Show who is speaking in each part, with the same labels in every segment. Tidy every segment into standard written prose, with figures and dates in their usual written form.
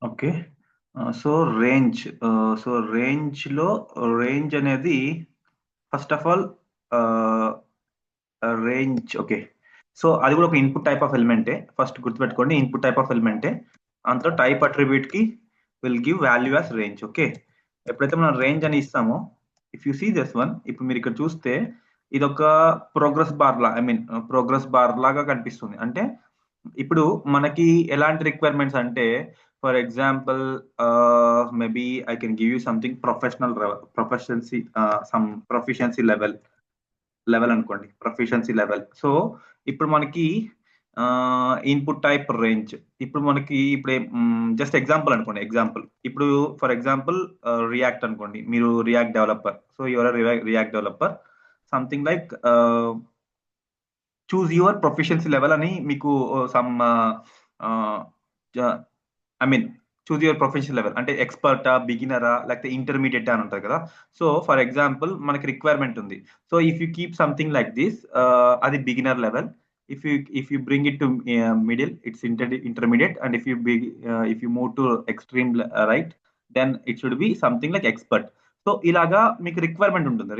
Speaker 1: Okay. So range so రేంజ్‌లో range అనేది first of all ah, range okay. So అది కూడా ఒక ఇన్‌పుట్ టైప్ ఆఫ్ ఎలిమెంటే. ఫస్ట్ గుర్తుపెట్టుకోండి ఇన్‌పుట్ టైప్ ఆఫ్ ఎలిమెంటే. అందులో టైప్ అట్రిబ్యూట్‌కి will give value as range. Okay. ఎప్పుడైతే మనం రేంజ్ అని ఇస్తామో if you see this one ఇప్పుడు మీరు ఇక్కడ చూస్తే ఇదొక ప్రోగ్రెస్ బార్ లా ఐ మీన్ ప్రోగ్రెస్ బార్ లాగా కనిపిస్తుంది. అంటే ఇప్పుడు మనకి ఎలాంటి రిక్వైర్మెంట్స్ అంటే for example maybe I can give you something proficiency some proficiency level అనుకోండి ప్రొఫిషియన్సీ లెవెల్. సో ఇప్పుడు మనకి ఇన్పుట్ టైప్ రేంజ్ ఇప్పుడు మనకి ఇప్పుడు జస్ట్ ఎగ్జాంపుల్ అనుకోండి ఎగ్జాంపుల్ ఇప్పుడు ఫర్ ఎగ్జాంపుల్ రియాక్ట్ అనుకోండి మీరు react developer so your react developer something like choose your proficiency level అని మీకు some I mean choose your professional level అంటే ఎక్స్పర్టా బిగినరా లేకపోతే ఇంటర్మీడియట్ అని ఉంటుంది కదా. సో ఫర్ ఎగ్జాంపుల్ మనకి రిక్వైర్మెంట్ ఉంది. So if you keep something like this అది beginner level. If you bring it to middle it's intermediate and if you move to extreme right then it should be something like expert. So ఇలాగా మీకు requirement ఉంటుంది.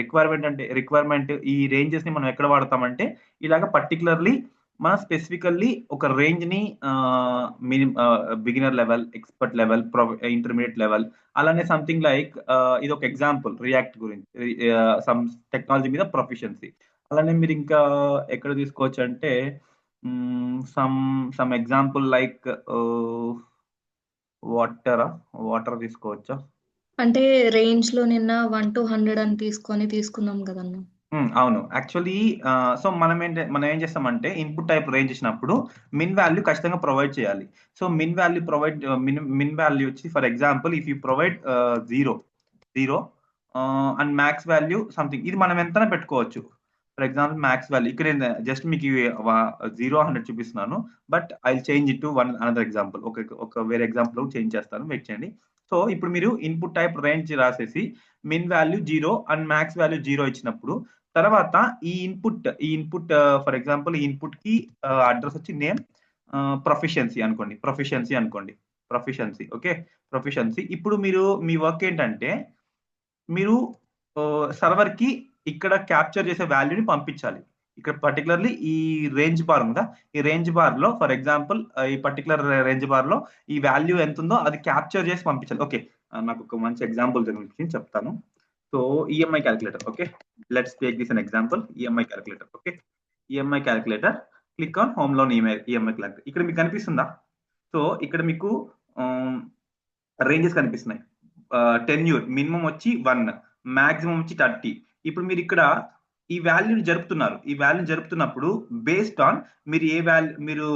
Speaker 1: Requirement ఈ ranges ని మనం ఎక్కడ వాడతామంటే ఇలాగ particularly మనం స్పెసిఫికల్లీ ఒక రేంజ్ ని beginner level expert level intermediate level అలానే సంథింగ్ లైక్ ఇది ఒక ఎగ్జాంపుల్ రియాక్ట్ గురించి సమ్ టెక్నాలజీ మీద ప్రొఫిషియన్సీ. అలానే మీరు ఇంకా ఎక్కడ తీసుకోవచ్చు అంటే some some example like water water తీసుకోవచ్చా.
Speaker 2: అంటే రేంజ్‌లో నిన్న 1-100 అని తీసుకున్నాం గదన్న.
Speaker 1: అవును. యాక్చువల్లీ సో మనం ఏం చేస్తామంటే ఇన్‌పుట్ టైప్ రేంజ్ ఇచ్చినప్పుడు మిన్ వాల్యూ ఖచ్చితంగా ప్రొవైడ్ చేయాలి. సో మిన్ వాల్యూ వచ్చి for example if you provide 0 and max value something ఇది మనం ఎంతైనా పెట్టుకోవచ్చు. ఫర్ ఎగ్జాంపుల్ మాక్స్ వాల్యూ ఇక్కడ నేను జస్ట్ మీకు 0, 100 చూపిస్తున్నాను. But I will change it to another example. ఒక వేరే ఎగ్జాంపుల్ చేంజ్ చేస్తాను. వెయిట్ చేయండి. సో ఇప్పుడు మీరు ఇన్‌పుట్ టైప్ రేంజ్ రాసేసి మిన్ వాల్యూ 0 అండ్ మాక్స్ వాల్యూ 0 ఇచ్చినప్పుడు తర్వాత ఈ ఇన్పుట్ ఫర్ ఎగ్జాంపుల్ ఈ ఇన్పుట్ కి అడ్రస్ వచ్చి నేమ్ ప్రొఫిషియన్సీ ఓకే. ప్రొఫిషియన్సీ ఇప్పుడు మీరు మీ వర్క్ ఏంటంటే మీరు సర్వర్ కి ఇక్కడ క్యాప్చర్ చేసే వాల్యూని పంపించాలి. ఇక్కడ పర్టికులర్లీ ఈ రేంజ్ బార్ ఉందా ఈ రేంజ్ బార్ లో ఫర్ ఎగ్జాంపుల్ ఈ పర్టికులర్ రేంజ్ బార్ లో ఈ వాల్యూ ఎంత ఉందో అది క్యాప్చర్ చేసి పంపించాలి. ఓకే. నాకు ఒక మంచి ఎగ్జాంపుల్ గురించి చెప్తాను. So EMI calculator okay. Let's take this an example EMI calculator okay. EMI calculator click on home loan EMI calculator ఇక్కడ మీకు కనిపిస్తుందా. సో ఇక్కడ మీకు రేంజెస్ కనిపిస్తున్నాయి. టెన్యూర్ మినిమం వచ్చి 1 మాక్సిమం వచ్చి 30. ఇప్పుడు మీరు ఇక్కడ ఈ వాల్యూని జరుపుతున్నప్పుడు బేస్డ్ ఆన్ మీరు ఏ వాల్యూ మీరు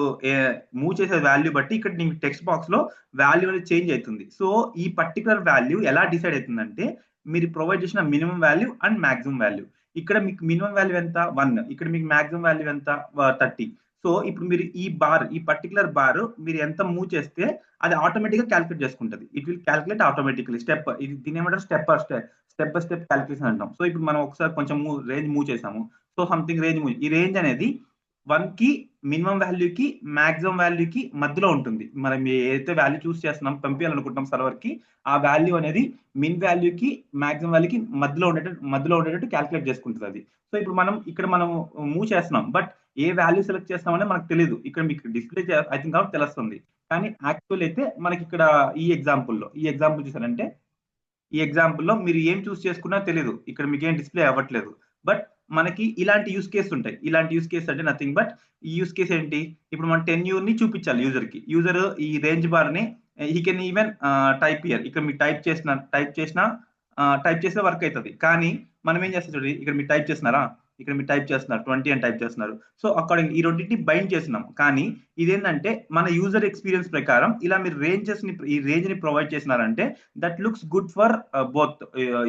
Speaker 1: మూవ్ చేసే వాల్యూ బట్టి ఇక్కడ మీకు టెక్స్ట్ బాక్స్ లో వాల్యూ అనేది చేంజ్ అవుతుంది. సో ఈ పర్టికులర్ వాల్యూ ఎలా డిసైడ్ అవుతుందంటే మీరు ప్రొవైడ్ చేసిన minimum value and maximum value. ఇక్కడ మీకు మినిమం వాల్యూ ఎంత 1 ఇక్కడ మీకు మాక్సిమం వాల్యూ ఎంత 30. సో ఇప్పుడు మీరు ఈ పర్టికులర్ బార్ మీరు ఎంత మూవ్ చేస్తే అది ఆటోమేటిక్ గా క్యాలిక్యులేట్ చేసుకుంటది. ఇట్ విల్ క్యాలిక్యులేట్ ఆటోమేటికలీ ఇది దీని ఏమంటారు స్టెప్ బై స్టెప్ క్యాలిక్యులేషన్ అంటాం. సో ఇప్పుడు మనం ఒకసారి కొంచెం రేంజ్ మూవ్ చేసాము. సో సంథింగ్ రేంజ్ మూవ్ ఈ రేంజ్ అనేది 1 కి మినిమం వాల్యూకి మాక్సిమం వాల్యూకి మధ్యలో ఉంటుంది. మనం ఏదైతే వాల్యూ చూస్ చేస్తున్నాం పంపించాలనుకుంటున్నాం సర్వర్ కి ఆ వాల్యూ అనేది మిన్ వాల్యూకి మాక్సిమం వాల్యూకి మధ్యలో ఉండేటట్టు క్యాలిక్యులేట్ చేసుకుంటుంది అది. సో ఇప్పుడు మనం మూవ్ చేస్తున్నాం బట్ ఏ వాల్యూ సెలెక్ట్ చేస్తామని మనకు తెలియదు. ఇక్కడ మీకు డిస్ప్లే ఐ థింక్ కాబట్టి తెలుస్తుంది. కానీ యాక్చువల్ అయితే మనకి ఇక్కడ ఈ ఎగ్జాంపుల్ చూసారంటే ఈ ఎగ్జాంపుల్లో మీరు ఏం చూస్ చేసుకున్నా తెలియదు. ఇక్కడ మీకు ఏం డిస్ప్లే అవ్వట్లేదు. బట్ మనకి ఇలాంటి యూస్ కేసు ఉంటాయి. ఇలాంటి యూస్ కేసు అంటే నథింగ్ బట్ ఈ యూస్ కేసు ఏంటి ఇప్పుడు మనం 10 ని చూపించాలి యూజర్ ఈ రేంజ్ బార్ ని he can even type year ఇక్కడ మీరు టైప్ చేసిన వర్క్ అవుతుంది. కానీ మనం ఏం చేస్తాం చూడండి ఇక్కడ మీరు టైప్ చేస్తున్నారు 20 అని టైప్ చేస్తున్నారు. సో అకార్డింగ్ ఈ రెండింటిని బైండ్ చేస్తున్నాం. కానీ ఇదేంటంటే మన యూజర్ ఎక్స్పీరియన్స్ ప్రకారం ఇలా మీరు ఈ రేంజ్ ని ప్రొవైడ్ చేసినారంటే that looks good for both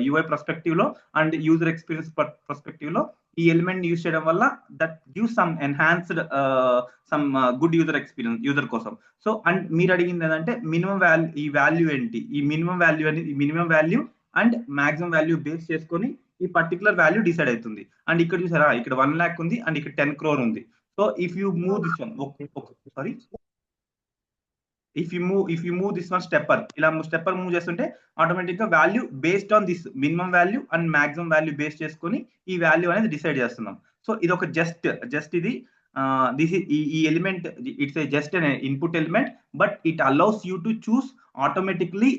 Speaker 1: UI perspective లో అండ్ యూజర్ ఎక్స్పీరియన్స్ పర్స్పెక్టివ్ లో ఈ ఎలిమెంట్ యూజ్ చేయడం వల్ల that give some enhanced some good user experience user కోసం. సో అండ్ మీరు అడిగింది ఏంటంటే ఈ వాల్యూ ఏంటి ఈ minimum value and maximum value base చేసుకొని ఈ పర్టికులర్ వాల్యూ డిసైడ్ అవుతుంది. అండ్ ఇక్కడ చూసారా ఇక్కడ 1 lakh ఉంది అండ్ ఇక్కడ 10 crore ఉంది. So if you move this one sorry if you move this one stepper, ఇలా స్టెప్పర్ మూవ్ చేస్తుంటే ఆటోమేటిక్ గా value based on this minimum value and maximum value base చేసుకొని ఈ వాల్యూ అనేది డిసైడ్ చేస్తున్నాం. సో ఇది ఒక జస్ట్ ఇది దిస్ ఈ element it's just an input element, but it allows you to choose automatically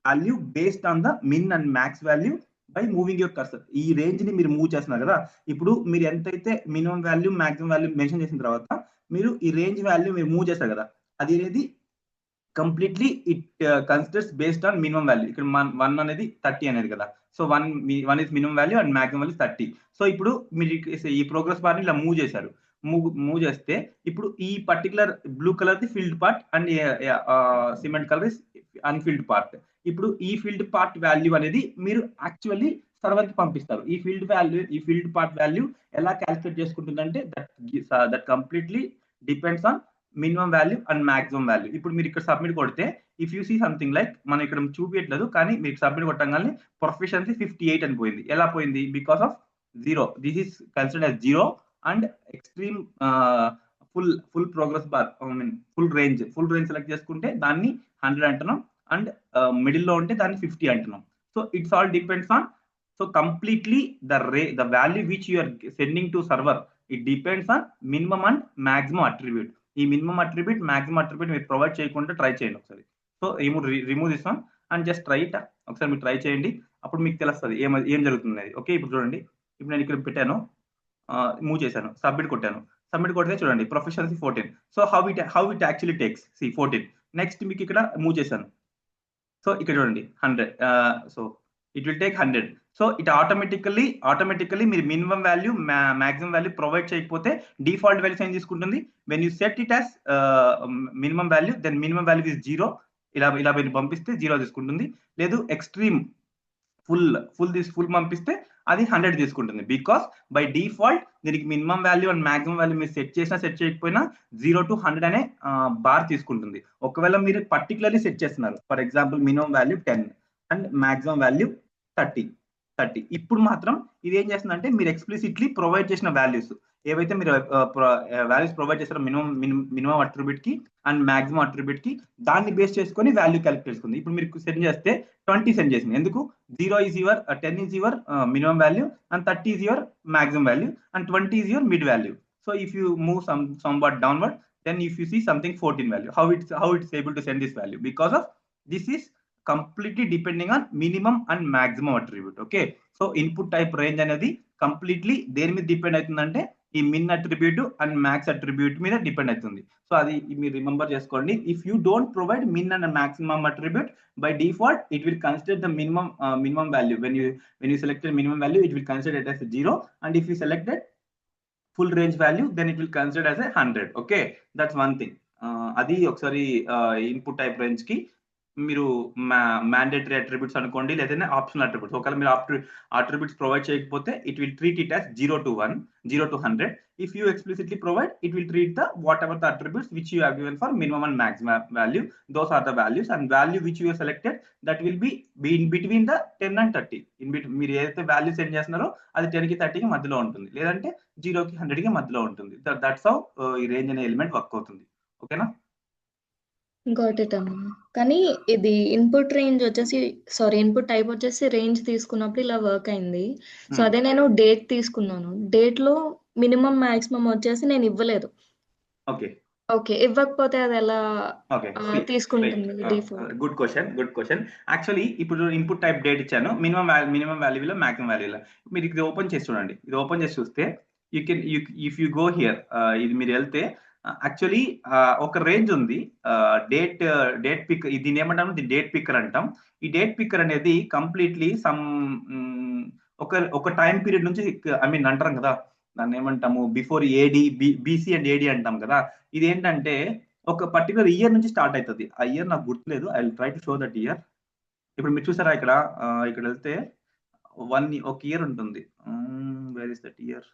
Speaker 1: value based on the min and max value by moving your cursor. ఈ range ని మీరు move చేస్తున్నారు కదా, ఇప్పుడు మీరు ఎంతైతే minimum value maximum value mention చేసిన తర్వాత మీరు ఈ రేంజ్ వాల్యూ మీరు మూవ్ చేస్తారు కదా, అది అనేది completely it considers based on minimum value. ఇక్కడ 1 అనేది 30 అనేది కదా, so 1 is minimum value and maximum value 30. So ఇప్పుడు మీరు ఈ ప్రోగ్రెస్ బార్ ని ఇలా మూవ్ చేశారు, మూవ్ చేస్తే ఇప్పుడు ఈ particular blue colour the field part and cement colour is unfilled part. ఇప్పుడు ఈ ఫీల్డ్ పార్ట్ వాల్యూ అనేది మీరు యాక్చువల్లీ సర్వర్ కి పంపిస్తారు. ఈ ఫీల్డ్ పార్ట్ వాల్యూ ఎలా క్యాలిక్యులేట్ చేసుకుంటుందంటే that completely depends on minimum value and maximum value. ఇప్పుడు మీరు ఇక్కడ సబ్మిట్ కొడితే if you see something like, మనం ఇక్కడ చూపించట్లేదు కానీ మీరు సబ్మిట్ కొట్టగానే ప్రొఫిషియన్సీ 58 అని పోయింది. ఎలా పోయింది? Because of 0. This is considered as 0 and extreme full progress bar, I mean full range select చేసుకుంటే దాన్ని 100 అంటున్నాం, అండ్ మిడిల్ లో ఉంటే దాన్ని 50 అంటున్నాం. So it's all depends on, so completely the value which you are sending to server, it depends on minimum and maximum attribute. ఈ minimum attribute maximum attribute మీరు provide చేయకుండా ట్రై చేయండి ఒకసారి. So remove this one and just try it. ఒకసారి మీరు try చేయండి, అప్పుడు మీకు తెలుస్తుంది ఏం జరుగుతుంది అది. ఓకే, ఇప్పుడు చూడండి, ఇప్పుడు నేను ఇక్కడ పెట్టాను, మూవ్ చేశాను, సబ్మిట్ కొడితే చూడండి proficiency 14. So how it actually takes 14. Next మీకు ఇక్కడ మూవ్ చేశాను, సో ఇక్కడ చూడండి 100. So it will take 100. So it automatically మీరు minimum value maximum value provide చేయకపోతే డిఫాల్ట్ వాల్యూస్ ఏం తీసుకుంటుంది, when you set it as minimum value then minimum value is 0. ఇలా మీరు పంపిస్తే 0 తీసుకుంటుంది. లేదు ఎక్స్ట్రీమ్ ఫుల్ పంపిస్తే అది 100 తీసుకుంటుంది. బికాస్ బై డిఫాల్ట్ దీనికి minimum value and maximum value మీరు సెట్ చేయకపోయినా 0 to 100 అనే బార్ తీసుకుంటుంది. ఒకవేళ మీరు పర్టికులర్లీ సెట్ చేస్తున్నారు, for example minimum value 10 and maximum value 30. ఇప్పుడు మాత్రం ఇది ఏం చేస్తుందంటే మీరు ఎక్స్ప్లిసిట్లీ ప్రొవైడ్ చేసిన వాల్యూస్ ఏవైతే మీరు వాల్యూస్ ప్రొవైడ్ చేస్తారో మినిమం అట్రిబ్యూట్ కి అండ్ మాక్సిమం అట్రిబ్యూట్ కి, దాన్ని బేస్ చేసుకొని వాల్యూ క్యాలిక్యులేట్ చేసుకుంది. ఇప్పుడు మీరు సెండ్ చేస్తే 20 సెండ్ చేసింది. ఎందుకు? 0 is your 10 is your minimum value and 30 is your maximum value and 20 is your mid value. So if you move somewhat downward, then if you see something 14 value, how it's able to send this value, because of this is completely depending on minimum and maximum attribute. Okay, so input type range అనేది completely దేని మీద depend అవుతుందంటే ఈ min attribute and max attribute మీద depend అవుతుంది. So అది మీరు remember చేసుకోండి. If you don't provide min and maximum attribute, by default it will consider the minimum value. When you selected minimum value, it will consider it as a 0, and if you selected full range value, then it will consider as a 100. Okay, that's one thing. adi okkari input type range ki మీరు mandatory attributes అనుకోండి, లేదంటే optional attributes. ఒకవేళ మీరు attributes provide చేయకపోతే it will treat it as 0 to 1, 0 to 100. If you explicitly provide, it will treat the whatever the attributes which you have given for minimum and maximum value. Those are the values, and value which you have selected, that will be in between the 10 and 30. In between మీరు ఏదైతే value send చేస్తున్నారో అది 10 కి 30 కి మధ్యలో ఉంటుంది, లేదంటే 0 కి 100 కి మధ్యలో ఉంటుంది. దట్స్ హౌ ఈ రేంజ్ అనే ఎలిమెంట్ వర్క్ అవుతుంది. ఓకేనా?
Speaker 2: గాట్ ఇట్ అమ్మా. కానీ ఇది ఇన్పుట్ టైప్ వచ్చేసి రేంజ్ తీసుకున్నప్పుడు ఇలా వర్క్ అయింది. సో అదే నేను డేట్ తీసుకున్నాను, డేట్ లో మినిమం మాక్సిమం వచ్చేసి నేను ఇవ్వలేదు. ఓకే, ఇవ్వకపోతే అది ఎలా తీసుకుంటుంది డిఫాల్ట్?
Speaker 1: Good question. యాక్చువల్లీ ఇప్పుడు ఇన్పుట్ టైప్ డేట్ ఇచ్చాను, మినిమం వాల్యూలో మాక్సిమం వాల్యూలో. మీరు ఇది ఓపెన్ చేసి చూడండి, ఇది ఓపెన్ చేసి చూస్తే ఇఫ్ యూ గో హియర్, ఇది మీరు వెళ్తే యాక్చువల్లీ ఒక రేంజ్ ఉంది, డేట్ పిక్, దీన్ని ఏమంటాము, డేట్ పిక్కర్ అంటాం. ఈ డేట్ పిక్కర్ అనేది కంప్లీట్లీ ఒక టైం పీరియడ్ నుంచి, ఐ మీన్ అంటాం కదా, దాన్ని ఏమంటాము, before AD, BC and AD అంటాం కదా. ఇది ఏంటంటే ఒక పర్టికులర్ ఇయర్ నుంచి స్టార్ట్ అవుతుంది. ఆ ఇయర్ నాకు గుర్తులేదు, I will try to show that year. ఇప్పుడు మీరు చూసారా, ఇక్కడ వెళ్తే ఒక ఇయర్ ఉంటుంది. Where is that year?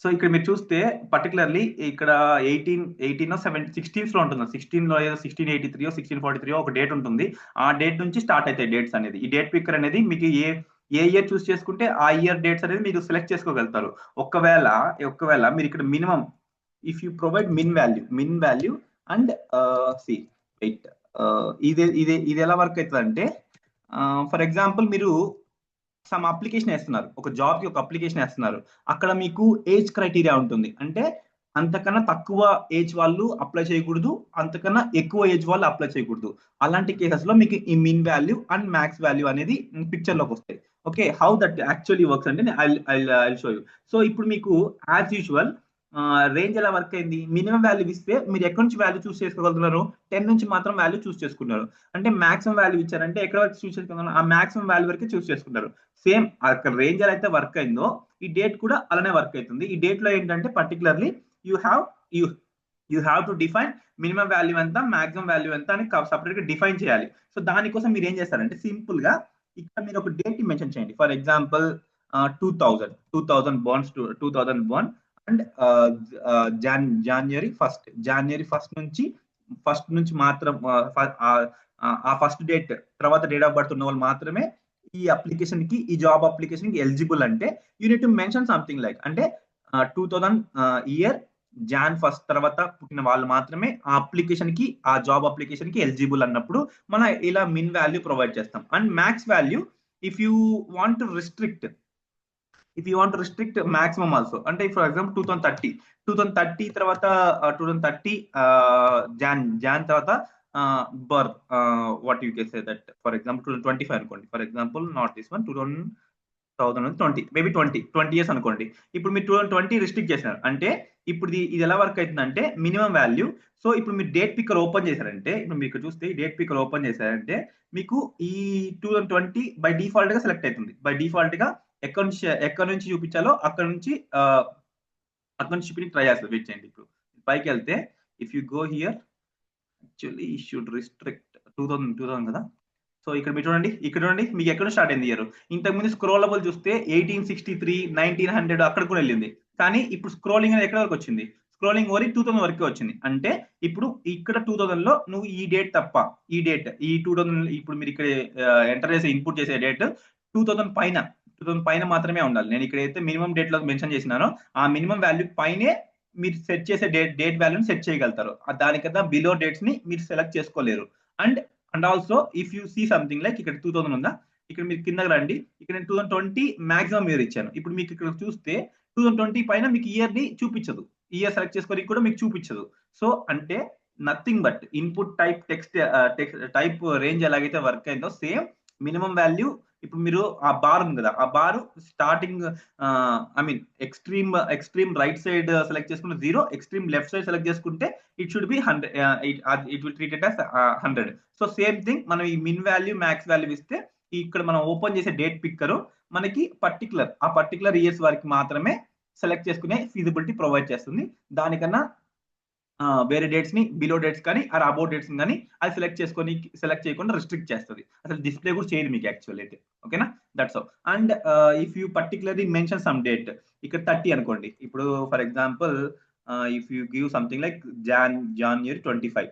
Speaker 1: So ఇక్కడ మీరు చూస్తే పర్టికులర్లీ ఇక్కడ 16 లో ఉంటుంది. 16 లో ఏదో 1683 1643 ఒక డేట్ ఉంటుంది. ఆ డేట్ నుంచి స్టార్ట్ అవుతాయి డేట్స్ అనేది. ఈ డేట్ పిక్కర్ అనేది మీకు ఏ ఇయర్ చూస్ చేసుకుంటే ఆ ఇయర్ డేట్స్ అనేది మీరు సెలెక్ట్ చేసుకోగలుగుతారు. ఒకవేళ మీరు ఇక్కడ minimum, if you provide min value and see wait, ఇది ఎలా వర్క్ అవుతుంది అంటే, ఫర్ ఎగ్జాంపుల్ మీరు సమ్ అప్లికేషన్ వేస్తున్నారు, ఒక జాబ్ కి ఒక అప్లికేషన్ వేస్తున్నారు, అక్కడ మీకు ఏజ్ క్రైటీరియా ఉంటుంది. అంటే అంతకన్నా తక్కువ ఏజ్ వాళ్ళు అప్లై చేయకూడదు, అంతకన్నా ఎక్కువ ఏజ్ వాళ్ళు అప్లై చేయకూడదు. అలాంటి కేసెస్ లో మీకు ఈ మిన్ వాల్యూ అండ్ మ్యాక్స్ వాల్యూ అనేది పిక్చర్ లోకి వస్తాయి. Okay, how that actually works అంటే ఐ షో యూ. సో ఇప్పుడు మీకు యాజ్ యూజువల్ రేంజ్ ఎలా వర్క్ అయింది, మినిమం వాల్యూ ఇస్తే మీరు ఎక్కడి నుంచి వాల్యూ చూస్ చేసుకోగలుగుతున్నారు, 10 నుంచి మాత్రం వాల్యూ చూస్ చేసుకున్నారు. అంటే మాక్సిమం వాల్యూ ఇచ్చారంటే ఎక్కడ వరకు చూస్ చేసుకున్నారు, ఆ మాక్సిమం వాల్యూ వరకే చూస్ చేసుకున్నారు. సేమ్ అక్కడ రేంజ్ ఎలా అయితే వర్క్ అయిందో ఈ డేట్ కూడా అలానే వర్క్ అవుతుంది. ఈ డేట్ లో ఏంటంటే particularly you have to define minimum value ఎంత, మాక్సిమం వాల్యూ ఎంత అని సపరేట్ గా డిఫైన్ చేయాలి. సో దానికోసం మీరు ఏం చేస్తారంటే సింపుల్ గా ఇక్కడ మీరు ఒక డేట్ ని మెన్షన్ చేయండి. For example 2000 bonds 2001 and January first నుంచి మాత్రం ఆ ఫస్ట్ డేట్ తర్వాత డేట్ ఆఫ్ బర్త్ ఉన్న వాళ్ళు మాత్రమే ఈ అప్లికేషన్ కి, ఈ జాబ్ అప్లికేషన్ కి ఎలిజిబుల్. అంటే unit to mention something like, అంటే 2000 ఇయర్ జాన్ 1 తర్వాత పుట్టిన వాళ్ళు మాత్రమే ఆ అప్లికేషన్ కి, ఆ జాబ్ అప్లికేషన్ కి ఎలిజిబుల్ అన్నప్పుడు మనం ఇలా మిన్ వాల్యూ ప్రొవైడ్ చేస్తాం. And max value if you want to restrict maximum also, అంటే ఫర్ ఎగ్జాంపుల్ 2030 తర్వాత 2030 జాన్ తర్వాత birth, what you can say that for example 2025 అనుకోండి. For example not this one, 2020 maybe 20 years అనుకోండి. ఇప్పుడు మీరు 2020 రిస్ట్రిక్ట్ చేసినారు అంటే ఇప్పుడు ఇది ఎలా వర్క్ అవుతుందంటే మినిమం వాల్యూ. సో ఇప్పుడు మీరు డేట్ పిక్కర్ ఓపెన్ చేశారంటే, ఇప్పుడు మీకు చూస్తే డేట్ పిక్కర్ ఓపెన్ చేశారంటే మీకు ఈ 2020 బై డిఫాల్ట్ గా సెలెక్ట్ అవుతుంది. బై డిఫాల్ట్ గా ఎక్కడి నుంచి చూపించాలో అక్కడ నుంచి చూపించి ట్రై చేస్తుంది. వెయిట్ చేయండి, ఇప్పుడు పైకి వెళ్తే if you go here actually should restrict 2000 కదా. సో ఇక్కడ మీరు చూడండి, మీకు ఎక్కడ స్టార్ట్ అయింది ఇయర్. ఇంతకుముందు స్క్రోలబుల్ చూస్తే 1863 1900 అక్కడ కూడా వెళ్ళింది. కానీ ఇప్పుడు స్క్రోలింగ్ అనేది ఎక్కడ వరకు వచ్చింది, స్క్రోలింగ్ ఓరి 2000 వరకే వచ్చింది. అంటే ఇప్పుడు ఇక్కడ 2000 లో నువ్వు ఈ డేట్ తప్ప, ఈ 2000 ఇప్పుడు మీరు ఇక్కడ ఎంటర్ చేసే ఇన్పుట్ చేసే డేట్ 2000 పైన మాత్రమే ఉండాలి. నేను ఇక్కడైతే మినిమం డేట్ లో మెన్షన్ చేసినానో ఆ మినిమం వాల్యూ పైనే మీరు సెట్ చేసే డేట్ వాల్యూని సెట్ చేయగలుగుతారు. దానికన్నా బిలో డేట్స్ ని మీరు సెలెక్ట్ చేసుకోలేరు. And also if you see something like ఇక్కడ 2000 ఉందా, ఇక్కడ మీరు కిందకి రండి, ఇక్కడ నేను 2020 మాక్సిమం ఇయర్ ఇచ్చాను. ఇప్పుడు మీకు ఇక్కడ చూస్తే 2020 పైన మీకు ఇయర్ ని చూపించదు, ఇయర్ సెలెక్ట్ చేసుకొని కూడా మీకు చూపించదు. సో అంటే nothing but input type text type range ఎలాగైతే వర్క్ అయిందో సేమ్ మినిమం వాల్యూ. ఇప్పుడు మీరు ఆ బార్ ఉంది కదా, ఆ bar starting I mean extreme right side select చేసుకుంటే 0, ఎక్స్ట్రీమ్ లెఫ్ట్ సైడ్ సెలెక్ట్ చేసుకుంటే it should B 100, it will treat it as 100. So same thing మనం ఈ మిన్ వాల్యూ మ్యాక్స్ వాల్యూ ఇస్తే ఇక్కడ మనం ఓపెన్ చేసే డేట్ పిక్కర్ మనకి ఆ పర్టికులర్ ఇయర్స్ వరకు మాత్రమే సెలెక్ట్ చేసుకునే ఫీజిబిలిటీ ప్రొవైడ్ చేస్తుంది. దానికన్నా వేరే డేట్స్ ని, బిలో డేట్స్ కానీ ఆర్ అబౌట్ డేట్స్ కానీ అది సెలెక్ట్ చేయకుండా రిస్ట్రిక్ట్ చేస్తుంది. అసలు డిస్ప్లే కూడా చేయదు మీకు యాక్చువల్ అయితే. ఓకేనా, that's all. And if you particularly mention some date, ఇక్కడ 30 అనుకోండి. ఇప్పుడు for example if you give something like January 25.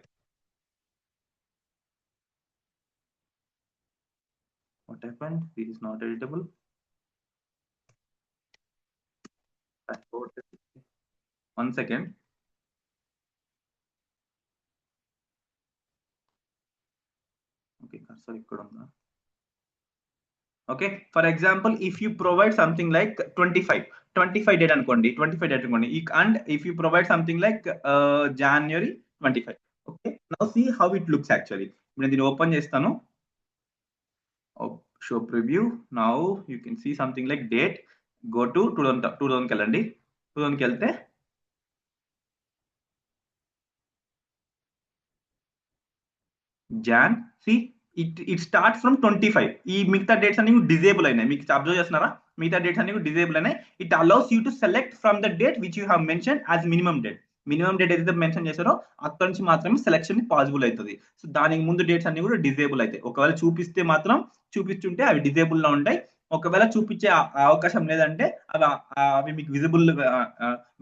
Speaker 1: What happened? This is not editable. One second. Okay, cursor ikkada unda. Okay, for example if you provide something like 25 date అనుకోండి, 25 date అనుకోండి, and if you provide something like January 25. Okay, now see how it looks actually. నేను దీన్ని open చేస్తాను, show preview. Now you can see something like date. Go to 2000 కి వెళ్ళండి. 2000 కి వెళ్తే Jan, see it starts from 25. ఈ మిగతా dates అన్ని డిజేబుల్ అయినాయి. మీకు అబ్జర్వ్ చేస్తున్నారా, మిగతా డేట్స్ అన్ని డిజేబుల్ అయినాయి. It allows you to select from the date which you have mention as minimum date. ఏదైతే మెన్షన్ చేశారో అక్కడ నుంచి మాత్రమే సెలెక్షన్ పాసిబుల్ అవుతుంది. సో దానికి ముందు డేట్స్ అన్ని కూడా డిజేబుల్ అవుతాయి. ఒకవేళ చూపిస్తుంటే అవి డిజేబుల్ లో ఉంటాయి. ఒకవేళ చూపించే అవకాశం లేదంటే అవి మీకు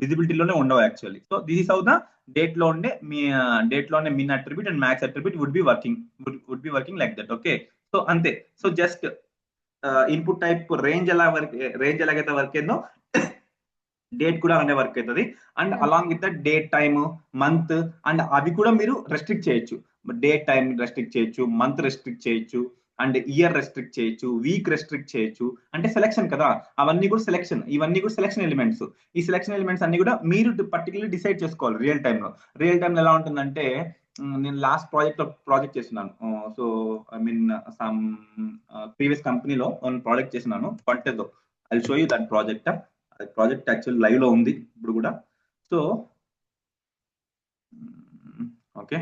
Speaker 1: విజిబిలిటీలోనే ఉండవు actually. So this is how the date లో ఉండే min attribute and max attribute would be working like that. Okay, so అంతే. So just input type range ఎలాగైతే వర్క్ అయిందో డేట్ కూడా అలానే వర్క్ అవుతుంది. And along with the date time, month, and అవి కూడా మీరు రెస్ట్రిక్ట్ చేయొచ్చు. డేట్ టైం రెస్ట్రిక్ట్ చేయొచ్చు, మంత్ రెస్ట్రిక్ట్ చేయొచ్చు, అండ్ ఇయర్ రెస్ట్రిక్ట్ చేయొచ్చు, వీక్ రెస్ట్రిక్ట్ చేయొచ్చు. అంటే సెలక్షన్ కదా, అవన్నీ కూడా సెలక్షన్, ఇవన్నీ కూడా సెలక్షన్ ఎలిమెంట్స్. ఈ సెలక్షన్ ఎలిమెంట్స్ అన్ని కూడా మీరు పర్టికులర్లీ డిసైడ్ చేసుకోవాలి రియల్ టైంలో. రియల్ టైంలో ఎలా ఉంటుందంటే, నేను లాస్ట్ ప్రాజెక్ట్ చేస్తున్నాను. So I mean some previous కంపెనీలో ప్రాజెక్ట్ చేస్తున్నాను పంటెతో. I show you that project. అది ప్రాజెక్ట్ యాక్చువల్ లైవ్ లో ఉంది ఇప్పుడు కూడా. సో ఓకే,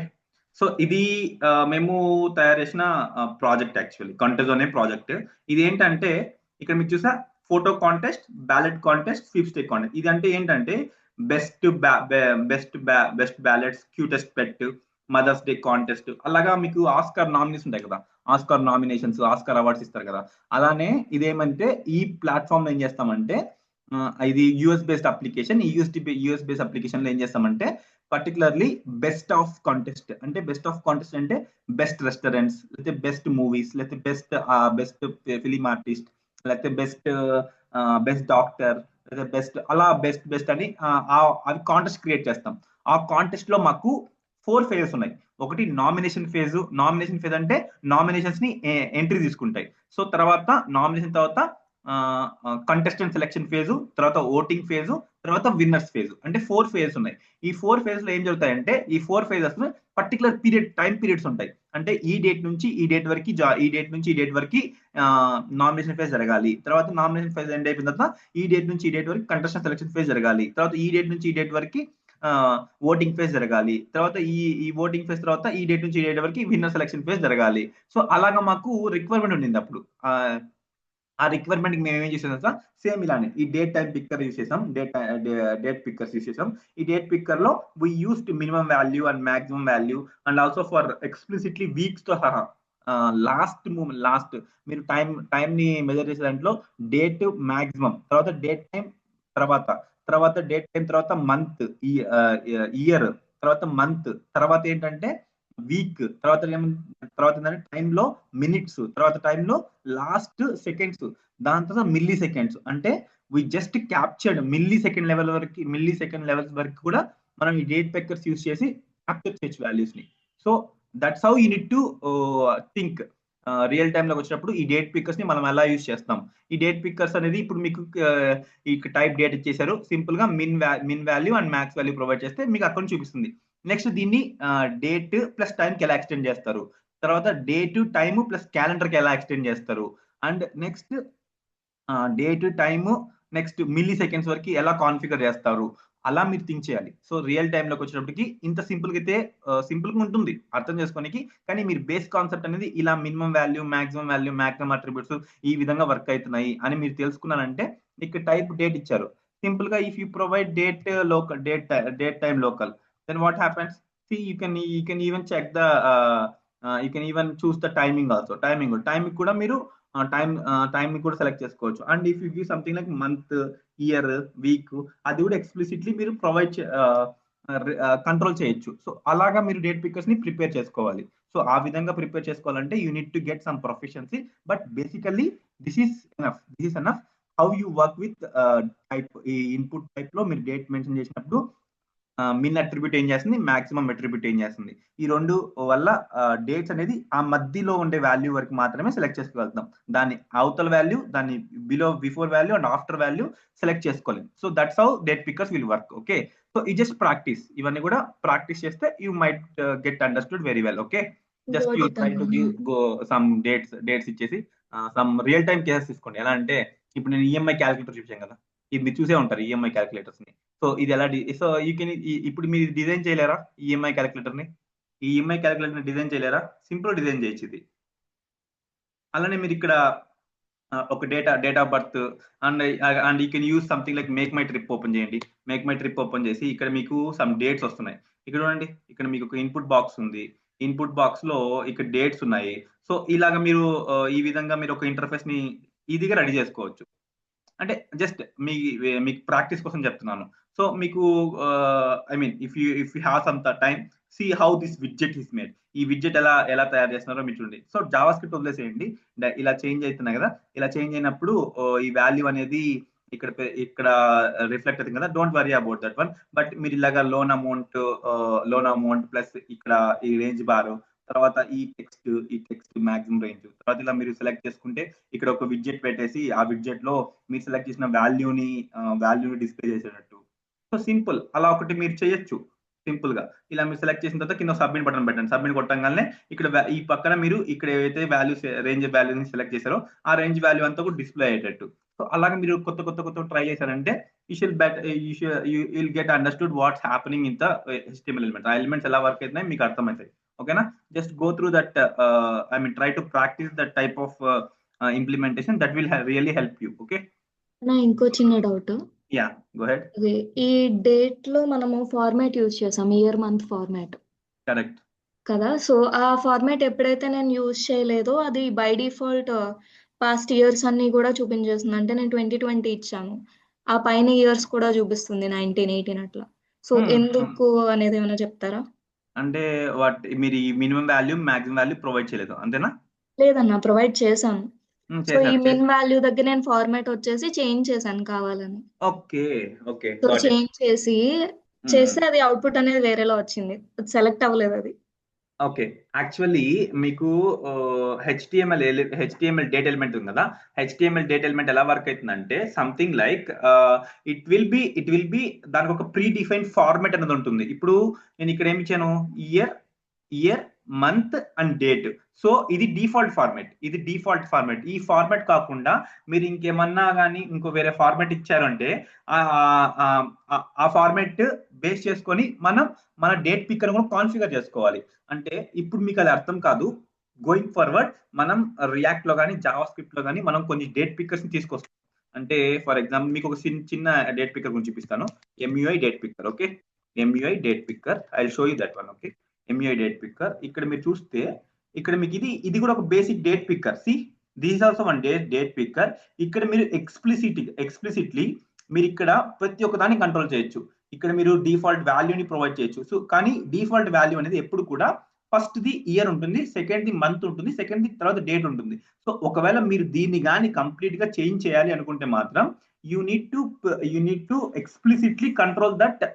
Speaker 1: సో ఇది మేము తయారు చేసిన ప్రాజెక్ట్, యాక్చువల్లీ కంటెజ్ అనే ప్రాజెక్ట్. ఇది ఏంటంటే, ఇక్కడ మీకు చూసా photo contest, ballot contest, sweepstake contest. ఇది అంటే ఏంటంటే best best ballots, cutest pet, mother's day contest, అలాగా మీకు ఆస్కార్ నామినేషన్స్ ఉంటాయి కదా, ఆస్కార్ నామినేషన్స్, ఆస్కార్ అవార్డ్స్ ఇస్తారు కదా. అలానే ఇదేమంటే ఈ ప్లాట్ఫామ్ లో ఏం చేస్తామంటే, ఇది యూఎస్ బేస్డ్ అప్లికేషన్. ఈ యూఎస్ బేస్డ్ అప్లికేషన్ లో ఏం చేస్తామంటే పర్టికులర్లీ బెస్ట్ ఆఫ్ కాంటెస్ట్ అంటే, బెస్ట్ ఆఫ్ కాంటెస్ట్ అంటే బెస్ట్ రెస్టారెంట్స్, లేకపోతే బెస్ట్ మూవీస్, లేకపోతే బెస్ట్ ఫిలిం ఆర్టిస్ట్, లేకపోతే బెస్ట్ డాక్టర్, లేదా బెస్ట్, అలా బెస్ట్ అని అవి కాంటెస్ట్ క్రియేట్ చేస్తాం. ఆ కాంటెస్ట్ లో మాకు 4 ఫేజెస్ ఉన్నాయి. ఒకటి నామినేషన్ ఫేజ్. నామినేషన్ ఫేజ్ అంటే నామినేషన్స్ ని ఎంట్రీ తీసుకుంటాయి. సో తర్వాత నామినేషన్ తర్వాత కంటెస్టెంట్ సెలెక్షన్ ఫేజ్, తర్వాత ఓటింగ్ ఫేజ్, తర్వాత విన్నర్స్ ఫేజ్. అంటే 4 ఫేజెస్ ఉన్నాయి. ఈ 4 ఫేజ్ లో ఏం జరుగుతాయంటే, ఈ 4 ఫేజెస్ పర్టికులర్ టైం పీరియడ్స్ ఉంటాయి. అంటే ఈ డేట్ నుంచి ఈ డేట్ వరకు, ఈ డేట్ నుంచి ఈ డేట్ వరకు నామినేషన్ ఫేజ్ జరగాలి. తర్వాత నామినేషన్ ఫేజ్ ఎండ్ అయిపోయిన తర్వాత ఈ డేట్ నుంచి ఈ డేట్ వరకు కంటెస్టెంట్ సెలెక్షన్ ఫేజ్ జరగాలి. తర్వాత ఈ డేట్ నుంచి ఈ డేట్ వరకు ఓటింగ్ ఫేజ్ జరగాలి. తర్వాత ఈ ఓటింగ్ ఫేజ్ తర్వాత ఈ డేట్ నుంచి ఈ డేట్ వరకు విన్నర్ సెలెక్షన్ ఫేజ్ జరగాలి. సో అలాగా మాకు రిక్వైర్మెంట్ ఉండింది అప్పుడు. ఆ రిక్వైర్మెంట్ మేము ఏం చేసాం సార్, సేమ్ ఇలానే ఈ డేట్ టైం పిక్కర్ యూస్ చేసాం, డేట్ పిక్కర్స్ యూస్ చేసాం. ఈ డేట్ పిక్కర్ లో we used minimum value and maximum value, and also for explicitly weeks తో సహా లాస్ట్ మీరు టైం ని మెజర్ చేసే దాంట్లో డేట్ మాక్సిమం, తర్వాత డేట్ టైం, తర్వాత డేట్ టైం, తర్వాత మంత్, ఇయర్, తర్వాత మంత్, తర్వాత ఏంటంటే వీక్, తర్వాత ఏంటంటే టైంలో మినిట్స్, తర్వాత టైంలో లాస్ట్ సెకండ్స్, దాని తర్వాత మిల్లీ సెకండ్స్. అంటే we just captured millisecond levels వరకు కూడా మనం ఈ డేట్ పిక్కర్స్ యూస్ చేసి క్యాప్చర్ చేయొచ్చు వాల్యూస్ ని. So that's how you need to think. Real time లోకి వచ్చినప్పుడు ఈ డేట్ పిక్కర్స్ ని మనం ఎలా యూస్ చేస్తాం. ఈ డేట్ పిక్కర్స్ అనేది ఇప్పుడు మీకు ఈ టైప్ డేట్ ఇచ్చేసారు, సింపుల్ గా min value and max value provide చేస్తే మీకు అక్కడ చూపిస్తుంది. నెక్స్ట్ దీన్ని డేట్ ప్లస్ టైం కి ఎలా ఎక్స్టెండ్ చేస్తారు, తర్వాత డేట్ టైమ్ ప్లస్ క్యాలెండర్ కి ఎలా ఎక్స్టెండ్ చేస్తారు, and next date time next milli seconds వరకు ఎలా కాన్ఫిగర్ చేస్తారు, అలా మీరు థింక్ చేయాలి. సో రియల్ టైమ్ లోకి వచ్చినప్పటికి ఇంత సింపుల్ గా అయితే సింపుల్ గా ఉంటుంది అర్థం చేసుకోనికి, కానీ మీరు బేస్ కాన్సెప్ట్ అనేది ఇలా మినిమం వాల్యూ, మాక్సిమం అట్రిబ్యూట్స్ ఈ విధంగా వర్క్ అవుతున్నాయి అని మీరు తెలుసుకున్నారంటే, ఇక్కడ టైప్ డేట్ ఇచ్చారు, సింపుల్ గా if you provide date time local, then what happens, see you can even check the you can even choose the timing also. Timing కూడా మీరు టైం కూడా సెలెక్ట్ చేసుకోవచ్చు. And if you give something like month, year, week, అది కూడా explicitly మీరు provide control చేయొచ్చు. So అలాగా మీరు డేట్ పిక్కర్స్ ని ప్రిపేర్ చేసుకోవాలి. సో ఆ విధంగా ప్రిపేర్ చేసుకోవాలంటే you need to get some proficiency, but basically this is enough how you work with type. ఈ ఇన్పుట్ టైప్ లో మీరు డేట్ మెన్షన్ చేసినప్పుడు మిన్ అట్రిబ్యూట్ ఏం చేస్తుంది, మాక్సిమం అట్రిబ్యూట్ ఏం చేస్తుంది, ఈ రెండు వల్ల డేట్స్ అనేది ఆ మధ్యలో ఉండే వాల్యూ వరకు మాత్రమే సెలెక్ట్ చేసుకోగలుగుతాం. దాని అవతల వాల్యూ, దాన్ని before value and after value select చేసుకోలేం. So that's how date pickers will work. Okay, so ఈ జస్ట్ ప్రాక్టీస్, ఇవన్నీ కూడా ప్రాక్టీస్ చేస్తే you might get understood very well. Okay, just you try to give some dates ఇచ్చేసి some real time cases తీసుకోండి. ఎలా అంటే ఇప్పుడు నేను ఈఎంఐ క్యాలిక్యులేటర్ చూపించాను కదా, ఇది మీరు చూసే ఉంటారు ఈఎంఐ క్యాలిక్యులేటర్స్ ని. సో ఇది ఎలా సో యూ కెన్, ఇప్పుడు మీరు డిజైన్ చేయలేరా ఈఎంఐ క్యాలిక్యులేటర్ ని? ఈ ఈఎంఐ క్యాలిక్యులేటర్ ని డిజైన్ చేయలేరా? సింపుల్ డిజైన్ చేయొచ్చు ఇది. అలానే మీరు ఇక్కడ ఒక date of birth and you can use something like make my trip open చేయండి. మేక్ మై ట్రిప్ ఓపెన్ చేసి ఇక్కడ మీకు సమ్ డేట్స్ వస్తున్నాయి. ఇక్కడ చూడండి, ఇక్కడ మీకు ఒక ఇన్పుట్ బాక్స్ ఉంది. ఇన్పుట్ బాక్స్ లో ఇక్కడ డేట్స్ ఉన్నాయి. సో ఇలాగా మీరు ఈ విధంగా మీరు ఒక ఇంటర్ఫేస్ ని ఈజీగా రెడీ చేసుకోవచ్చు. అంటే జస్ట్ మీకు ప్రాక్టీస్ కోసం చెప్తున్నాను. సో మీకు I mean if you have some time, see how this widget is made. ఈ విడ్జెట్ ఎలా తయారు చేస్తున్నారో మీరు చూడండి. సో జావా స్క్రిప్ట్ వదిలేసేయండి, ఇలా చేంజ్ అవుతున్నాయి కదా, ఇలా చేంజ్ అయినప్పుడు ఈ వాల్యూ అనేది ఇక్కడ రిఫ్లెక్ట్ అవుతుంది కదా, don't worry about that one. But మీరు ఇలాగా లోన్ అమౌంట్ ప్లస్ ఇక్కడ ఈ రేంజ్ బార్, తర్వాత ఈ టెక్స్ట్ మాక్సిమం రేంజ్, తర్వాత ఇలా మీరు సెలెక్ట్ చేసుకుంటే ఇక్కడ ఒక విడ్జెట్ పెట్టేసి ఆ విడ్జెట్ లో మీరు సెలెక్ట్ చేసిన వాల్యూని డిస్ప్లే చేసేటట్టు. సో సింపుల్, అలా ఒకటి మీరు చేయొచ్చు సింపుల్ గా. ఇలా మీరు సెలెక్ట్ చేసిన తర్వాత కింద సబ్మిట్ బటన్ పెట్టండి. సబ్మిట్ కొట్టంగానే ఇక్కడ ఈ పక్కన మీరు ఇక్కడ ఏవైతే రేంజ్ వాల్యూని సెలెక్ట్ చేశారో ఆ రేంజ్ వాల్యూ అంతా కూడా డిస్ప్లే అయ్యేటట్టు. సో అలాగే మీరు కొత్త ట్రై చేశారంటే you will get understood what's happening in the HTML element. ఆ ఎలిమెంట్స్ ఎలా వర్క్ అవుతున్నాయి మీకు అర్థమవుతాయి. ఓకేనా? Just go through that, I mean try to practice that type of implementation. That will really help you. Okay,
Speaker 2: నా ఇంకో చిన్న doubt.
Speaker 1: Yeah go head.
Speaker 2: ఈ డేట్ లో మనము ఫార్మాట్ యూజ్ చేసాం, ఇయర్ మంత్ ఫార్మాట్
Speaker 1: కరెక్ట్
Speaker 2: కదా. సో ఆ format ఎప్పుడైతే నేను యూజ్ చేయలేదో అది బై డిఫాల్ట్ పాస్ట్ ఇయర్స్ అన్ని కూడా చూపించేస్తుంది. అంటే నేను 2020 ఇచ్చాను, ఆ పైన ఇయర్స్ కూడా చూపిస్తుంది 1918 అట్లా. సో ఎందుకు అనేది ఏమైనా చెప్తారా?
Speaker 1: అంటే మీరు ఈ minimum value maximum value provide చేయలేదు అంతేనా?
Speaker 2: లేదన్నా, ప్రొవైడ్ చేశాను. సో ఈ మిన్ వాల్యూ దగ్గర నేను ఫార్మాట్ వచ్చేసి చేంజ్ చేశాను కావాలని.
Speaker 1: ఓకే ఓకే,
Speaker 2: సో చేంజ్ చేస్తే అది అవుట్పుట్ అనేది వేరేలా వచ్చింది, సెలెక్ట్ అవ్వలేదు అది.
Speaker 1: ఓకే, యాక్చువల్లీ మీకు హెచ్టిఎంఎల్ డేట్ ఎలిమెంట్ ఉంది కదా, హెచ్టిఎంఎల్ డేట్ ఎలిమెంట్ ఎలా వర్క్ అవుతుందంటే something like it will B దానికి ఒక ప్రీ డిఫైన్ ఫార్మాట్ అనేది ఉంటుంది. ఇప్పుడు నేను ఇక్కడ ఏమి ఇచ్చాను, year month and date. So ఇది డిఫాల్ట్ ఫార్మాట్. ఈ ఫార్మాట్ కాకుండా మీరు ఇంకేమన్నా కానీ ఇంకో వేరే ఫార్మాట్ ఇచ్చారంటే ఆ ఫార్మాట్ బేస్ చేసుకొని మన డేట్ పిక్కర్ కూడా కాన్ఫిగర్ చేసుకోవాలి. అంటే ఇప్పుడు మీకు అది అర్థం కాదు, గోయింగ్ ఫార్వర్డ్ మనం రియాక్ట్ లో కానీ జావా స్క్రిప్ట్ లో కానీ మనం కొన్ని డేట్ పిక్కర్స్ ని తీసుకొస్తాం. అంటే ఫర్ ఎగ్జాంపుల్ మీకు ఒక చిన్న డేట్ పిక్కర్ గురించి చూపిస్తాను. MUI date picker. Okay, MUI date picker, I will show you that one. Okay, MUI date picker. ఇక్కడ మీరు చూస్తే ఇక్కడ మీకు ఇది కూడా ఒక basic date picker. See this is also one date picker. ఇక్కడ మీరు ఎక్స్ప్లిసిట్లీ మీరు ఇక్కడ ప్రతి ఒక్క దాన్ని కంట్రోల్ చేయొచ్చు. ఇక్కడ మీరు డిఫాల్ట్ వాల్యూని ప్రొవైడ్ చేయొచ్చు. సో కానీ డిఫాల్ట్ వాల్యూ అనేది ఎప్పుడు కూడా ఫస్ట్ ది ఇయర్ ఉంటుంది, సెకండ్ ది మంత్ ఉంటుంది, సెకండ్ ది తర్వాత డేట్ ఉంటుంది. సో ఒకవేళ మీరు దీన్ని కానీ కంప్లీట్ గా చేంజ్ చేయాలి అనుకుంటే మాత్రం you need to explicitly control that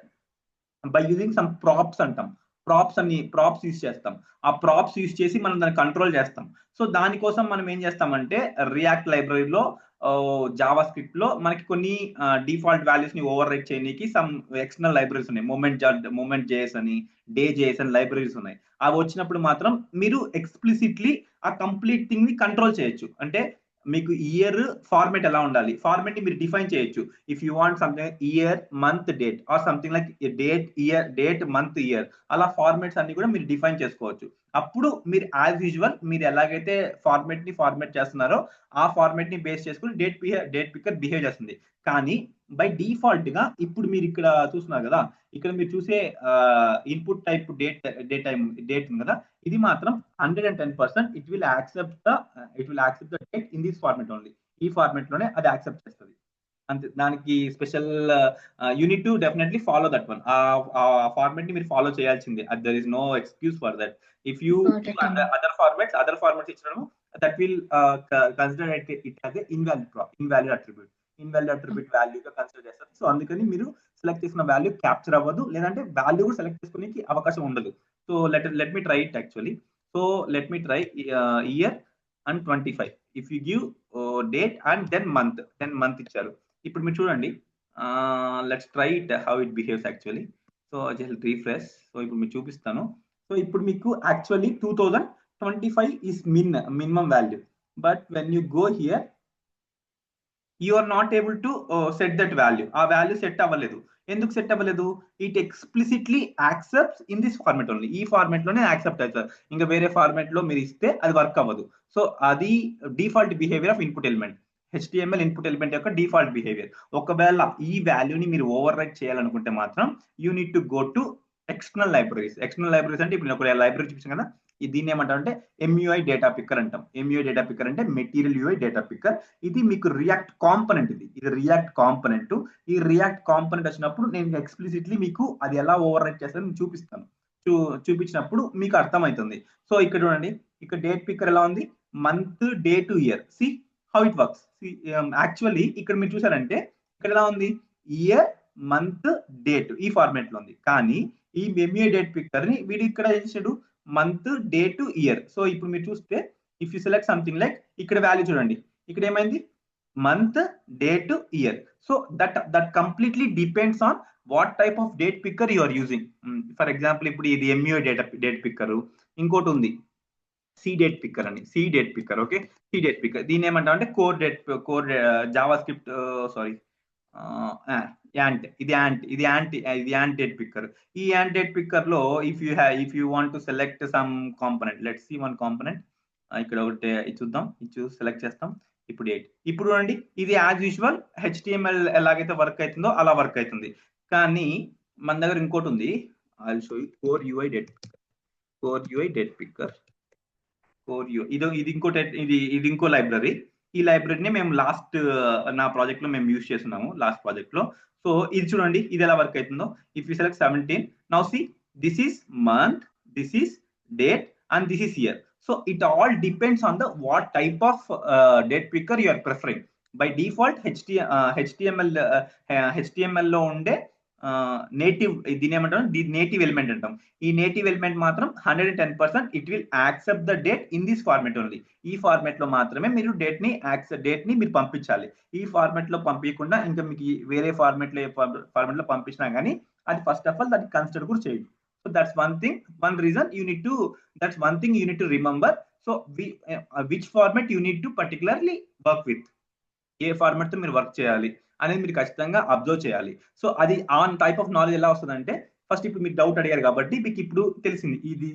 Speaker 1: by using some props అంటాం. ప్రాప్స్ యూజ్ చేస్తాం. ఆ ప్రాప్స్ యూజ్ చేసి మనం దాన్ని కంట్రోల్ చేస్తాం. సో దానికోసం మనం ఏం చేస్తామంటే రియాక్ట్ లైబ్రరీలో జావా స్క్రిప్ట్ లో మనకి కొన్ని డిఫాల్ట్ వాల్యూస్ ని ఓవర్ రైట్ చేయడానికి సమ్ ఎక్స్టర్నల్ లైబ్రరీస్ ఉన్నాయి. మూమెంట్ జేఎస్ అని, డే జేఎస్ అని లైబ్రరీస్ ఉన్నాయి. అవి వచ్చినప్పుడు మాత్రం మీరు ఎక్స్ప్లిసిట్లీ ఆ కంప్లీట్ థింగ్ ని కంట్రోల్ చేయొచ్చు. అంటే మీకు ఇయర్ ఫార్మాట్ ఎలా ఉండాలి, ఫార్మాట్ ని మీరు డిఫైన్ చేయొచ్చు. If you want something year month date or something like date month year, అలా ఫార్మాట్స్ అన్ని కూడా మీరు డిఫైన్ చేసుకోవచ్చు. అప్పుడు మీరు యాజ్ యూజువల్ మీరు ఎలాగైతే ఫార్మాట్ చేస్తున్నారో ఆ ఫార్మాట్ ని బేస్ చేసుకుని డేట్ పిక్కర్ బిహేవ్ చేస్తుంది. కానీ బై డిఫాల్ట్ గా ఇప్పుడు మీరు ఇక్కడ చూస్తున్నారు కదా, ఇక్కడ మీరు చూసే ఇన్పుట్ టైప్ డేట్ ఉంది కదా, ఇది మాత్రం 110% it will accept the date in this format only. ఈ ఫార్మాట్ లోనే అది యాక్సెప్ట్ చేస్తుంది. అంతే, దానికి special unit to definitely follow that one. ఆ ఫార్మాట్ ని మీరు ఫాలో చేయాల్సిందే. There is no excuse for that. If you other formats ఇచ్చడం, that will consider it as invalid attribute వాల్యూగా కన్సిడర్ చేస్తారు. సో అందుకని మీరు సెలెక్ట్ చేసిన వాల్యూ క్యాప్చర్ అవ్వదు, లేదంటే వాల్యూ కూడా సెలెక్ట్ చేసుకోనికి అవకాశం ఉండదు. So let me try it actually. So let me try year and 25. If you give date and then month ఇచ్చారు. ఇప్పుడు మీరు చూడండి, let's try it how it behaves actually. So just refresh. So ఇప్పుడు మీకు చూపిస్తాను. సో ఇప్పుడు మీకు actually 2025 is minimum value. But when you go here you are not able to set that value. ఆ వాల్యూ సెట్ అవ్వలేదు. ఎందుకు set అవ్వలేదు? It explicitly accepts in this format only. ఈ ఫార్మాట్ లోనే యాక్సెప్ట్ అవుతారు. ఇంకా వేరే ఫార్మాట్ లో మీరు ఇస్తే అది వర్క్ అవ్వదు. సో అది default behaviour of input element. HTML input element యొక్క డిఫాల్ట్ బిహేవియర్. ఒకవేళ ఈ వాల్యూని మీరు ఓవర్ రైట్ చేయాలనుకుంటే మాత్రం you need to go to external libraries అంటే ఇప్పుడు నేను ఒక లైబ్రరీ చూపించాను కదా, దీన్ని ఏమంటారంటే MUI డేటా పిక్కర్ అంటాం. MUI డేటా పిక్కర్ అంటే మెటీరియల్ UI డేటా పిక్కర్. ఇది మీకు రియాక్ట్ కాంపోనెంట్. ఇది రియాక్ట్ కాంపోనెంట్. ఈ రియాక్ట్ కాంపోనెంట్ వచ్చినప్పుడు నేను ఎక్స్ప్లిసిట్లీ మీకు అది ఎలా ఓవర్ రైట్ చేస్తానో చూపిస్తాను. చూపించినప్పుడు మీకు అర్థమవుతుంది. సో ఇక్కడ చూడండి, ఇక్కడ డేట్ పిక్కర్ ఎలా ఉంది, month day to year. See how it works. Actually ఇక్కడ మీరు చూసారంటే ఇక్కడ ఎలా ఉంది ఇయర్ మంత్ డేట్ ఈ ఫార్మాట్ లో ఉంది. కానీ ఈ ఎంఏ డేట్ పిక్కర్ ని వీడు ఇక్కడ ఏం చేసాడు మంత్ డేట్ ఇయర్. సో ఇప్పుడు మీరు చూస్తే if you select something like ఇక్కడ వాల్యూ చూడండి ఇక్కడ ఏమైంది month, date, year. So that completely depends on what type of date picker you are using. For example, ఇప్పుడు ఇది MUI date picker, ఇంకోటి ఉంది C date picker అని, C date picker. Okay, C date picker దీని ఏమంటాం అంటే core JavaScript sorry ant ant date picker. ఈ ant date picker లో if you want to select some component, let's see one component. ఇక్కడ ఒకటి చూద్దాం, select చేస్తాం. ఇప్పుడు చూడండి ఇది యాజ్ యూజువల్ HTML ఎలాగైతే వర్క్ అవుతుందో అలా వర్క్ అవుతుంది. కానీ మన దగ్గర ఇంకోటి ఉంది, I will show you core UI date picker. ఇది ఇంకో లైబ్రరీ. ఈ లైబ్రరీని మేము నా ప్రాజెక్ట్ లో మేము యూజ్ చేస్తున్నాము లాస్ట్ ప్రాజెక్ట్ లో. సో ఇది చూడండి ఇది ఎలా వర్క్ అవుతుందో. If you select 17, now see this is month, this is date and this is year. So it all depends on the what type of date picker you are preferring. By default HTML లో ఉండే native దీని ఏమంటాం native element అంటాం. ఈ native element మాత్రం 110% it will accept the date in this format only. ఈ format లో మాత్రమే మీరు డేట్ ని మీరు పంపించాలి. ఈ ఫార్మాట్ లో పంపించకుండా ఇంకా మీకు వేరే ఫార్మాట్ లో పంపించినా కానీ అది ఫస్ట్ ఆఫ్ ఆల్ దాన్ని కన్సిడర్ కూడా చేయదు. So that's one thing you need to remember. So which format you need to particularly work with, A format తో మీరు వర్క్ చేయాలి అనేది మీరు ఖచ్చితంగా అబ్జర్వ్ చేయాలి. సో అది ఆన్ టైప్ ఆఫ్ నాలెడ్జ్ ఎలా వస్తుందంటే ఫస్ట్ ఇప్పుడు మీరు డౌట్ అడిగారు కాబట్టి మీకు ఇప్పుడు తెలిసింది ఇది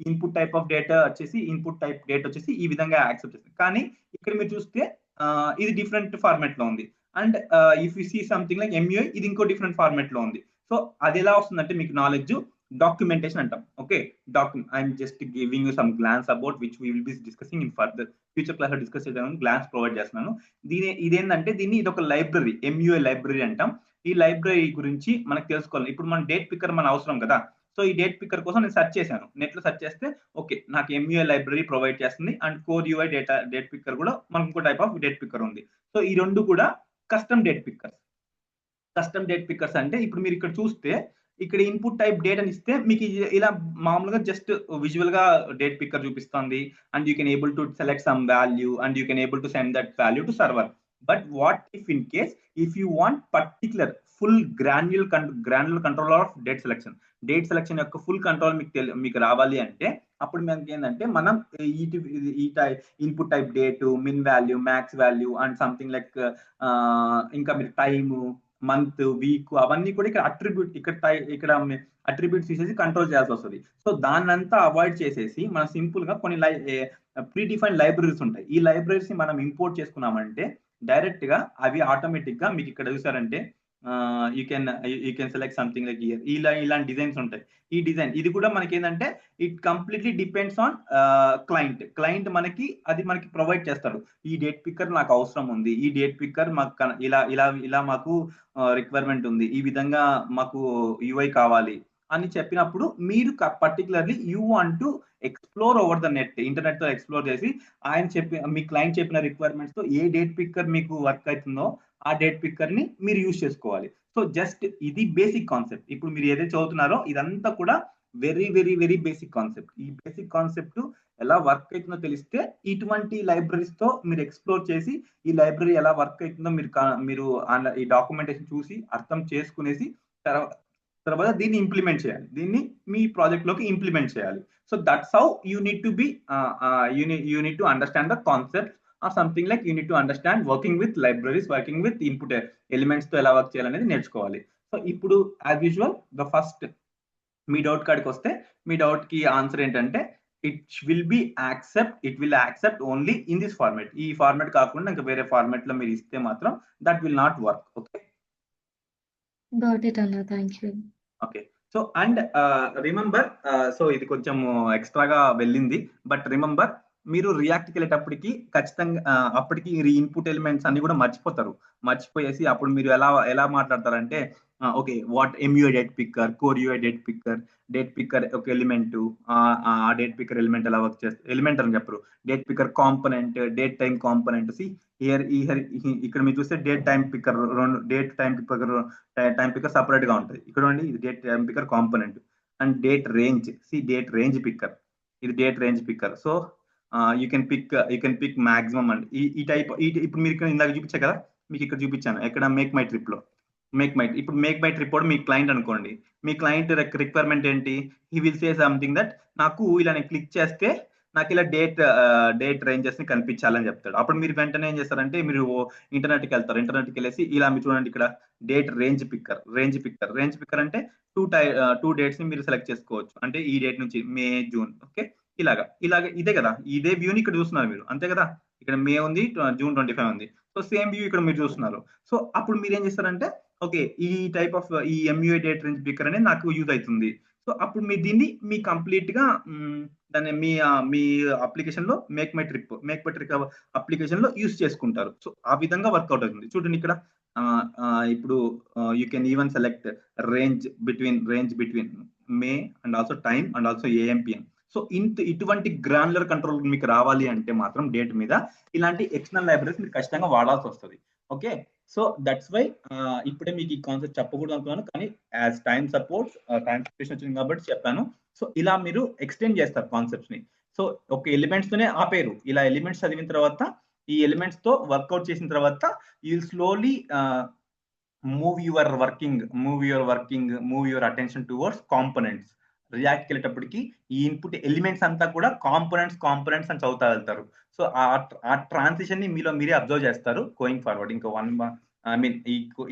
Speaker 1: ఇన్పుట్ టైప్ ఆఫ్ డేటా వచ్చేసి ఇన్పుట్ టైప్ డేట్ వచ్చేసి ఈ విధంగా యాక్సెప్ట్ చేస్తుంది. కానీ ఇక్కడ మీరు చూస్తే ఇది డిఫరెంట్ ఫార్మాట్ లో ఉంది. And if you see something like MUI ఇది ఇంకో డిఫరెంట్ ఫార్మాట్ లో ఉంది. సో అది ఎలా వస్తుందంటే మీకు నాలెడ్జ్ డాక్యుమెంటేషన్ అంటాం. Okay, I'm just giving you some glance about which we will be discussing in further future class లో డిస్కస్ చేద్దామని గ్లాన్స్ ప్రొవైడ్ చేస్తున్నాను. ఇదేంటంటే ఇది ఒక లైబ్రరీ, MUI లైబ్రరీ అంటాం. ఈ లైబ్రరీ గురించి మనకు తెలుసుకోవాలి. ఇప్పుడు మన డేట్ పిక్కర్ మన అవసరం కదా. సో ఈ డేట్ పిక్కర్ కోసం నేను సెర్చ్ చేశాను, నెట్ లో సెర్చ్ చేస్తే ఓకే నాకు MUI లైబ్రరీ ప్రొవైడ్ చేస్తుంది and core UI date picker కూడా మనకు ఇంకో టైప్ ఆఫ్ డేట్ పిక్కర్ ఉంది. సో ఈ రెండు కూడా కస్టమ్ డేట్ పిక్కర్స్ అంటే ఇప్పుడు మీరు ఇక్కడ చూస్తే ఇక్కడ ఇన్పుట్ టైప్ డేట్ అని ఇస్తే మీకు ఇలా మామూలుగా జస్ట్ విజువల్ గా డేట్ పిక్కర్ చూపిస్తుంది and you can able to select some value and you can able to send that value to server. But what if in case if you want particular full granular control of date selection యొక్క full control మీకు రావాలి అంటే అప్పుడు మనకి ఏంటంటే మనం ఈ input type date, min value, max value and something like ఇంకా మీరు టైము, మంత్, వీక్ అవన్నీ కూడా ఇక్కడ అట్రిబ్యూట్స్ తీసేసి కంట్రోల్ చేయాల్సి వస్తుంది. సో దాన్నంతా అవాయిడ్ చేసేసి మనం సింపుల్ గా కొన్ని ప్రీ డిఫైన్డ్ లైబ్రరీస్ ఉంటాయి. ఈ లైబ్రరీస్ ని మనం ఇంపోర్ట్ చేసుకున్నామంటే డైరెక్ట్ గా అవి ఆటోమేటిక్ గా మీకు ఇక్కడ చూసారంటే you can select something like year ఇలాంటి డిజైన్స్ ఉంటాయి. ఈ డిజైన్ ఇది కూడా మనకి ఏంటంటే it completely depends on client మనకి ప్రొవైడ్ చేస్తాడు. ఈ డేట్ పిక్కర్ నాకు అవసరం ఉంది, ఈ డేట్ పిక్కర్ మాకు ఇలా మాకు రిక్వైర్మెంట్ ఉంది, ఈ విధంగా మాకు UI కావాలి అని చెప్పినప్పుడు మీరు particularly you want to explore over the net, internet తో ఎక్స్ప్లోర్ చేసి మీ క్లయింట్ చెప్పిన రిక్వైర్మెంట్స్ తో ఏ డేట్ పిక్కర్ మీకు వర్క్ అవుతుందో ఆ డేట్ పిక్కర్ ని మీరు యూజ్ చేసుకోవాలి. సో జస్ట్ ఇది బేసిక్ కాన్సెప్ట్. ఇప్పుడు మీరు ఏదైతే చదువుతున్నారో ఇదంతా కూడా very very very basic concept. ఈ బేసిక్ కాన్సెప్ట్ ఎలా వర్క్ అవుతుందో తెలిస్తే ఇటువంటి లైబ్రరీస్ తో మీరు ఎక్స్ప్లోర్ చేసి ఈ లైబ్రరీ ఎలా వర్క్ అవుతుందో మీరు ఈ డాక్యుమెంటేషన్ చూసి అర్థం చేసుకునేసి తర్వాత దీన్ని ఇంప్లిమెంట్ చేయాలి, దీన్ని మీ ప్రాజెక్ట్ లోకి ఇంప్లిమెంట్ చేయాలి. So that's how you need to be you need to understand the concept or something like you need to understand working with libraries, working with input elements తో ఎలా వర్క్ చేయాలనేది నేర్చుకోవాలి. So ఇప్పుడు as usual the first మీ doubt కాడికి వస్తే మీ doubt కి ఆన్సర్ ఏంటంటే it will accept only in this format. ఈ ఫార్మాట్ కాకుండా ఇంకా వేరే ఫార్మాట్ లో మీరు ఇస్తే మాత్రం that will not work. Okay,
Speaker 2: got it అన్న, thank you.
Speaker 1: Okay, so and remember, so ఇది కొంచెం ఎక్స్ట్రాగా వెళ్ళింది బట్ రిమెంబర్ మీరు రియాక్ట్కి వెళ్ళేటప్పటికి ఖచ్చితంగా అప్పటికి ఇన్పుట్ ఎలిమెంట్స్ అన్ని కూడా మర్చిపోయేసి అప్పుడు మీరు ఎలా మాట్లాడతారంటే okay what MUI date picker, core UI date picker date picker ఒక ఎలిమెంట్, ఆ డేట్ పిక్కర్ ఎలిమెంట్ ఎలా వర్క్ చేస్తుంది, ఎలిమెంట్ అని చెప్పరు, date picker component, date time component. ఇక్కడ మీరు చూస్తే డేట్ టైం పిక్కర్ రెండు, డేట్ టైం పిక్కర్ సపరేట్ గా ఉంటుంది. ఇక్కడ ఇది date time picker component. And date range, date range picker, ఇది date range picker. So you can pick maximum అండి. ఈ టైప్ ఇప్పుడు మీరు ఇక్కడ ఇందాక చూపించా కదా, మీకు ఇక్కడ చూపించాను ఎక్కడ మేక్ మై ట్రిప్ లో. ఇప్పుడు మేక్ మై ట్రిప్ కూడా మీ క్లయింట్ అనుకోండి, మీ క్లయింట్ రిక్వైర్మెంట్ ఏంటి, he will say something that నాకు ఇలా నేను క్లిక్ చేస్తే నాకు ఇలా డేట్ రేంజెస్ ని కనిపించాలని చెప్తాడు. అప్పుడు మీరు వెంటనే ఏం చేస్తారంటే మీరు ఇంటర్నెట్కి వెళ్తారు, ఇంటర్నెట్కి వెళ్ళేసి ఇలా మీరు చూడండి ఇక్కడ డేట్ రేంజ్ పిక్కర్ అంటే టూ డేట్స్ ని మీరు సెలెక్ట్ చేసుకోవచ్చు. అంటే ఈ డేట్ నుంచి మే, జూన్. ఓకే, ఇలాగా ఇదే కదా, ఇదే వ్యూని ఇక్కడ చూస్తున్నారు మీరు, అంతే కదా. ఇక్కడ మే ఉంది, జూన్ 25 ఉంది. సో సేమ్ వ్యూ ఇక్కడ మీరు చూస్తున్నారు. సో అప్పుడు మీరు ఏం చేస్తారంటే ఓకే, ఈ టైప్ ఆఫ్ ఈ ఎంయూఐ డేట్ రేంజ్ పిక్కర్ అనేది నాకు యూజ్ అవుతుంది. సో అప్పుడు మీరు దీన్ని మీ కంప్లీట్ గా దాన్ని మీ అప్లికేషన్ లో మేక్ మై ట్రిప్ అప్లికేషన్ లో యూజ్ చేసుకుంటారు. సో ఆ విధంగా వర్కౌట్ అవుతుంది. చూడండి ఇక్కడ ఇప్పుడు you can even select range between May and also time and also AM PM. So ఇటువంటి గ్రాన్యులర్ కంట్రోల్ మీకు రావాలి అంటే మాత్రం డేట్ మీద ఇలాంటి ఎక్స్టర్నల్ లైబ్రరీస్ మీరు ఖచ్చితంగా వాడాల్సి వస్తుంది. ఓకే, సో దట్స్ వై ఇప్పుడే మీకు ఈ కాన్సెప్ట్ చెప్పకూడదు అనుకున్నాను, కానీ యాజ్ టైం సపోర్ట్స్ టైం వచ్చింది కాబట్టి చెప్పాను. సో ఇలా మీరు ఎక్స్టెండ్ చేస్తారు కాన్సెప్ట్స్ ని. సో ఒక ఎలిమెంట్స్ తోనే ఆపేరు, ఇలా ఎలిమెంట్స్ చదివిన తర్వాత ఈ ఎలిమెంట్స్ తో వర్కౌట్ చేసిన తర్వాత you slowly move your attention towards components. రియాక్ట్కి వెళ్ళేటప్పటికి ఈ ఇన్పుట్ ఎలిమెంట్స్ అంతా కూడా కాంపోనెంట్స్ అని చదువుతా వెళ్తారు. సో ఆ ట్రాన్సిషన్ ని మీరే అబ్జర్వ్ చేస్తారు గోయింగ్ ఫార్వర్డ్. ఇంకా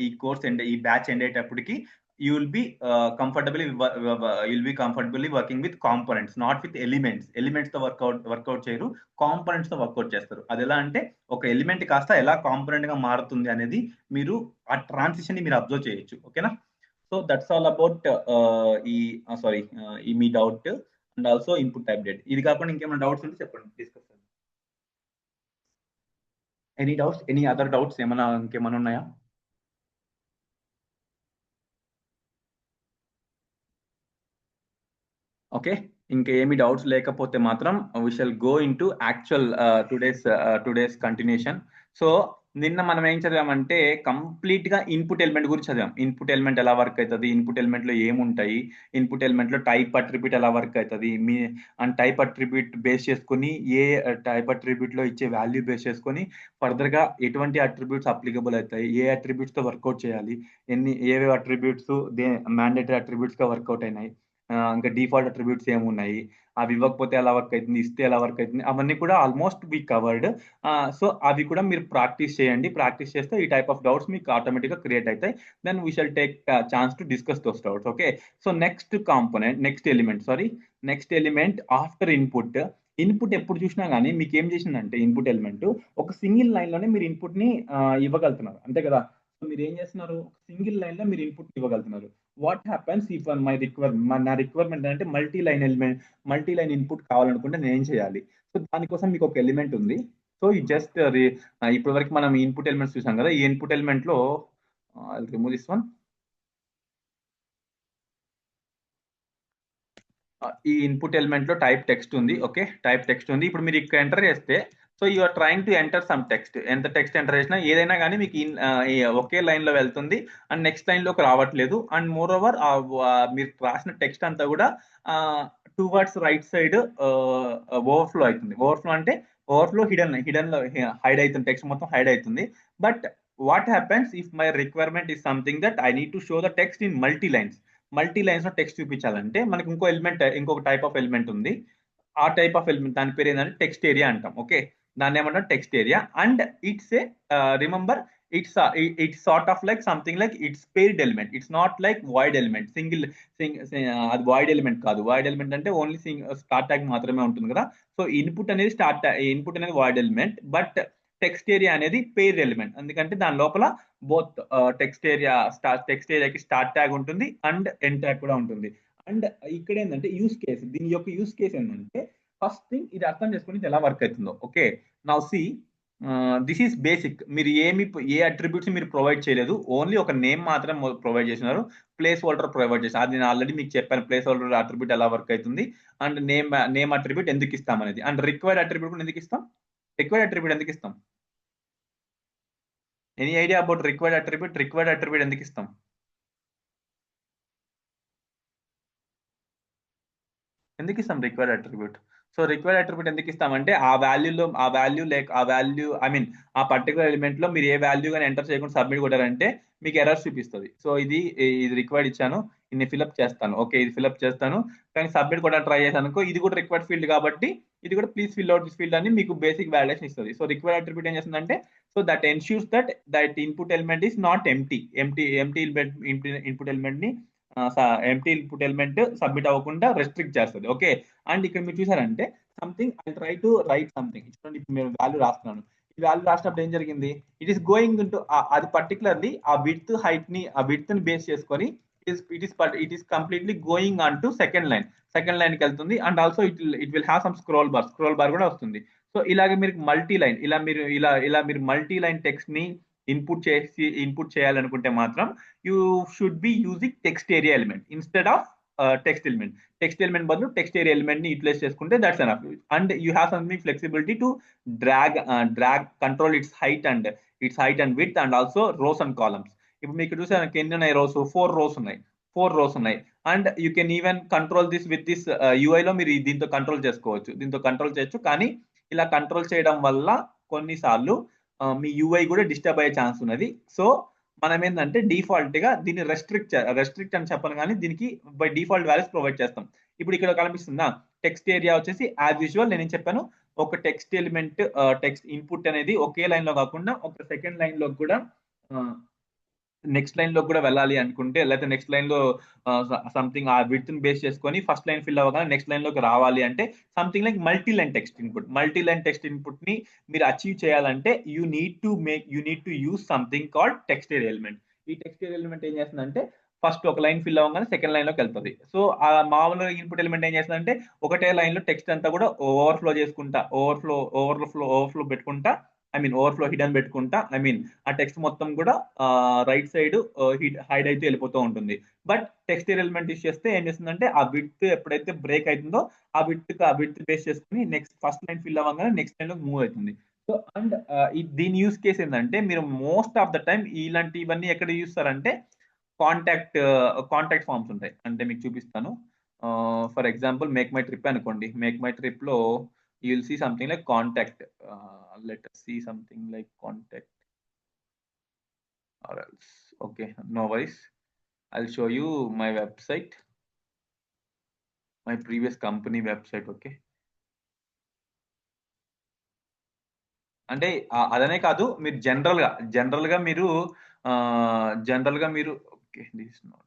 Speaker 1: ఈ కోర్స్ ఈ బ్యాచ్ ఎండ్ అయ్యేటప్పటికి you will be comfortably working with components, not with elements తో వర్కౌట్ చేయరు, కాంపోనెంట్స్ తో వర్కౌట్ చేస్తారు. అది ఎలా అంటే ఒక ఎలిమెంట్ కాస్త ఎలా కాంపోనెంట్ గా మారుతుంది అనేది మీరు ఆ ట్రాన్సిషన్ ని మీరు అబ్జర్వ్ చేయొచ్చు. ఓకేనా, సో దట్స్ ఆల్ అబౌట్ ఈ మీ doubt and also input type date. ఇది కాకుండా ఇంకేమైనా డౌట్స్ ఉంటే చెప్పండి, discuss. Any doubts, any other doubts ఇంకేమైనా ఉన్నాయా? ఓకే, ఇంకా ఏమి డౌట్స్ లేకపోతే మాత్రం we shall go into actual today's continuation. So నిన్న మనం ఏం చదివామంటే కంప్లీట్ గా ఇన్పుట్ ఎలిమెంట్ గురించి చదివాం. ఇన్పుట్ ఎలిమెంట్ ఎలా వర్క్ అవుతుంది, ఇన్పుట్ ఎలిమెంట్ లో ఏముంటాయి, ఇన్పుట్ ఎలిమెంట్ లో టైప్ అట్రిబ్యూట్ ఎలా వర్క్ అవుతుంది, టైప్ అట్రిబ్యూట్ బేస్ చేసుకుని ఏ టైప్ అట్రిబ్యూట్ లో ఇచ్చే వాల్యూ బేస్ చేసుకొని ఫర్దర్ గా ఎటువంటి అట్రిబ్యూట్స్ అప్లికబుల్ అవుతాయి, ఏ అట్రిబ్యూట్స్ తో వర్కౌట్ చేయాలి, ఏవే అట్రిబ్యూట్స్ మ్యాండేటరీ అట్రిబ్యూట్స్ గా వర్కౌట్ అయినాయి, ఇంకా డిఫాల్ట్ అట్రిబ్యూట్స్ ఏమున్నాయి, అవి ఇవ్వకపోతే ఎలా వర్క్ అవుతుంది, ఇస్తే ఎలా వర్క్ అవుతుంది, అవన్నీ కూడా ఆల్మోస్ట్ వి కవర్డ్. సో అవి కూడా మీరు ప్రాక్టీస్ చేయండి. ప్రాక్టీస్ చేస్తే ఈ టైప్ ఆఫ్ డౌట్స్ మీకు ఆటోమేటిక్ గా క్రియేట్ అవుతాయి. Then we shall take chance to discuss those doubts. Okay, so next element after input ఎప్పుడు చూసినా కానీ మీకు ఏం చేసిందంటే ఇన్పుట్ ఎలిమెంట్ ఒక సింగిల్ లైన్ లోనే మీరు ఇన్పుట్ ని ఇవ్వగలుగుతున్నారు, అంతే కదా. సో మీరు ఏం చేస్తున్నారు, సింగిల్ లైన్ లో మీరు ఇన్పుట్ ఇవ్వగలుగుతున్నారు. వాట్ హ్యాపెన్స్ ఇఫ్ నా రిక్వైర్మెంట్ అంటే మల్టీ లైన్ ఇన్పుట్ కావాలనుకుంటే నేను ఏం చేయాలి? సో దానికోసం మీకు ఒక ఎలిమెంట్ ఉంది. సో ఈ జస్ట్ ఇప్పటి వరకు మనం ఇన్పుట్ ఎలిమెంట్స్ చూసాం కదా, ఈ ఇన్పుట్ ఎలిమెంట్ లో రిమూవ్ దిస్ వన్. ఈ ఇన్పుట్ ఎలిమెంట్ లో టైప్ టెక్స్ట్ ఉంది. ఓకే, టైప్ టెక్స్ట్ ఉంది. ఇప్పుడు మీరు ఇక్కడ ఎంటర్ చేస్తే so you are trying to enter some text. ఎంత టెక్స్ట్ ఎంటర్ చేసినా ఏదైనా కానీ మీకు ఒకే లైన్ లో వెళ్తుంది అండ్ నెక్స్ట్ లైన్ లోకి రావట్లేదు. అండ్ మోర్ ఓవర్ మీరు రాసిన టెక్స్ట్ అంతా కూడా టువర్డ్స్ రైట్ సైడ్ ఓవర్ఫ్లో అవుతుంది. ఓవర్ఫ్లో హిడెన్ లో హైడ్ అవుతుంది, టెక్స్ట్ మొత్తం హైడ్ అవుతుంది. But what happens if my requirement is something that I need to show the text in multi lines లో టెక్స్ట్ చూపించాలంటే మనకి ఇంకొక టైప్ ఆఫ్ ఎలిమెంట్ ఉంది. ఆ టైప్ ఆఫ్ ఎలిమెంట్ దాని పేరు ఏంటంటే టెక్స్ట్ ఏరియా అంటాం. ఓకే, దాన్ని ఏమంటాం text area. And it's remember it's sort of like something like it's paired element. It's not like void element. అది వాయిడ్ ఎలిమెంట్ కాదు. వాయిడ్ ఎలిమెంట్ అంటే ఓన్లీ స్టార్ట్ ట్యాగ్ మాత్రమే ఉంటుంది కదా. సో ఇన్పుట్ అనేది void element, but text area అనేది paired element. ఎందుకంటే దాని లోపల బోత్ టెక్స్ట్ ఏరియాకి స్టార్ట్ ట్యాగ్ ఉంటుంది అండ్ ఎండ్ ట్యాగ్ కూడా ఉంటుంది. అండ్ ఇక్కడ ఏంటంటే దీని యొక్క యూస్ కేస్ ఏంటంటే ఫస్ట్ థింగ్ ఇది అర్థం చేసుకుని ఇది ఎలా వర్క్ అవుతుందో. Okay, now see this is basic. మీరు ఏ అట్రిబ్యూట్స్ మీరు ప్రొవైడ్ చేయలేదు, ఓన్లీ ఒక నేమ్ మాత్రం ప్రొవైడ్ చేసినారు, ప్లేస్ హోల్డర్ ప్రొవైడ్ చేసినారు. అది నేను ఆల్రెడీ మీకు చెప్పాను, ప్లేస్ హోల్డర్ అట్రిబ్యూట్ ఎలా వర్క్ అవుతుంది అండ్ నేమ్ అట్రిబ్యూట్ ఎందుకు ఇస్తాం అనేది, అండ్ రిక్వైర్డ్ అట్రిబ్యూట్ ఎందుకు ఇస్తాం. రిక్వైర్డ్ అట్రిబ్యూట్ ఎందుకు ఇస్తాం? Any idea about required attribute? Required attribute ఎందుకు ఇస్తాం? ఎందుకు ఇస్తాం required attribute? So required attribute ఎందుకు ఇస్తామంటే ఆ వాల్యూ ఐ మీన్ ఆ పర్టికులర్ ఎలిమెంట్ లో మీరు ఏ వాల్యూ కానీ ఎంటర్ చేయకుండా సబ్మిట్ కొట్టారంటే మీకు ఎర్రర్స్ చూపిస్తుంది. సో ఇది రిక్వైర్డ్ ఇచ్చాను, ఇన్ని ఫిల్అప్ చేస్తాను, ఓకే ఇది ఫిల్అప్ చేస్తాను, కానీ సబ్మిట్ కూడా ట్రై చేశాను అనుకో, ఇది కూడా రిక్వైర్డ్ ఫీల్డ్ కాబట్టి ఇది కూడా please fill out this field అని మీకు బేసిక్ వాలిడేషన్ ఇస్తుంది. సో రిక్వైర్డ్ అట్రిబ్యూట్ ఏం చేస్తుందంటే, so that ensures that input element is not empty input element ని ఎంటీ ఇన్పుట్ ఎలిమెంట్ సబ్మిట్ అవ్వకుండా రెస్ట్రిక్ట్ చేస్తుంది. ఓకే, అండ్ ఇక్కడ మీరు చూసారంటే something I try to write something. చూడండి ఇప్పుడు నేను వాల్యూ రాస్తున్నాను, ఈ వాల్యూ రాసినప్పుడు ఏం జరిగింది, ఇట్ ఈస్ గోయింగ్ ఇంటూ అది పర్టికులర్లీ ఆ విడ్త్ హైట్ ని బేస్ చేసుకొని it is completely going on to second line కి వెళ్తుంది, and also it will have some scroll bar కూడా వస్తుంది. సో ఇలాగే మీరు మల్టీ లైన్ టెక్స్ట్ ని ఇన్పుట్ చేయాలనుకుంటే మాత్రం you should be using text area element instead of text element బదులు టెక్స్ట్ ఏరియా ఎలిమెంట్ ని యూటిలైజ్ చేసుకుంటే that's enough. And you have something flexibility to drag control it's height and width and also rows and columns. ఇప్పుడు మీకు చూసాను ఎన్ని ఉన్నాయి rose, 4 rose ఉన్నాయి and you can even control this with this UI లో మీరు దీంతో కంట్రోల్ చేయొచ్చు. కానీ ఇలా కంట్రోల్ చేయడం వల్ల కొన్నిసార్లు మీ యూఐ కూడా డిస్టర్బ్ అయ్యే ఛాన్స్ ఉన్నది. సో మనం ఏంటంటే డిఫాల్ట్ గా దీన్ని రెస్ట్రిక్ట్ అని చెప్పను, కానీ దీనికి బై డిఫాల్ట్ వాల్యూస్ ప్రొవైడ్ చేస్తాం. ఇప్పుడు ఇక్కడ కనిపిస్తుందా టెక్స్ట్ ఏరియా వచ్చేసి యాజ్ యూజువల్ నేను చెప్పాను, ఒక టెక్స్ట్ ఎలిమెంట్ టెక్స్ట్ ఇన్పుట్ అనేది ఒకే లైన్ లో కాకుండా ఒక సెకండ్ లైన్ లో కూడా నెక్స్ట్ లైన్ లో కూడా వెళ్ళాలి అనుకుంటే, లేకపోతే నెక్స్ట్ లైన్ లో సంథింగ్ ఆ విడ్త్ ని బేస్ చేసుకొని ఫస్ట్ లైన్ ఫిల్ అవ్వగానే నెక్స్ట్ లైన్ లోకి రావాలి అంటే something like multi line text input ని మీరు అచీవ్ చేయాలంటే you need to use something called text area element. ఈ టెక్స్ట్ ఏరియా ఎలిమెంట్ ఏం చేస్తుందంటే ఫస్ట్ ఒక లైన్ ఫిల్ అవ్వగానే సెకండ్ లైన్ లోకి వెళ్తుంది. సో ఆ మామూలుగా ఇన్పుట్ ఎలిమెంట్ ఏం చేస్తుందంటే ఒకటే లైన్ లో టెక్స్ట్ అంతా కూడా ఓవర్ఫ్లో పెట్టుకుంటా, ఓవర్ఫ్లో హిడెన్ పెట్టుకుంటా, ఆ టెక్స్ట్ మొత్తం కూడా రైట్ సైడ్ హైడ్ అయితే వెళ్ళిపోతూ ఉంటుంది. బట్ టెక్స్ట్ ఎలిమెంట్ యూస్ చేస్తే ఏం చేస్తుందంటే ఆ విడ్త్ ఎప్పుడైతే బ్రేక్ అవుతుందో ఆ విడ్త్ బేస్ చేసుకుని నెక్స్ట్ ఫస్ట్ లైన్ ఫిల్ అవ్వగానే నెక్స్ట్ లైన్ లో మూవ్ అవుతుంది. సో అండ్ దీని యూస్ కేసు ఏంటంటే మీరు మోస్ట్ ఆఫ్ ద టైం ఇవన్నీ ఎక్కడ చూస్తారంటే కాంటాక్ట్ ఫార్మ్స్ ఉంటాయి. అంటే మీకు చూపిస్తాను, for example make my trip అనుకోండి. మేక్ మై ట్రిప్ లో you will see something like contact. Let us see something like contact or else. Okay, no worries, I'll show you my website, my previous company website. Okay, అంటే అదనే కాదు, మీరు general గా మీరు okay this not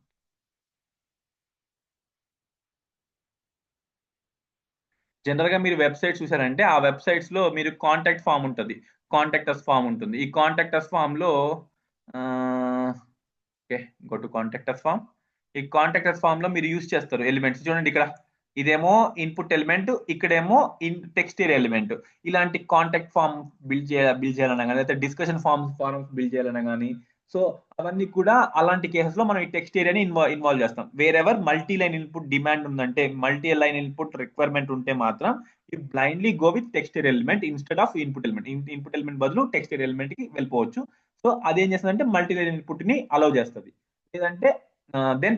Speaker 1: general గా మీరు website చూసారంటే ఆ websites లో మీరు కాంటాక్ట్ ఫామ్ ఉంటుంది, ఈ కాంటాక్టర్స్ ఫామ్ లో okay go to contact us form. ఈ కాంటాక్టర్స్ ఫామ్ లో మీరు యూస్ చేస్తారు ఎలిమెంట్స్. చూడండి ఇక్కడ ఇదేమో ఇన్పుట్ ఎలిమెంట్, ఇక్కడేమో టెక్స్ట్ ఏరియా ఎలిమెంట్. ఇలాంటి కాంటాక్ట్ ఫామ్ బిల్డ్ చేయాలన్నా కానీ, లేకపోతే డిస్కషన్ ఫార్మ్స్ బిల్డ్ చేయాలన్నా కానీ, సో అవన్నీ కూడా అలాంటి కేసెస్ లో మనం ఈ టెక్స్ట్ ఏరియాని ఇన్వాల్వ్ చేస్తాం. Wherever multi line input demand ఉందంటే, మల్టీ లైన్ ఇన్పుట్ రిక్వైర్మెంట్ ఉంటే మాత్రం you blindly go with text area element instead of input element బదులు టెక్స్ట్ ఏరియా ఎలిమెంట్ కి వెళ్ళిపోవచ్చు. సో అదేం చేస్తుందంటే మల్టీ లైన్ ఇన్పుట్ ని అలౌ చేస్తుంది. లేదంటే దెన్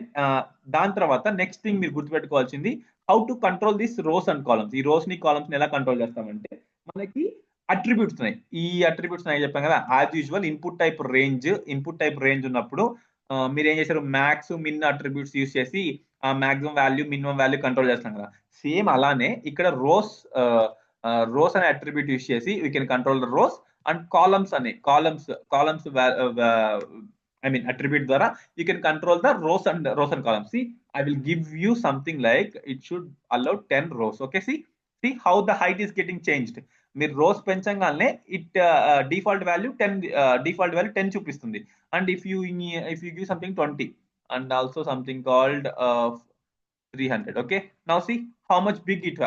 Speaker 1: దాని తర్వాత నెక్స్ట్ థింగ్ మీరు గుర్తుపెట్టుకోవాల్సింది how to control this rows and columns. ఈ రోస్ ని కాలమ్స్ ని ఎలా కంట్రోల్ చేస్తామంటే, మనకి అట్రిబ్యూట్స్ ఉన్నాయి. ఈ అట్రిబ్యూట్స్ నేను చెప్పాను కదా, as usual input type range ఉన్నప్పుడు మీరు ఏం చేశారు, మ్యాక్స్ మిన్ అట్రిబ్యూట్స్ యూస్ చేసి ఆ maximum value minimum value control చేస్తాం కదా. సేమ్ అలానే ఇక్కడ రోస్ అనే అట్రిబ్యూట్ యూస్ చేసి we can control the rose, and columns attribute ద్వారా you can control the rows and columns. See, I will give you something like it should allow 10 rows. Okay, see how the height is getting changed. మీరు rose పెంచగానే it default value 10 చూపిస్తుంది. And if you give something 20 and also something called 300. Okay, now see how much big it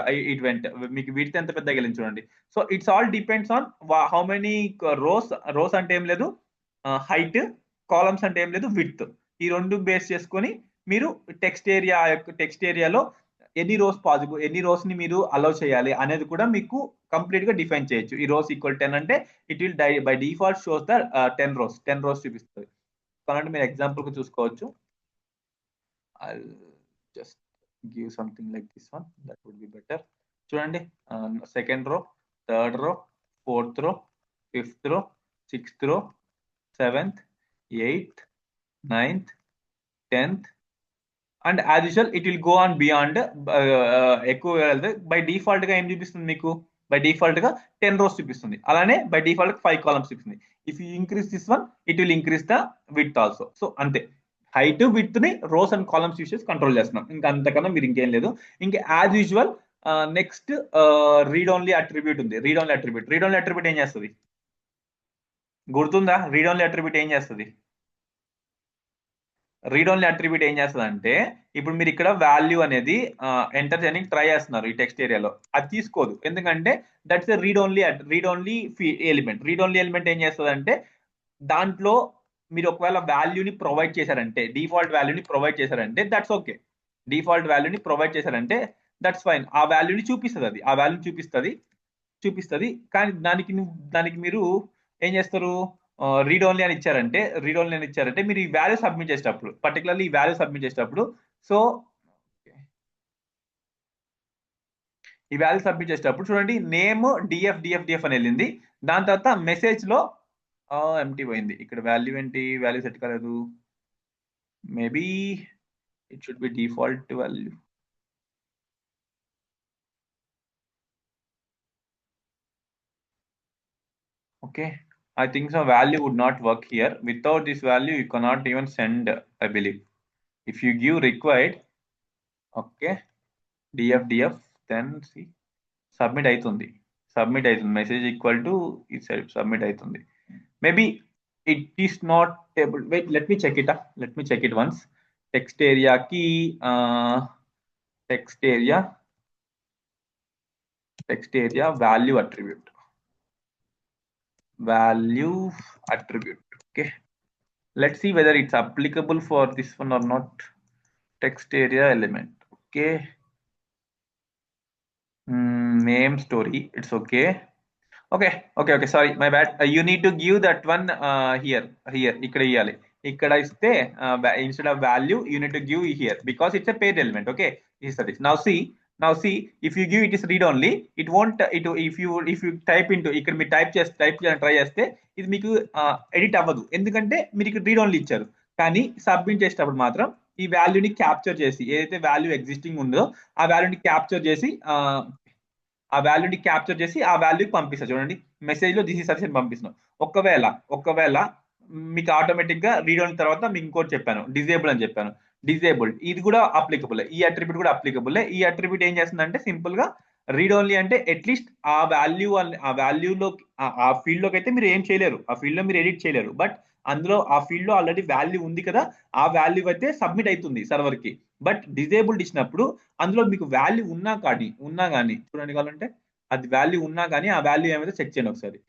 Speaker 1: went. మీకు width ఎంత పెద్దగా వెళ్ళింది చూడండి. So it's all depends on how many rose అంటే ఏం లేదు, హైట్, కాలమ్స్ అంటే ఏం లేదు, విడ్త్. ఈ రెండు బేస్ చేసుకొని మీరు టెక్స్ట్ ఏరియాలో ఎన్ని రోస్ పాసిబుల్, ఎన్ని రోస్ ని మీరు అలౌ చేయాలి అనేది కూడా మీకు కంప్లీట్ గా డిఫైన్ చేయొచ్చు. ఈ రోస్ ఈక్వల్ 10 అంటే it will by default shows the 10 rows చూపిస్తుంది. కాబట్టి మీరు ఎగ్జాంపుల్ కు చూసుకోవచ్చు. I'll just give something like this one, that would be better. చూడండి, second row, third row, fourth row, fifth row, sixth row, seventh, eighth, ninth, 10th, and as usual it will go on beyond. ఎక్కువ వెళ్తే by default గా ఏం చూపిస్తుంది మీకు, by default గా 10 rows చూపిస్తుంది. అలానే బై డిఫాల్ట్ 5 కాలమ్స్ చూపిస్తుంది. If you increase this one it will increase the width also. So అంతే, హైట్ విడ్త్ ని రోస్ అండ్ కాలమ్స్ యూస్ చేసి కంట్రోల్ చేస్తున్నాం. ఇంకా అంతకన్నా మీరు ఇంకేం లేదు. ఇంకా as usual next read only attribute ఉంది. రీడ్ ఓన్లీ అట్రిబ్యూట్ ఏం చేస్తుంది గుర్తుందా? రీడ్ ఓన్లీ అట్రిబ్యూట్ ఏం చేస్తుంది? రీడ్ ఓన్లీ అట్రిబ్యూట్ ఏం చేస్తుంది అంటే, ఇప్పుడు మీరు ఇక్కడ వాల్యూ అనేది ఎంటర్ చేయడానికి ట్రై చేస్తున్నారు ఈ టెక్స్ట్ ఏరియాలో, అది తీసుకోదు. ఎందుకంటే that's a read only element. Read only element ఏం చేస్తుంది అంటే, దాంట్లో మీరు ఒకవేళ వాల్యూని ప్రొవైడ్ చేశారంటే, డిఫాల్ట్ వాల్యూని ప్రొవైడ్ చేశారంటే దట్స్ ఓకే. డిఫాల్ట్ వాల్యూని ప్రొవైడ్ చేశారంటే దట్స్ ఫైన్. ఆ వాల్యూని చూపిస్తుంది, అది ఆ వాల్యూని చూపిస్తుంది. కానీ దానికి మీరు ఏం చేస్తారు, రీడ్ ఓన్లీ అని ఇచ్చారంటే మీరు ఈ వాల్యూ సబ్మిట్ చేసేటప్పుడు, పర్టికులర్లీ ఈ వాల్యూ సబ్మిట్ చేసేటప్పుడు, సో ఈ వాల్యూ సబ్మిట్ చేసేటప్పుడు చూడండి, నేమ్ డిఎఫ్ అని వెళ్ళింది. దాని తర్వాత మెసేజ్ లో ఎంటీ పోయింది. ఇక్కడ వాల్యూ ఏంటి, వాల్యూ సెట్ కాలేదు. Maybe it should B default value. Okay, I think so value would not work here. Without this value you cannot even send, I believe. If you give required, okay, df, then see submit aitundi, message equal to submit aitundi. Maybe it is not able. Wait, let me check it once. Text area ki text area value attribute. Okay, let's see whether it's applicable for this one or not. Text area element. Okay, name story, it's okay. Sorry, my bad. You need to give that one here ikkada iyali. Ikkada iste instead of value you need to give here, because it's a paired element. Okay, is that it. Now see, if you give it is read only, it won't if you type into ikkada me type cheyani try cheste ఇది మీకు edit అవ్వదు. ఎందుకంటే మీరు ఇక్కడ read only ఇచ్చారు. కానీ submit చేసేటప్పుడు మాత్రం ఈ వాల్యూని క్యాప్చర్ చేసి, ఏదైతే వాల్యూ ఎగ్జిస్టింగ్ ఉందో ఆ వాల్యూని క్యాప్చర్ చేసి ఆ వాల్యూకి పంపిస్తా. చూడండి, మెసేజ్ లో దిస్ ఇస్ సఫిషియెంట్ పంపిస్తున్నాం. ఒకవేళ మీకు ఆటోమేటిక్ గా రీడ్ ఓన్లీ తర్వాత మీకు ఇంకోటి చెప్పాను, డిజేబుల్ అని చెప్పాను. డిజేబుల్డ్ ఇది కూడా అప్లికబుల్, ఈ అట్రిబ్యూట్ కూడా అప్లికబుల్. ఈ అట్రిబ్యూట్ ఏం చేస్తుందంటే సింపుల్ గా రీడ్ ఓన్లీ అంటే అట్లీస్ట్ ఆ వాల్యూలో ఆ ఫీల్డ్ లోకి అయితే మీరు ఏం చేయలేరు, ఆ ఫీల్డ్ లో మీరు ఎడిట్ చేయలేరు. బట్ అందులో ఆ ఫీల్డ్ లో ఆల్రెడీ వాల్యూ ఉంది కదా, ఆ వాల్యూ అయితే సబ్మిట్ అవుతుంది సర్వర్ కి. బట్ డిజేబుల్డ్ ఇచ్చినప్పుడు అందులో మీకు వాల్యూ ఉన్నా కానీ చూడండి, కావాలంటే అది వాల్యూ ఉన్నా కానీ ఆ వాల్యూ ఏమైతే చెక్ చేయండి ఒకసారి.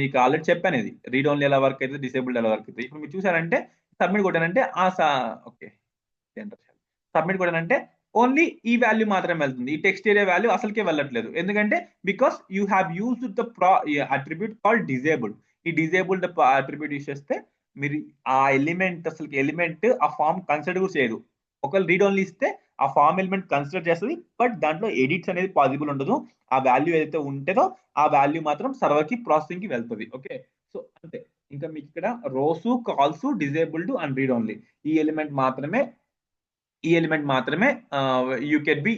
Speaker 1: మీకు ఆల్రెడీ చెప్పాను ఇది రీడ్ ఓన్లీ ఎలా వర్క్ అయితే, డిసేబుల్డ్ ఎలా వర్క్ అయితే. ఇప్పుడు మీరు చూసారంటే సబ్మిట్ కొట్టానంటే ఓకే, సబ్మిట్ కొట్టానంటే ఓన్లీ ఈ వాల్యూ మాత్రమే వెళ్తుంది, ఈ టెక్స్ట్ ఏరియా వాల్యూ అసలుకే వెళ్ళట్లేదు. ఎందుకంటే because you have used the attribute called disabled. ఈ డిజేబుల్డ్ అట్రిబ్యూట్ యూజ్ చేస్తే మీరు ఆ ఎలిమెంట్ ఆ ఫామ్ కన్సిడర్ కూడా చేయదు. ఒకవేళ రీడ్ ఓన్లీ ఇస్తే ఆ ఫామ్ ఎలిమెంట్ కన్సిడర్ చేస్తుంది, బట్ దాంట్లో ఎడిట్స్ అనేది పాసిబుల్ ఉండదు. ఆ వాల్యూ ఏదైతే ఉంటుందో ఆ వాల్యూ మాత్రం సర్వర్ కి ప్రాసెసింగ్ కి వెళ్తుంది. ఓకే, సో అంతే. ఇంకా మీకు ఇక్కడ rows, cols, disabled and read only ఈ ఎలిమెంట్ మాత్రమే యూ కెడ్ బి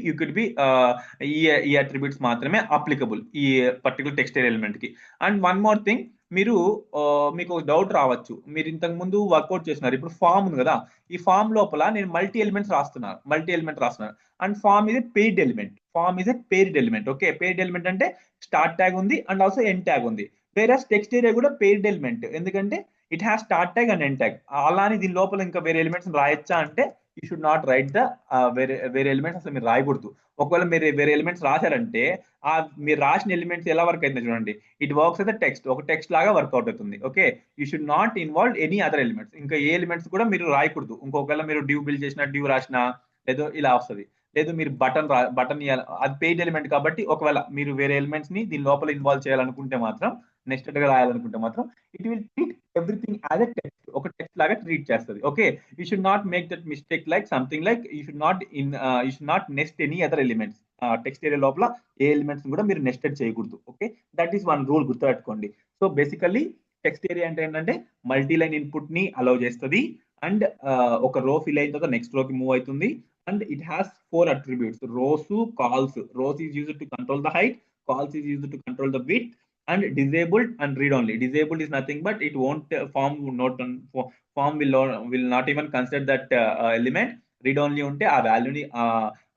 Speaker 1: ఈ అట్రిబ్యూట్స్ మాత్రమే అప్లికబుల్ ఈ పర్టికులర్ టెక్స్ట్ ఎలిమెంట్ కి. అండ్ వన్ మోర్ థింగ్, మీకు ఒక డౌట్ రావచ్చు. మీరు ఇంతకు ముందు వర్కౌట్ చేస్తున్నారు, ఇప్పుడు ఫామ్ ఉంది కదా, ఈ ఫామ్ లోపల నేను మల్టీ ఎలిమెంట్ రాస్తున్నాను. And form is a paired element. Okay, paired element అంటే స్టార్ట్ ట్యాగ్ ఉంది అండ్ ఆల్సో ఎండ్ ట్యాగ్ ఉంది. వేరే టెక్స్ట్ ఏరియా కూడా పెయిడ్ ఎలిమెంట్, ఎందుకంటే it has start tag and end tag. అలానే దీని లోపల ఇంకా వేరే ఎలిమెంట్స్ రాయొచ్చా అంటే you should not write the వేరే ఎలిమెంట్స్ అసలు మీరు రాయకూడదు. ఒకవేళ మీరు వేరే ఎలిమెంట్స్ రాశారంటే ఆ మీరు రాసిన ఎలిమెంట్స్ ఎలా వర్క్ అవుతుంది చూడండి. ఇట్ వర్క్స్ అయితే టెక్స్ట్, ఒక టెక్స్ట్ లాగా వర్క్అవుట్ అవుతుంది. Okay, you should not involve any other elements. ఇంకా ఏ ఎలిమెంట్స్ కూడా మీరు రాయకూడదు. ఇంకొకవేళ మీరు డ్యూ బిల్డ్ చేసిన డ్యూ రాసిన లేదో ఇలా వస్తుంది. లేదు మీరు బటన్ అది పెయిడ్ ఎలిమెంట్ కాబట్టి ఒకవేళ మీరు వేరే ఎలిమెంట్స్ ని దీని లోపల ఇన్వాల్వ్ చేయాలనుకుంటే మాత్రం, నెక్స్ట్ గా రాయాలనుకుంటే మాత్రం it will treat everything as a text, ఒక టెక్స్ట్ లాగా ట్రీట్ చేస్తుంది. Okay, you should not make that mistake like something like you should not nest any other elements. Text area లోపల ఏ ఎలిమెంట్స్ కూడా మీరు నెస్టెడ్ చేయకూడదు. Okay, that is one rule, గుర్తుపెట్టుకోండి. So basically text area అంటే ఏంటంటే multi line input ని allow చేస్తుంది అండ్ ఒక రో ఫిల్ అయిన తర్వాత నెక్స్ట్ రోకి మూవ్ అవుతుంది. And it has 4 attributes: rows, calls. Rows is used to control the height, calls is used to control the width, and disabled and read only. Disabled is nothing but it won't form will not even consider that element. Read only ఉంటే ఆ వాల్యూని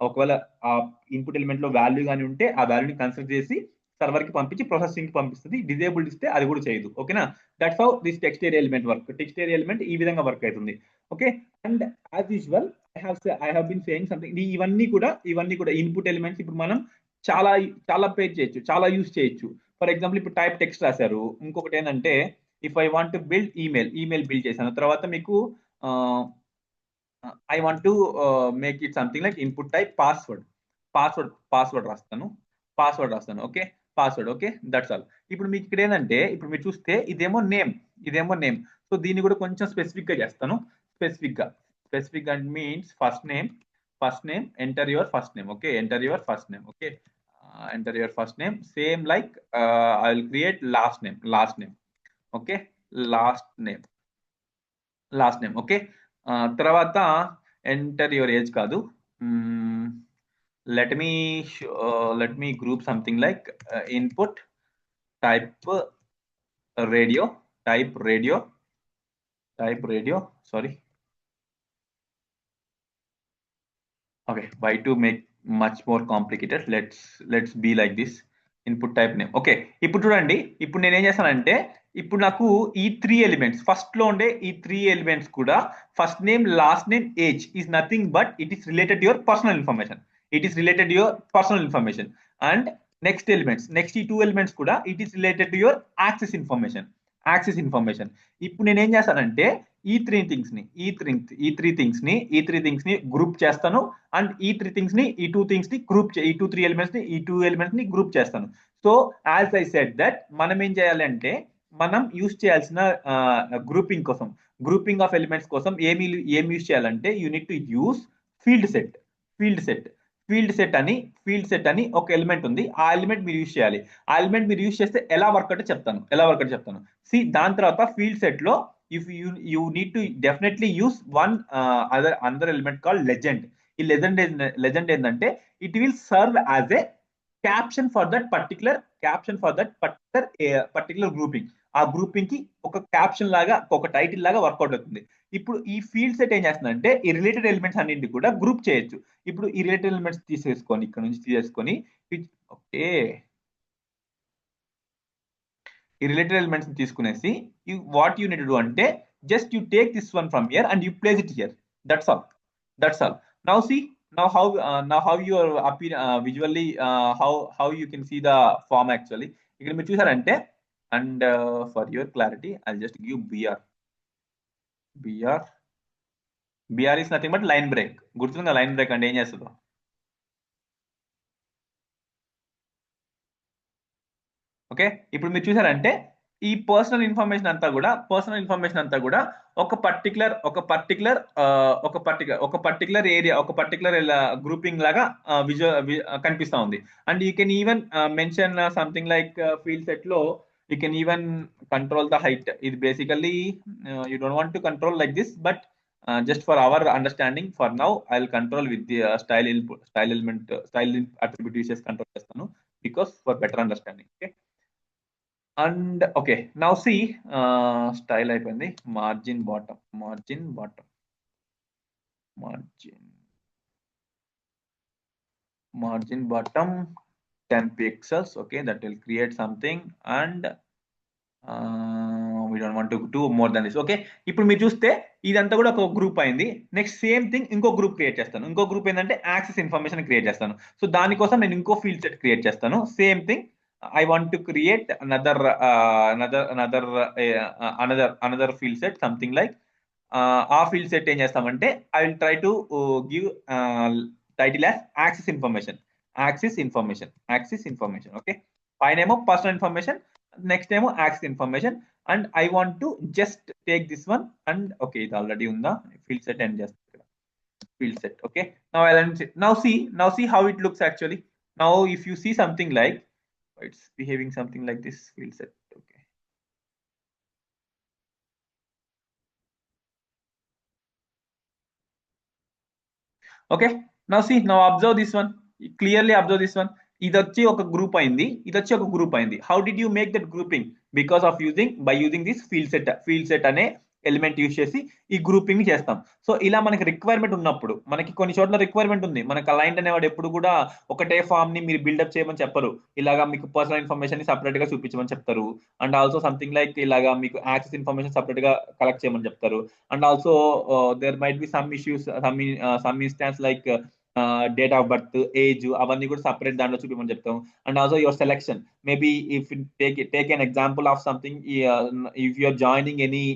Speaker 1: ఒకవేళ ఆ input element లో value కానీ ఉంటే ఆ వాల్యూని కన్సిడర్ చేసి సర్వర్ కి పంపించి ప్రాసెసింగ్ కి పంపిస్తుంది. డిజేబుల్డ్ ఇస్తే అది కూడా చేయదు. ఓకేనా, that's how this text area element work. Text area element ఈ విధంగా వర్క్ అవుతుంది. Okay, and as usual I have been saying something. ఇవన్నీ కూడా ఇన్పుట్ ఎలిమెంట్స్ ఇప్పుడు మనం చాలా పేజ్ చేయొచ్చు, చాలా యూస్ చేయొచ్చు. ఫర్ ఎగ్జాంపుల్ ఇప్పుడు టైప్ టెక్స్ట్ రాశారు. ఇంకొకటి ఏంటంటే if I want to build email build చేశాను. తర్వాత మీకు I want to make it something like input type password రాస్తాను. Okay, password. Okay, that's all. ఇప్పుడు మీకు ఇక్కడ ఏంటంటే ఇప్పుడు మీరు చూస్తే ఇదేమో నేమ్. సో దీన్ని కూడా కొంచెం స్పెసిఫిక్ గా చేస్తాను. Specific and means first name, enter your first name. Okay, enter your first name. Okay, enter your first name. Same like I will create last name. Okay, last name. Okay, తర్వాత enter your age కాదు. Let me group something like input type radio. Sorry. Okay, why to make much more complicated? Let's be like this. Input type name. Okay, ఇప్పుడు చూడండి. ఇప్పుడు నేను ఏం చేస్తానంటే ఇప్పుడు నాకు ఈ 3 ఎలిమెంట్స్ ఫస్ట్ లో ఉండే ఈ 3 ఎలిమెంట్స్ కూడా first name, last name, age is nothing but it is related your personal information. And next ఈ 2 ఎలిమెంట్స్ కూడా it is related to your access information. ఇప్పుడు నేను ఏం చేస్తానంటే ఈ త్రీ థింగ్స్ ని గ్రూప్ చేస్తాను. అండ్ ఈ 3 థింగ్స్ ని ఈ 2 థింగ్స్ ని గ్రూప్ ఈ 2 ఎలిమెంట్స్ ని గ్రూప్ చేస్తాను. So as I said that మనం ఏం చేయాలంటే మనం యూస్ చేయాల్సిన గ్రూపింగ్ ఆఫ్ ఎలిమెంట్స్ కోసం ఏమి యూస్ చేయాలంటే you need to use field set అని ఒక ఎలిమెంట్ ఉంది. ఆ ఎలిమెంట్ మీరు యూస్ చేయాలి. ఆ ఎలిమెంట్ మీరు యూస్ చేస్తే ఎలా వర్క్ అంటే చెప్తాను. దాని తర్వాత ఫీల్డ్ సెట్ లో if you need to definitely use one another element called legend. ఈ legend ఏంటంటే it will serve as a caption for that particular grouping. ఆ గ్రూపింగ్ కి ఒక క్యాప్షన్ లాగా ఒక టైటిల్ లాగా వర్కౌట్ అవుతుంది. ఇప్పుడు ఈ ఫీల్డ్ సెట్ ఏం చేస్తుందంటే ఈ రిలేటెడ్ ఎలిమెంట్స్ అన్నింటి కూడా గ్రూప్ చేయొచ్చు. ఇప్పుడు ఈ రిలేటెడ్ ఎలిమెంట్స్ తీసేసుకొని ఇక్కడ నుంచి ఓకే, ఈ రిలేటెడ్ ఎలిమెంట్స్ తీసుకునేసి what you need to do అంటే just you take this one from here and you place it here. That's all. Now how you are visually how you can see the form actually. ఇక్కడ మీరు చూసారంటే and for your clarity I'll just give br is nothing but line break. గుర్తుందా line break అంటే ఏం చేస్తుందో? Okay, ఇప్పుడు మీరు చూసారంటే ఈ పర్సనల్ ఇన్ఫర్మేషన్ అంతా కూడా ఒక పర్టికులర్ ఏరియా, ఒక పర్టికులర్ గ్రూపింగ్ లాగా కనిపిస్తా ఉంది. And you can even mention something like field set లో you can even control the height. ఇది basically you don't want to control like this, but just for our understanding for now I'll control with the style attribute uses control chestanu because for better understanding. Okay, and okay, now see style అయిపోయింది. margin bottom 10 pixels. Okay, that will create something and we we don't want to do more than this. Okay, ఇప్పుడు మీరు చూస్తే ఇదంతా కూడా ఒక group అయింది. Next same thing ఇంకో group create చేస్తాను. ఇంకో గ్రూప్ ఏంటంటే యాక్సెస్ ఇన్ఫర్మేషన్ క్రియేట్ చేస్తాను. సో దానికోసం నేను ఇంకో ఫీల్డ్ సెట్ క్రియేట్ చేస్తాను. Same thing I want to create another field set, something like ఆ ఫీల్డ్ సెట్ ఏం చేస్తామంటే I will try to give title as access information. Okay, పైన ఏమో పర్సనల్ ఇన్ఫర్మేషన్, నెక్స్ట్ ఏమో access information, and I want to just take this one and okay ఇది already ఉందా field set end చేస్తాను field set. Okay, now see how it looks actually. Now if you see something like it's behaving something like this field set. Okay, okay, now observe this one, clearly observe this one. ఇది వచ్చి ఒక group అయింది, ఇది వచ్చి ఒక group అయింది. How did you make that grouping? Because of using this field set అనే element use చేసి ఈ గ్రూపింగ్ చేస్తాం. సో ఇలా మనకి రిక్వైర్మెంట్ ఉన్నప్పుడు, మనకి కొన్ని చోట్ల రిక్వైర్మెంట్ ఉంది, మన క్లయింట్ అనేవాడు ఎప్పుడు కూడా ఒకటే ఫామ్ ని మీరు బిల్డప్ చేయమని చెప్పరు, ఇలాగా మీకు పర్సనల్ ఇన్ఫర్మేషన్ ని సపరేట్ గా చూపించమని చెప్తారు. అండ్ ఆల్సో సంథింగ్ లైక్ ఇలాగా మీకు యాక్సెస్ ఇన్ఫర్మేషన్ సపరేట్ గా కలెక్ట్ చేయమని చెప్తారు. And also there might be some issues, some instance like date of birth, age, అవన్నీ కూడా సపరేట్ దాంట్లో చూపించమని చెప్తాం. And also your selection, maybe if take an example of something, if you're joining any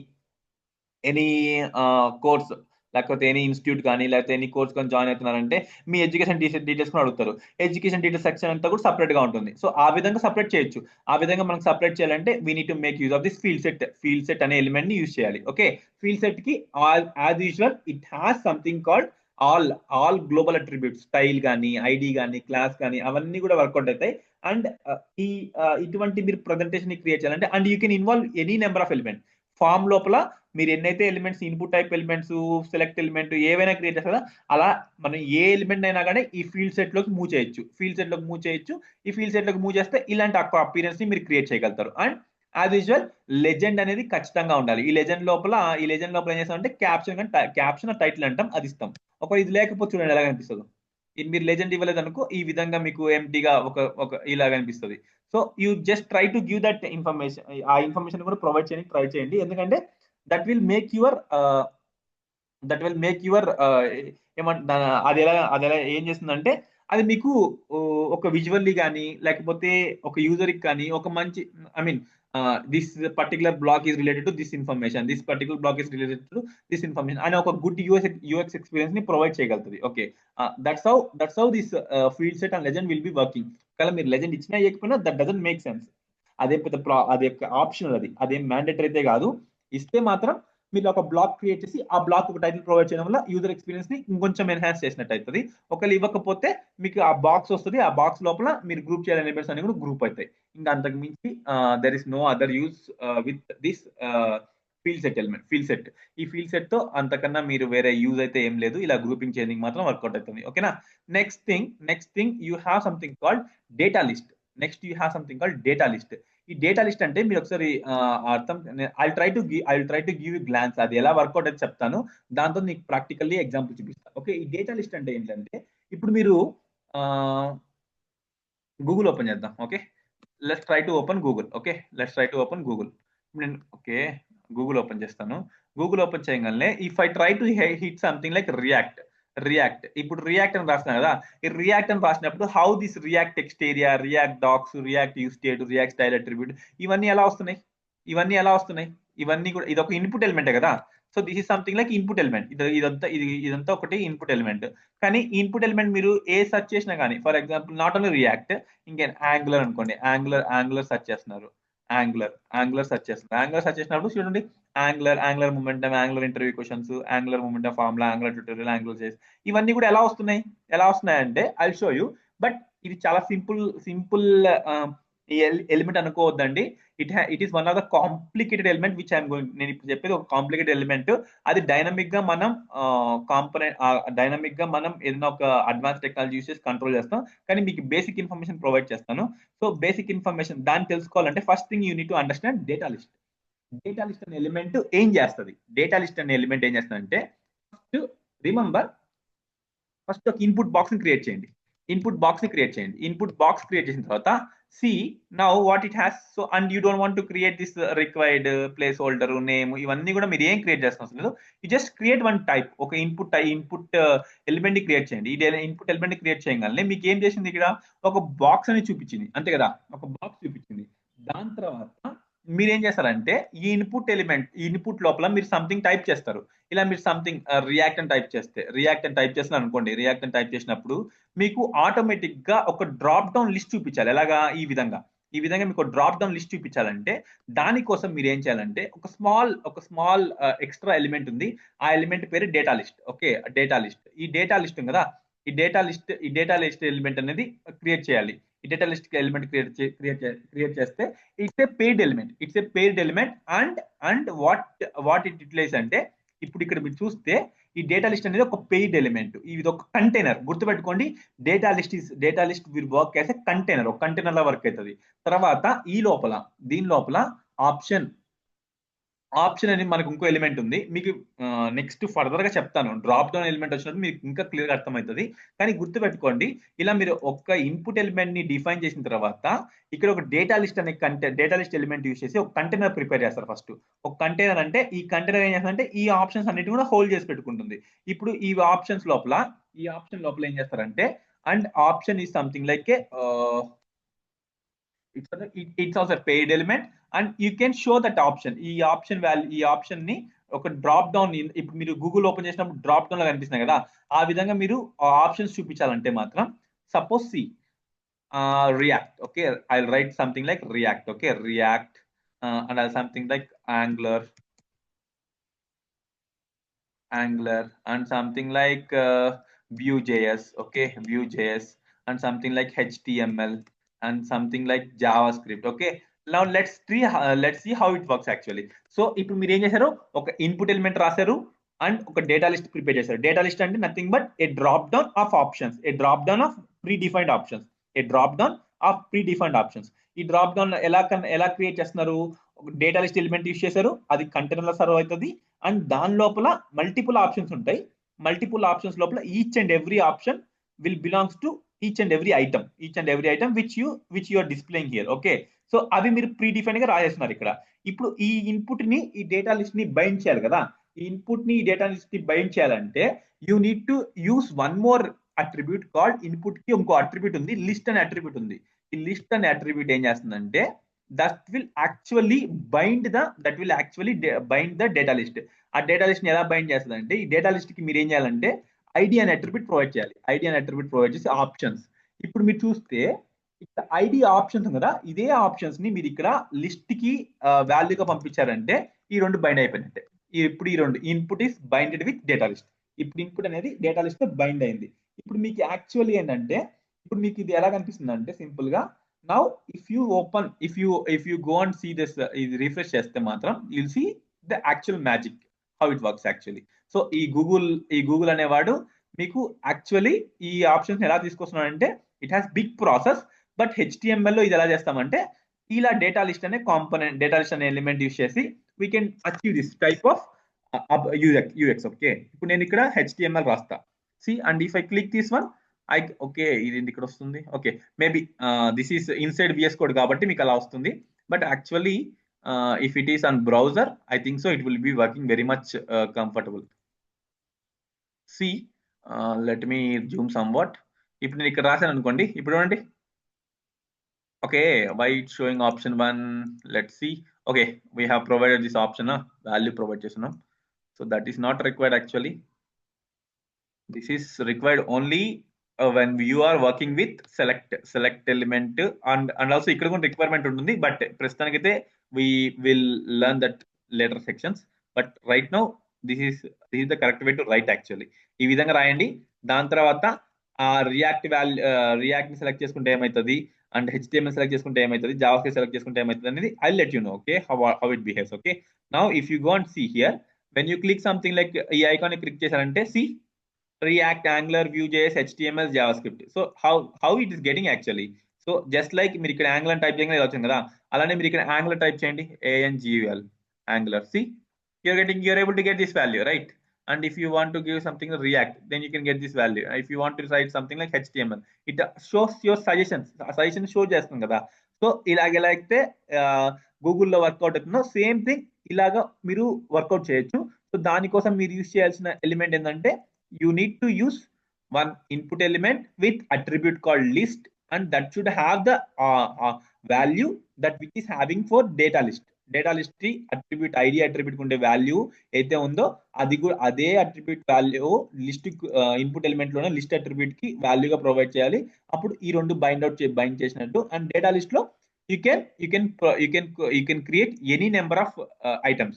Speaker 1: course, లేకపోతే any institute కానీ లేకపోతే any course కానీ join అవుతున్నారంటే మీ ఎడ్యుకేషన్ డీటెయిల్స్ కూడా అడుగుతారు. ఎడ్యుకేషన్ డీటెయిల్స్ సెక్షన్ అంతా కూడా సపరేట్ గా ఉంటుంది. సో ఆ విధంగా సపరేట్ చేయొచ్చు. ఆ విధంగా మనకు సపరేట్ చేయాలంటే we need to make use of this field set అనే ఎలిమెంట్ ని యూజ్ చేయాలి. ఓకే, ఫీల్డ్ సెట్ కి as usual it has something called all global attributes, style కానీ, ఐడి కానీ, క్లాస్ కానీ, అవన్నీ కూడా వర్కౌట్ అవుతాయి. అండ్ ఇటువంటి మీరు ప్రజెంటేషన్ ని క్రియేట్ చేయాలంటే, and you can involve any number of element. Form లోపల మీరు ఎన్నైతే elements, input type elements, select element ఏవైనా క్రియేట్ చేస్తారు కదా, అలా మనం ఏ ఎలిమెంట్ అయినా కానీ ఈ ఫీల్డ్ సెట్ లోకి మూవ్ చేయొచ్చు. ఈ ఫీల్డ్ సెట్ లోకి మూవ్ చేస్తే ఇలాంటి అపీరెన్స్ ని మీరు క్రియేట్ చేయగలుగుతారు. అండ్ యాజ్ యూజువల్ లెజెండ్ అనేది ఖచ్చితంగా ఉండాలి. ఈ లెజెండ్ లోపల ఏం చేస్తామంటే క్యాప్షన్ టైటిల్ అంటాం, అది ఇస్తాం. ఒక ఇది లేకపోతే చూడండి ఎలా కనిపిస్తుందో. మీరు లెజెండ్ ఇవ్వలేదు అనుకో, ఈ విధంగా మీకు ఎంటీగా ఒక ఇలా కనిపిస్తుంది. So you just try to give that information. ఆ ఇన్ఫర్మేషన్ కూడా ప్రొవైడ్ చేయడానికి ట్రై చేయండి, ఎందుకంటే దట్ విల్ మేక్ యువర్ ఏమంటా అది ఎలా ఏం చేస్తుందంటే అది మీకు ఒక విజువల్లీ కానీ లేకపోతే ఒక యూజర్కి కానీ ఒక మంచి, I mean this particular block is related to this information, this particular block is related to this information అని ఒక గుడ్ యూఎక్స్ ఎక్స్పీరియన్స్ ని ప్రొవైడ్ చేయగలుగుతుంది. Okay, that's how this field set and legend will be working. కానీ మీరు legend ఇచ్చినా ఇవ్వకపోయినా that doesn't make sense. అదే optional, అదేం మ్యాండేటరీ అయితే కాదు. ఇస్తే మాత్రం మీరు ఒక బ్లాక్ క్రియేట్ చేసి ఆ బ్లాక్ ఒక టైటిల్ ప్రొవైడ్ చేయడం వల్ల యూజర్ ఎక్స్పీరియన్స్ ని ఇంకొంచెం ఎన్హాన్స్ చేసినట్టు అవుతుంది. ఒకవేళ ఇవ్వకపోతే మీకు ఆ బాక్స్ వస్తుంది, ఆ బాక్స్ లోపల మీరు గ్రూప్ చేయాలని ఎలిమెంట్స్ అన్ని కూడా గ్రూప్ అవుతాయి. ఇంకా అంతకు మించి there is no other use with this field set. ఈ ఫీల్డ్ సెట్ తో అంతకన్నా మీరు వేరే యూజ్ అయితే ఏం లేదు. ఇలా గ్రూపింగ్ చేయడానికి మాత్రం వర్కౌట్ అవుతుంది. ఓకేనా, next thing you have something called data list. ఈ డేటా లిస్ట్ అంటే మీరు ఒకసారి అర్థం, I try to give you glance. అది ఎలా వర్కౌట్ అయితే చెప్తాను, దాంతో నీకు ప్రాక్టికల్లీ ఎగ్జాంపుల్ చూపిస్తాను. ఓకే, ఈ డేటా లిస్ట్ అంటే ఏంటంటే, ఇప్పుడు మీరు గూగుల్ ఓపెన్ చేద్దాం. Okay, let's try to open Google. నేను గూగుల్ ఓపెన్ చేస్తాను. గూగుల్ ఓపెన్ చేయగానే if I try to hit something like react, ఇప్పుడు రియాక్ట్ అని రాస్తున్నాను కదా, ఈ రియాక్ట్ అని రాసినప్పుడు how this React text area, React docs, React use state, React style attribute, ఇవన్నీ ఎలా వస్తున్నాయి? ఇవన్నీ కూడా ఇది ఒక ఇన్పుట్ ఎలిమెంటే కదా. So this is something like input element. ఇదంతా ఒకటి ఇన్పుట్ ఎలిమెంట్. కానీ ఇన్పుట్ ఎలిమెంట్ మీరు ఏ సెర్చ్ చేసినా కానీ, for example not only react, ఇంకేం యాంగులర్ అనుకోండి, యాంగులర్ సెర్చ్ చేస్తున్నారు, యాంగులర్ సెర్చ్ చేసినప్పుడు చూడండి, angular momentum, angular interview questions, angular momentum formula, angular tutorial, angular చేసి, ఇవన్నీ కూడా ఎలా వస్తున్నాయంటే ఐ షో యూ. బట్ ఇది చాలా సింపుల్ ఎలిమెంట్ అనుకోవద్దండి. It is one of the complicated element which I'm going. నేను ఇప్పుడు చెప్పేది ఒక కాంప్లికేటెడ్ ఎలిమెంట్. అది డైనమిక్ గా మనం ఏదైనా ఒక అడ్వాన్స్ టెక్నాలజీ యూస్ చేసి కంట్రోల్ చేస్తాం. కానీ మీకు బేసిక్ ఇన్ఫర్మేషన్ ప్రొవైడ్ చేస్తాను. సో బేసిక్ ఇన్ఫర్మేషన్ దాన్ని తెలుసుకోవాలంటే first thing you need to understand data list అనే ఎలిమెంట్ ఏం చేస్తుంది. అంటే ఫస్ట్ రిమెంబర్, ఫస్ట్ ఒక ఇన్పుట్ బాక్స్ ని క్రియేట్ చేయండి. ఇన్పుట్ బాక్స్ ని క్రియేట్ చేయండి. ఇన్పుట్ బాక్స్ క్రియేట్ చేసిన తర్వాత see now what it has. So and you don't want to create this required place holder name ఇవన్నీ కూడా మీరు ఏం క్రియేట్ చేస్తున్నారు లేదు. you just create one type ఒక ఇన్పుట్ ఎలిమెంట్ ని క్రియేట్ చేయండి. ఈ ఇన్పుట్ ఎలిమెంట్ ని క్రియేట్ చేయగానే మీకు ఏం చేసింది ఇక్కడ ఒక బాక్స్ అని చూపించింది అంతే కదా, ఒక బాక్స్ చూపించింది. దాని తర్వాత మీరు ఏం చేస్తారంటే ఈ ఇన్పుట్ లోపల మీరు సంథింగ్ టైప్ చేస్తారు. ఇలా మీరు సంథింగ్ రియాక్ట్ అని టైప్ చేస్తున్నారు అనుకోండి. రియాక్ట్ అని టైప్ చేసినప్పుడు మీకు ఆటోమేటిక్ గా ఒక డ్రాప్ డౌన్ లిస్ట్ చూపించాలి. ఎలాగా ఈ విధంగా మీకు డ్రాప్ డౌన్ లిస్ట్ చూపించాలంటే దానికోసం మీరు ఏం చేయాలంటే ఒక స్మాల్ ఎక్స్ట్రా ఎలిమెంట్ ఉంది. ఆ ఎలిమెంట్ పేరు data list. Okay, data list. ఈ డేటా లిస్ట్ కదా, ఈ డేటా లిస్ట్ ఎలిమెంట్ అనేది క్రియేట్ చేయాలి. ఈ డేటా లిస్ట్ ఎలిమెంట్ క్రియేట్ చేస్తే it's a paired element and what it utilize అంటే ఇప్పుడు ఇక్కడ మీరు చూస్తే ఈ డేటా లిస్ట్ అనేది ఒక పెయిడ్ ఎలిమెంట్. ఇది ఒక కంటైనర్. గుర్తుపెట్టుకోండి, data list will work as a container. ఒక కంటైనర్ లా వర్క్ అవుతుంది. తర్వాత దీని లోపల ఆప్షన్ అని మనకు ఇంకో ఎలిమెంట్ ఉంది. మీకు నెక్స్ట్ ఫర్దర్ గా చెప్తాను. డ్రాప్ డౌన్ ఎలిమెంట్ వచ్చినప్పుడు మీకు ఇంకా క్లియర్ గా అర్థమవుతుంది. కానీ గుర్తుపెట్టుకోండి, ఇలా మీరు ఒక ఇన్పుట్ ఎలిమెంట్ ని డిఫైన్ చేసిన తర్వాత ఇక్కడ ఒక డేటా లిస్ట్ ఎలిమెంట్ యూస్ చేసి ఒక కంటైనర్ ప్రిపేర్ చేస్తారు. ఫస్ట్ ఒక కంటైనర్ అంటే ఈ కంటైనర్ ఏం చేస్తారంటే ఈ ఆప్షన్స్ అన్నిటి కూడా హోల్డ్ చేసి పెట్టుకుంటుంది. ఇప్పుడు ఈ ఆప్షన్ లోపల ఏం చేస్తారంటే and option is something like it's also a paid element and you can show that option. ఈ ఆప్షన్ ని ఒక డ్రాప్ డౌన్, ఇప్పుడు మీరు గూగుల్ ఓపెన్ చేసినప్పుడు డ్రాప్ డౌన్ లో కనిపిస్తున్నాయి కదా, ఆ విధంగా మీరు ఆప్షన్స్ చూపించాలంటే మాత్రం suppose see React. Okay, I write something like React. Okay, React and something like Angular and something like Vue.js. Okay, Vue.js and something like HTML and something like JavaScript. Okay, now let's see how it works actually. So ఇప్పుడు మీరు ఏం చేశారు, ఒక input element రాశారు and ఒక data list prepare చేశారు. Data list అంటే nothing but A drop down of options, A drop down of pre defined options. ఈ డ్రాప్ డౌన్ ఎలా క్రియేట్ చేస్తున్నారు, డేటా లిస్ట్ ఎలిమెంట్ యూస్ చేశారు, అది కంటైనర్ లో సర్వ్ అవుతుంది అండ్ దాని లోపల మల్టిపుల్ ఆప్షన్స్ ఉంటాయి. మల్టిపుల్ ఆప్షన్స్ లోపల each and every option will belongs to each and every item which you are displaying here. Okay, so అవి మీరు ప్రీ డిఫైన్ గా రాసేస్తున్నారు ఇక్కడ. ఇప్పుడు ఈ ఇన్పుట్ ని ఈ డేటా లిస్ట్ ని బైండ్ చేయాలి కదా. ఈ ఇన్పుట్ ని ఈ డేటా లిస్ట్ ని బైండ్ చేయాలంటే you need to use one more attribute called input కి ఇంకో అట్రిబ్యూట్ ఉంది, లిస్ట్ అనే అట్రిబ్యూట్ ఉంది. ఈ లిస్ట్ అనే అట్రిబ్యూట్ ఏం చేస్తుందంటే that will actually bind the data list. ఆ డేటా లిస్ట్ ని ఎలా బైండ్ చేస్తుందంటే ఈ డేటా లిస్ట్ కి మీరు ఏం చేయాలంటే ఐడి అనే అట్రిబ్యూట్ ప్రొవైడ్ చేయాలి. ఐడి అనే అట్రిబ్యూట్ ప్రొవైడ్ చేసి ఆప్షన్స్. ఇప్పుడు మీరు చూస్తే ఇక్కడ ఐడి ఆప్షన్స్ కదా, ఇదే ఆప్షన్స్ ని మీరు ఇక్కడ లిస్ట్ కి వాల్యూగా పంపించారంటే ఈ రెండు బైండ్ అయిపోయినట్టే. ఇప్పుడు ఈ రెండు input is binded with data list. ఇప్పుడు ఇన్పుట్ అనేది డేటా లిస్ట్ తో బైండ్ అయింది. ఇప్పుడు మీకు యాక్చువల్లీ ఏంటంటే ఇప్పుడు మీకు ఇది ఎలా కనిపిస్తుంది అంటే సింపుల్ గా now if you go and see this, ఇది రిఫ్రెష్ చేస్తే మాత్రం you'll see the actual magic how it works actually. So ఈ గూగుల్ అనేవాడు మీకు యాక్చువల్లీ ఈ ఆప్షన్స్ ఎలా తీసుకొస్తున్నాడు అంటే it has big process. But HTML లో ఇది ఎలా చేస్తామంటే ఇలా డేటా లిస్ట్ అనే కాంపోనెంట్, డేటా లిస్ట్ అనే ఎలిమెంట్ యూస్ చేసి we can achieve this type of UX. Okay, ఇప్పుడు నేను ఇక్కడ HTML రాస్తా. C and if I click this one okay, ఇది ఇక్కడ వస్తుంది. Okay, maybe this is inside VS code కాబట్టి మీకు అలా వస్తుంది. But actually if it is on browser, I think so it will be working very much comfortable. See, let me zoom somewhat. ఇప్పుడు నేను ఇక్కడ రాశాను అనుకోండి, ఇప్పుడు చూడండి. Okay, why it's showing option 1, let's see. Okay, we have provided this option, value provide చేస్తున్నాం. So that is not required actually. This is required only when you are working with select element and also ఇక్కడ కూడా requirement ఉంటుంది. But ప్రస్తుతానికైతే we will learn that later sections, but right now this is the correct way to write actually. ఈ విధంగా రాయండి. దాని తర్వాత ఆ రియాక్ట్ ని సెలెక్ట్ చేసుకుంటే ఏమవుతుంది అండ్ HTML సెలెక్ట్ చేసుకుంటే ఏమవుతుంది, JavaScript సెలెక్ట్ చేసుకుంటే ఏమవుతుంది అనేది I'll let you know. Okay, how it behaves. Okay, now if you go and see here, when you click something like ఈ ఐకాన్ ని క్లిక్ చేశారంటే see React, Angular, Vue.js, HTML, JavaScript. So how it is getting actually. So just like మీరు ఇక్కడ Angular type చేయగానే ఇలా వచ్చింది కదా, అలానే మీరు ఇక్కడ యాంగులర్ టైప్ చేయండి, ANGUL Angular. See you're able to get this value right. and if you want to give something React, then you can get this value. If you want to write something like HTML, it shows your suggestions show చేస్తుంది కదా. So ఇలాగ ఎలా అయితే గూగుల్లో work out అవుతుందో same thing ఇలాగా మీరు work out చేయొచ్చు. సో దానికోసం మీరు యూస్ చేయాల్సిన ఎలిమెంట్ ఏంటంటే you need to use one input element with attribute called list, and that should have the value that which is having for data list. Data list కి attribute ID attribute ఉండే value అయితే ఉందో అది కూడా అదే attribute value list input element లోనే list attribute కి వాల్యూగా provide చేయాలి. అప్పుడు ఈ రెండు బైండ్ చేసినట్టు. అండ్ డేటా లిస్ట్ లో you can create any number of items.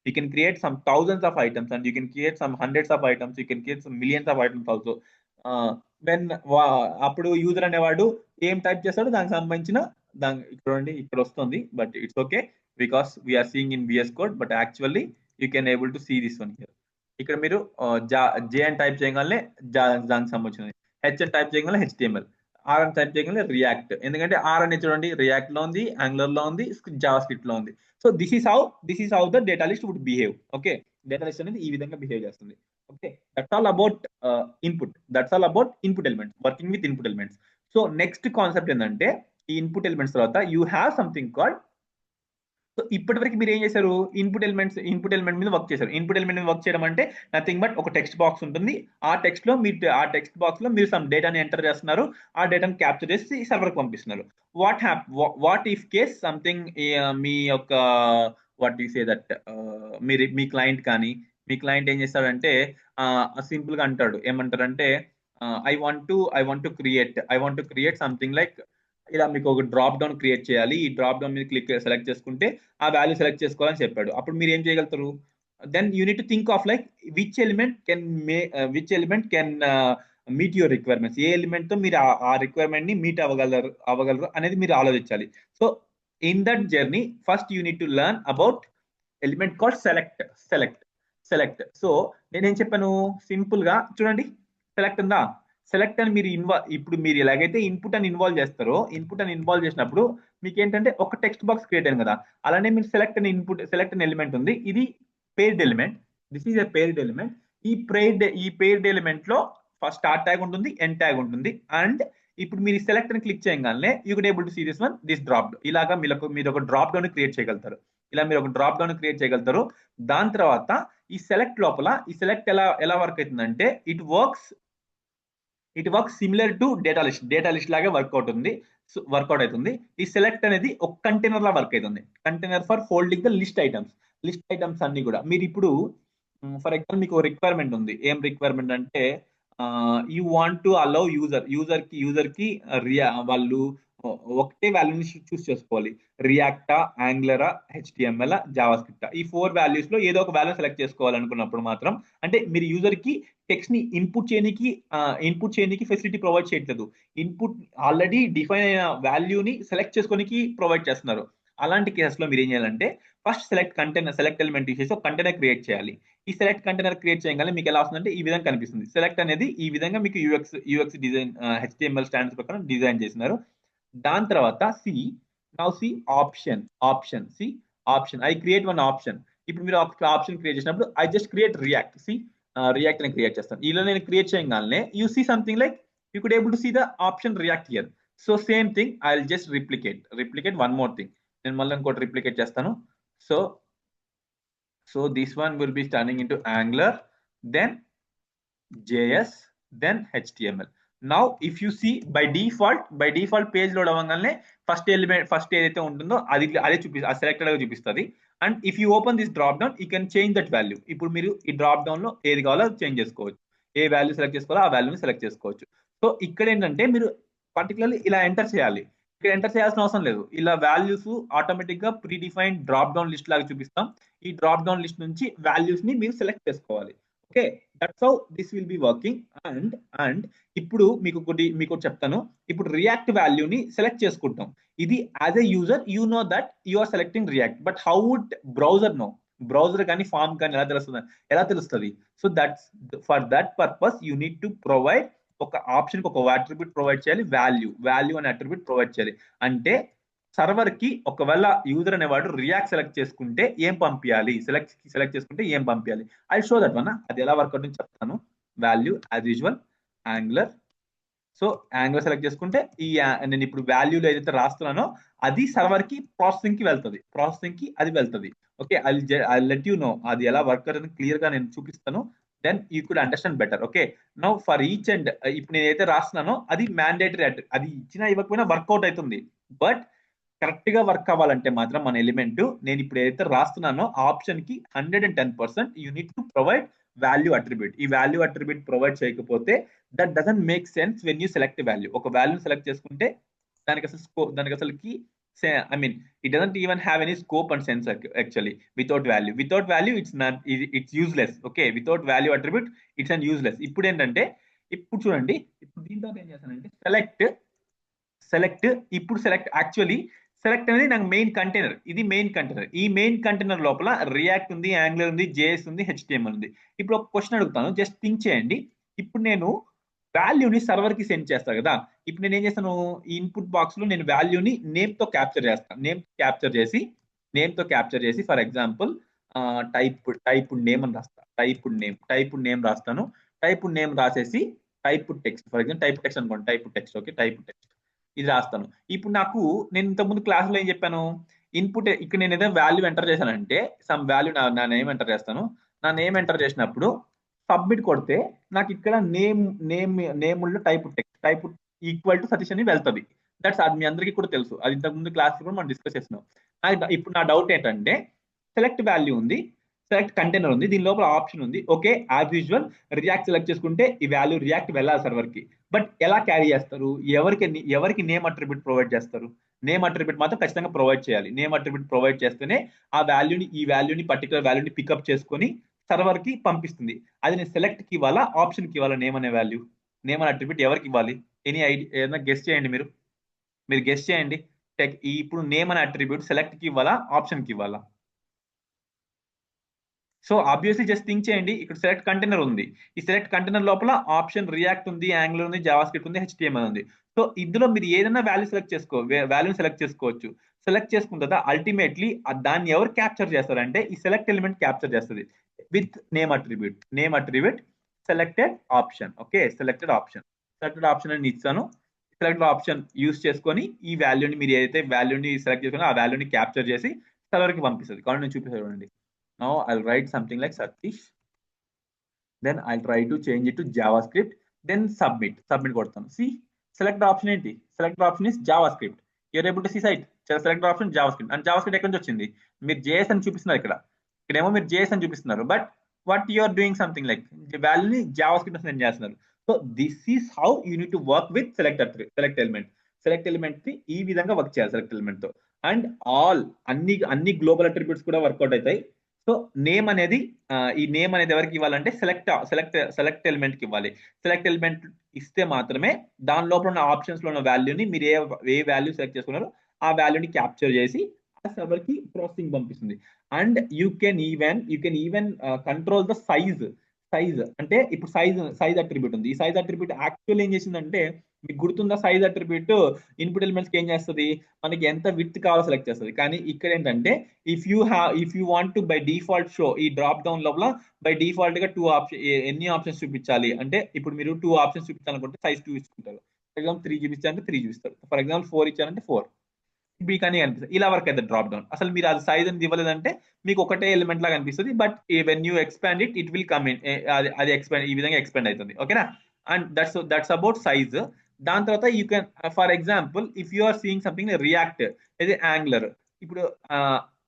Speaker 1: You can create some thousands of items, and you can create some hundreds of items. You can create some millions of items also. When అప్పుడు user అనేవాడు ఏం type చేస్తాడో దానికి సంబంధించిన ఇక్కడ వస్తుంది. But it's okay because we're seeing in VS Code, but actually you can able to see this one here. ఇక్కడ మీరు జే అని టైప్ చేయగానే దానికి సంబంధించినది, హెచ్ అని టైప్ చేయగానే HTML, ఆర్ అని టైప్ చేయగానే రియాక్ట్. ఎందుకంటే ఆర్ అనేది చూడండి రియాక్ట్ లో ఉంది, యాంగులర్ లో ఉంది, జావా స్క్రిప్ట్ లో ఉంది. So this is how the data list would behave. Okay, data list అనేది ఈ విధంగా బిహేవ్ చేస్తుంది. Okay, that's all about input. That's all about input elements, working with input elements. So next concept ఏంటంటే ఈ input elements తర్వాత you have something called. So ఇప్పటి వరకు మీరు ఏం చేశారు, ఇన్పుట్ ఎలిమెంట్ మీద వర్క్ చేశారు. ఇన్పుట్ ఎలిమెంట్ మీద వర్క్ చేయడం అంటే నథింగ్ బట్ ఒక టెక్స్ట్ బాక్స్ ఉంటుంది. ఆ టెక్స్ట్ బాక్స్ లో మీరు సమ్ డేటాని ఎంటర్ చేస్తున్నారు. ఆ డేటాని క్యాప్చర్ చేసి సర్వర్ పంపిస్తున్నారు. వాట్ ఇఫ్ కేస్ సంథింగ్ మీ యొక్క what you say that me client ఏం చేస్తాడంటే సింపుల్ గా అంటాడు, ఏమంటారంటే I want to create something like ఇలా మీకు ఒక డ్రాప్ డౌన్ క్రియేట్ చేయాలి. ఈ డ్రాప్ డౌన్ మీద సెలెక్ట్ చేసుకుంటే ఆ వాల్యూ సెలెక్ట్ చేసుకోవాలని చెప్పాడు. అప్పుడు మీరు ఏం చేయగలుగుతారు, then you need to think of like which element can meet your requirements. ఏ ఎలిమెంట్ తో మీరు ఆ రిక్వైర్మెంట్ ని మీట్ అవ్వగలరు అనేది మీరు ఆలోచించాలి. So in that journey first you need to learn about element called select. So నేనేం చెప్పాను, సింపుల్ గా చూడండి, సెలెక్ట్ ఉందా, సెలెక్ట్ అని మీరు ఇప్పుడు మీరు ఎలాగైతే ఇన్పుట్ అని ఇన్వాల్వ్ చేస్తారో, ఇన్పుట్ అని ఇన్వాల్వ్ చేసినప్పుడు మీకు ఏంటంటే ఒక టెక్స్ట్ బాక్స్ క్రియేట్ అయింది కదా. అలానే మీరు సెలెక్ట్ అని ఎలిమెంట్ ఉంది. ఇది paired element. This is a paired element. ఈ పేర్డ్ ఎలిమెంట్ లో ఫస్ట్ స్టార్ట్ ట్యాగ్ ఉంటుంది, ఎండ్ ట్యాగ్ ఉంటుంది. అండ్ ఇప్పుడు మీరు సెలెక్ట్ అని క్లిక్ చేయగానే you could able to see this drop. ఇలాగా మీరు ఒక డ్రాప్ డౌన్ క్రియేట్ చేయగలుగుతారు. దాని తర్వాత ఈ సెలెక్ట్ లోపల ఈ సెలెక్ట్ ఎలా వర్క్ అవుతుందంటే it works similar to data list లాగే వర్కౌట్ అవుతుంది. ఈ సెలెక్ట్ అనేది ఒక కంటైనర్ లా వర్క్ అవుతుంది. Container for holding the list items అన్ని కూడా. మీరు ఇప్పుడు ఫర్ ఎగ్జాంపుల్ మీకు రిక్వైర్మెంట్ ఉంది. ఏం రిక్వైర్మెంట్ అంటే you want to allow user కి వాళ్ళు ఒకటే వాల్యూని చూస్ చేసుకోవాలి. రియాక్టా, యాంగులరా, HTML, జావా స్క్రిప్ట్, ఈ 4 వాల్యూస్ లో ఏదో ఒక వాల్యూ సెలెక్ట్ చేసుకోవాలనుకున్నప్పుడు మాత్రం, అంటే మీరు యూజర్ కి టెక్స్ట్ ని ఇన్పుట్ చేయడానికి ఫెసిలిటీ ప్రొవైడ్ చేయట్లేదు. ఇన్పుట్ ఆల్రెడీ డిఫైన్ అయిన వాల్యూని సెలెక్ట్ చేసుకోనికి ప్రొవైడ్ చేస్తున్నారు. అలాంటి కేసెస్ లో మీరు ఏం చేయాలంటే ఫస్ట్ సెలెక్ట్ ఎలిమెంట్ తీసేసి ఒక కంటైనర్ క్రియేట్ చేయాలి. ఈ సెలెక్ట్ కంటైనర్ క్రియేట్ చేయగానే మీకు ఎలా వస్తుందంటే ఈ విధంగా కనిపిస్తుంది. సెలెక్ట్ అనేది ఈ విధంగా మీకు యూఎక్స్ డిజైన్ HTML స్టాండర్డ్స్ ప్రకారం డిజైన్ చేసినారు. దాని తర్వాత option I create one option. ఇప్పుడు మీరు ఆప్షన్ క్రియేట్ చేసినప్పుడు ఐ జస్ట్ క్రియేట్ రియాక్ట్ అని క్రియేట్ చేస్తాను. ఇలా నేను క్రియేట్ చేయగానే you see something like you could able to see the option React here. So same thing I will just replicate one more thing. నేను మళ్ళీ ఇంకోటి replicate చేస్తాను. So this one will be turning into angular, then JS, then HTML. Now if you see by default page load అవ్వగానే first ఏదైతే ఉంటుందో అదే selected గా చూపిస్తుంది. And if you open this drop down you can change that value. ఇప్పుడు మీరు ఈ drop down లో ఏది కావాలో చేంజ్ చేసుకోవచ్చు. ఏ వాల్యూ సెలెక్ట్ చేసుకోవాలో ఆ వాల్యూని సెలెక్ట్ చేసుకోవచ్చు. సో ఇక్కడ ఏంటంటే మీరు పర్టికులర్లీ ఇలా ఎంటర్ చేయాలి. ఇక్కడ ఎంటర్ చేయాల్సిన అవసరం లేదు. ఇలా వాల్యూస్ ఆటోమేటిక్ గా predefined drop down list లాగా చూపిస్తాం. ఈ డ్రాప్ డౌన్ లిస్ట్ నుంచి వాల్యూస్ ని మీరు సెలెక్ట్ చేసుకోవాలి. Okay, that's how this will be working. And ఇప్పుడు మీకు చెప్తాను. ఇప్పుడు రియాక్ట్ వాల్యూని సెలెక్ట్ చేసుకుంటాం. ఇది as a user you know that you are selecting React, but how would browser కానీ ఫామ్ కానీ ఎలా తెలుస్తుంది? So that's for that purpose you need to provide ఒక ఆప్షన్ ఒక అట్రిబ్యూట్ ప్రొవైడ్ చేయాలి. వాల్యూ అనే అట్రిబ్యూట్ ప్రొవైడ్ చేయాలి. అంటే సర్వర్ కి ఒకవేళ యూజర్ అనేవాడు రియాక్ట్ సెలెక్ట్ చేసుకుంటే ఏం పంపించాలి, సెలెక్ట్ చేసుకుంటే ఏం పంపించాలి, ఐ షో దట్ వన్. అది ఎలా వర్కౌట్ అని చెప్తాను. Value as usual angular. So angular select చేసుకుంటే నేను ఇప్పుడు వాల్యూలో ఏదైతే రాస్తున్నానో అది సర్వర్ కి ప్రాసెసింగ్ కి అది వెళ్తుంది. Okay, I let you know అది ఎలా వర్క్ అని క్లియర్ గా నేను చూపిస్తాను. Then you could understand better. Okay, now for each and ఇప్పుడు నేను ఏదైతే రాస్తున్నానో అది మ్యాండేటరీ, అది ఇచ్చినా ఇవ్వకపోయినా వర్కౌట్ అవుతుంది. బట్ కరెక్ట్ గా వర్క్ అవ్వాలంటే మాత్రం మన ఎలిమెంట్ నేను ఇప్పుడు ఏదైతే రాస్తున్నానో ఆప్షన్ కి 110% you need to provide value attribute. ఈ వాల్యూ అట్రిబ్యూట్ ప్రొవైడ్ చేయకపోతే that doesn't make sense when you select value. ఒక వాల్యూ సెలెక్ట్ చేసుకుంటే దానికి అసలుకి I mean it doesn't even have any scope and sense actually. Without value it's useless. Okay, without value attribute it's and useless. ఇప్పుడు ఏంటంటే ఇప్పుడు చూడండి, ఇప్పుడు దీంతో ఏం చేస్తానంటే సెలెక్ట్ ఇప్పుడు యాక్చువల్లీ సెలెక్ట్ అనేది నాకు మెయిన్ కంటైనర్. ఇది మెయిన్ కంటైనర్. ఈ మెయిన్ కంటైనర్ లోపల రియాక్ట్ ఉంది, యాంగులర్ ఉంది, జేఎస్ ఉంది, హెచ్టిఎంఎల్ ఉంది. ఇప్పుడు ఒక క్వశ్చన్ అడుగుతాను, జస్ట్ థింక్ చేయండి. ఇప్పుడు నేను వాల్యూని సర్వర్ కి సెండ్ చేస్తాను కదా. ఇప్పుడు నేను ఏం చేస్తాను, ఈ ఇన్పుట్ బాక్స్ లో నేను వాల్యూని నేమ్ తో క్యాప్చర్ చేస్తాను. నేమ్ తో క్యాప్చర్ చేసి ఫర్ ఎగ్జాంపుల్ టైప్ నేమ్ అని రాస్తాను. టైప్ నేమ్ రాస్తాను. టైప్ నేమ్ రాసేసి type text, for example type text అనుకోండి, type text. Okay, type text ఇది రాస్తాను. ఇప్పుడు నేను ఇంతకుముందు క్లాస్లో ఏం చెప్పాను, ఇన్పుట్ ఇక్కడ నేను ఏదైనా వాల్యూ ఎంటర్ చేశానంటే సమ్ వాల్యూ నా నేమ్ ఎంటర్ చేస్తాను. నా నేమ్ ఎంటర్ చేసినప్పుడు సబ్మిట్ కొడితే నాకు ఇక్కడ name type equal to Satish అని వెళ్తుంది. అది మీ అందరికీ కూడా తెలుసు. అది ఇంతకుముందు క్లాస్ కూడా మనం డిస్కస్ చేస్తున్నాం. ఇప్పుడు నా డౌట్ ఏంటంటే సెలెక్ట్ వాల్యూ ఉంది, సెలెక్ట్ కంటైనర్ ఉంది, దీని లోపల ఆప్షన్ ఉంది. Okay, as usual react select చేసుకుంటే ఈ వాల్యూ రియాక్ట్ వెళ్ళాలి సర్వర్ కి. బట్ ఎలా క్యారీ చేస్తారు, ఎవరికి నేమ్ అట్రిబ్యూట్ ప్రొవైడ్ చేస్తారు? నేమ్ అట్రిబ్యూట్ మాత్రం ఖచ్చితంగా ప్రొవైడ్ చేయాలి. నేమ్ అట్రిబ్యూట్ ప్రొవైడ్ చేస్తేనే ఈ వాల్యూని పర్టికులర్ వాల్యూని పికప్ చేసుకొని సర్వర్ కి పంపిస్తుంది. అది నేను సెలెక్ట్ కి ఇవ్వాలా, ఆప్షన్ కి ఇవ్వాలా? నేమ్ అనే వాల్యూ, నేమ్ అనే అట్రిబ్యూట్ ఎవరికి ఇవ్వాలి? Any idea? ఏదైనా గెస్ట్ చేయండి. మీరు గెస్ట్ చేయండి. ఇప్పుడు నేమ్ అనే అట్రిబ్యూట్ సెలెక్ట్ కి ఇవ్వాలా, ఆప్షన్ కి ఇవ్వాలా? సో ఆబ్వియస్లీ జస్ట్ థింక్ చేయండి. ఇక్కడ సెలెక్ట్ కంటైనర్ ఉంది. ఈ సెలెక్ట్ కంటైనర్ లోపల ఆప్షన్ రియాక్ట్ ఉంది, యాంగులర్ ఉంది, జావాస్క్రిప్ట్ ఉంది, హెచ్టిఎంఎల్ ఉంది. సో ఇందులో మీరు ఏదైనా వాల్యూ సెలెక్ట్ చేసుకోవచ్చు. సెలెక్ట్ చేసుకున్న తర్వాత అల్టిమేట్లీ దాన్ని ఎవరు క్యాప్చర్ చేస్తారంటే ఈ సెలెక్ట్ ఎలిమెంట్ క్యాప్చర్ చేస్తుంది with name attribute selected option. Okay, selected option అని ఇస్తాను. సెలెక్టెడ్ ఆప్షన్ యూస్ చేసుకొని ఈ వాల్యూని మీరు ఏదైతే వాల్యూని సెలెక్ట్ చేసుకుని ఆ వాల్యూని క్యాప్చర్ చేసి సర్వర్కి పంపిస్తుంది. కాబట్టి నేను చూపిస్తాను. Now I'll write something like Satish. Then I'll try to change it to JavaScript. Then submit కొడతాను. See, select option ఏంటి? Select option is JavaScript. You're able to see site. Select option JavaScript. And JavaScript ఎక్కడి నుంచి వచ్చింది? మీరు JS అని చూపిస్తున్నారు ఇక్కడేమో మీరు JS అని చూపిస్తున్నారు. But what you are doing something like వాల్యూని JavaScript సెండ్ చేస్తున్నారు. So this is how you need to work with select element ని ఈ విధంగా వర్క్ చేయాలి సెలెక్ట్ ఎలిమెంట్ తో. అండ్ అన్ని గ్లోబల్ అట్రిబ్యూట్స్ కూడా వర్కౌట్ అవుతాయి. సో నేమ్ అనేది ఈ నేమ్ అనేది ఎవరికి ఇవ్వాలంటే సెలెక్ట్ ఎలిమెంట్ కి ఇవ్వాలి. సెలెక్ట్ ఎలిమెంట్ ఇస్తే మాత్రమే దాని లోపల ఉన్న ఆప్షన్స్ లో ఉన్న వాల్యూని మీరు ఏ వాల్యూ సెలెక్ట్ చేసుకున్నారో ఆ వాల్యూని క్యాప్చర్ చేసి ఆ సర్వర్ కి ప్రాసెసింగ్ పంపిస్తుంది. And you can even control the size అంటే ఇప్పుడు సైజ్ అట్రిబ్యూట్ ఉంది. ఈ సైజ్ అట్రిబ్యూట్ యాక్చువల్ ఏం చేసిందంటే మీకు గుర్తుందా, సైజ్ అట్రిబ్యూట్ ఇన్పుట్ ఎలిమెంట్స్ ఏం చేస్తుంది, మనకి ఎంత విడ్త్ కావాలో సెలెక్ట్ చేస్తుంది. కానీ ఇక్కడ ఏంటంటే if you want to by default show ఈ డ్రాప్ డౌన్ లోపల బై డిఫాల్ట్ గా ఎన్ని ఆప్షన్స్ చూపించాలి అంటే ఇప్పుడు మీరు 2 ఆప్షన్స్ చూపించాలనుకుంటే సైజ్ 2 ఇచ్చుకుంటారు. ఫర్ ఎగ్జాంపుల్ 3 చూపించాలంటే 3 చూపిస్తారు. ఫర్ ఎగ్జాంపుల్ 4 ఇచ్చారంటే 4 కానీ అనిపిస్తుంది. ఇలా వర్క్ అయితే డ్రాప్ డౌన్ అసలు మీరు అది సైజ్ అని ఇవ్వలేదంటే మీకు ఒకటే ఎలిమెంట్ లాగా అనిపిస్తుంది. But when you expand it will come in, అది ఎక్స్పాండ్ ఈ విధంగా ఎక్స్పాండ్ అవుతుంది. ఓకేనా? And that's about size. దాని తర్వాత you can for example if you are seeing something react ఇది యాంగులర్, ఇప్పుడు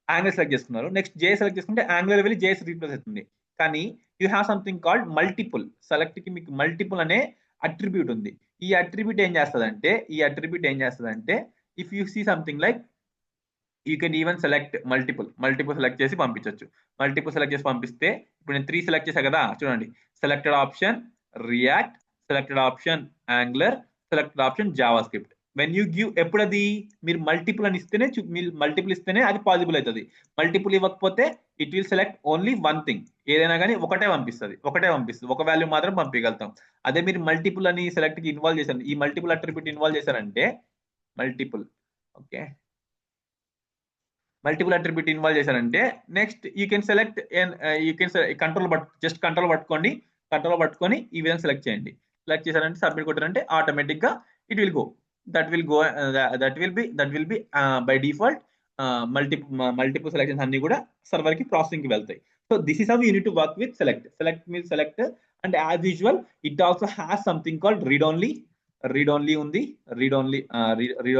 Speaker 1: యాంగులర్ సెలెక్ట్ చేసుకున్నారు, నెక్స్ట్ జే సెలెక్ట్ చేసుకుంటే యాంగులర్ వెళ్ళి జేఎస్ రీప్లేస్ అవుతుంది. కానీ you have something called multiple. Select కి మీకు మల్టిపుల్ అనే అట్రిబ్యూట్ ఉంది. ఈ అట్రిబ్యూట్ ఏం చేస్తుందంటే if you see something like you can even select multiple select చేసి పంపించవచ్చు. సెలెక్ట్ చేసి పంపిస్తే ఇప్పుడు నేను 3 సెలెక్ట్ చేశా కదా, చూడండి selected option React, selected option Angular, selected option JavaScript. When you give ఎప్పుడది మీరు మల్టిపుల్ అని ఇస్తేనే ఇస్తేనే అది పాసిబుల్ అవుతుంది. మల్టిపుల్ ఇవ్వకపోతే it will select only one thing. ఏదైనా కానీ ఒకటే పంపిస్తుంది. ఒక వాల్యూ మాత్రం పంపించగలుగుతాం. అదే మీరు మల్టిపుల్ అని సెలెక్ట్ కి ఇన్వాల్వ్ చేశారు, ఈ మల్టిపుల్ అట్రిబ్యూట్ ఇన్వాల్వ్ చేశారంటే multiple. Okay, multiple attribute involve చేశారంటే next you can select you can control పట్టుకోండి, కంట్రోల్ పట్టుకొని ఈ విధంగా సెలెక్ట్ చేయండి. సెలెక్ట్ చేశారంటే సబ్మిట్ కొట్టారంటే ఆటోమేటిక్ గా it will go that will be by default multiple selections అన్ని కూడా సర్వర్ కి ప్రాసెసింగ్ కి వెళ్తాయి. So this is how you need to work with select means select. And as usual it also has something called read only ఉంది, read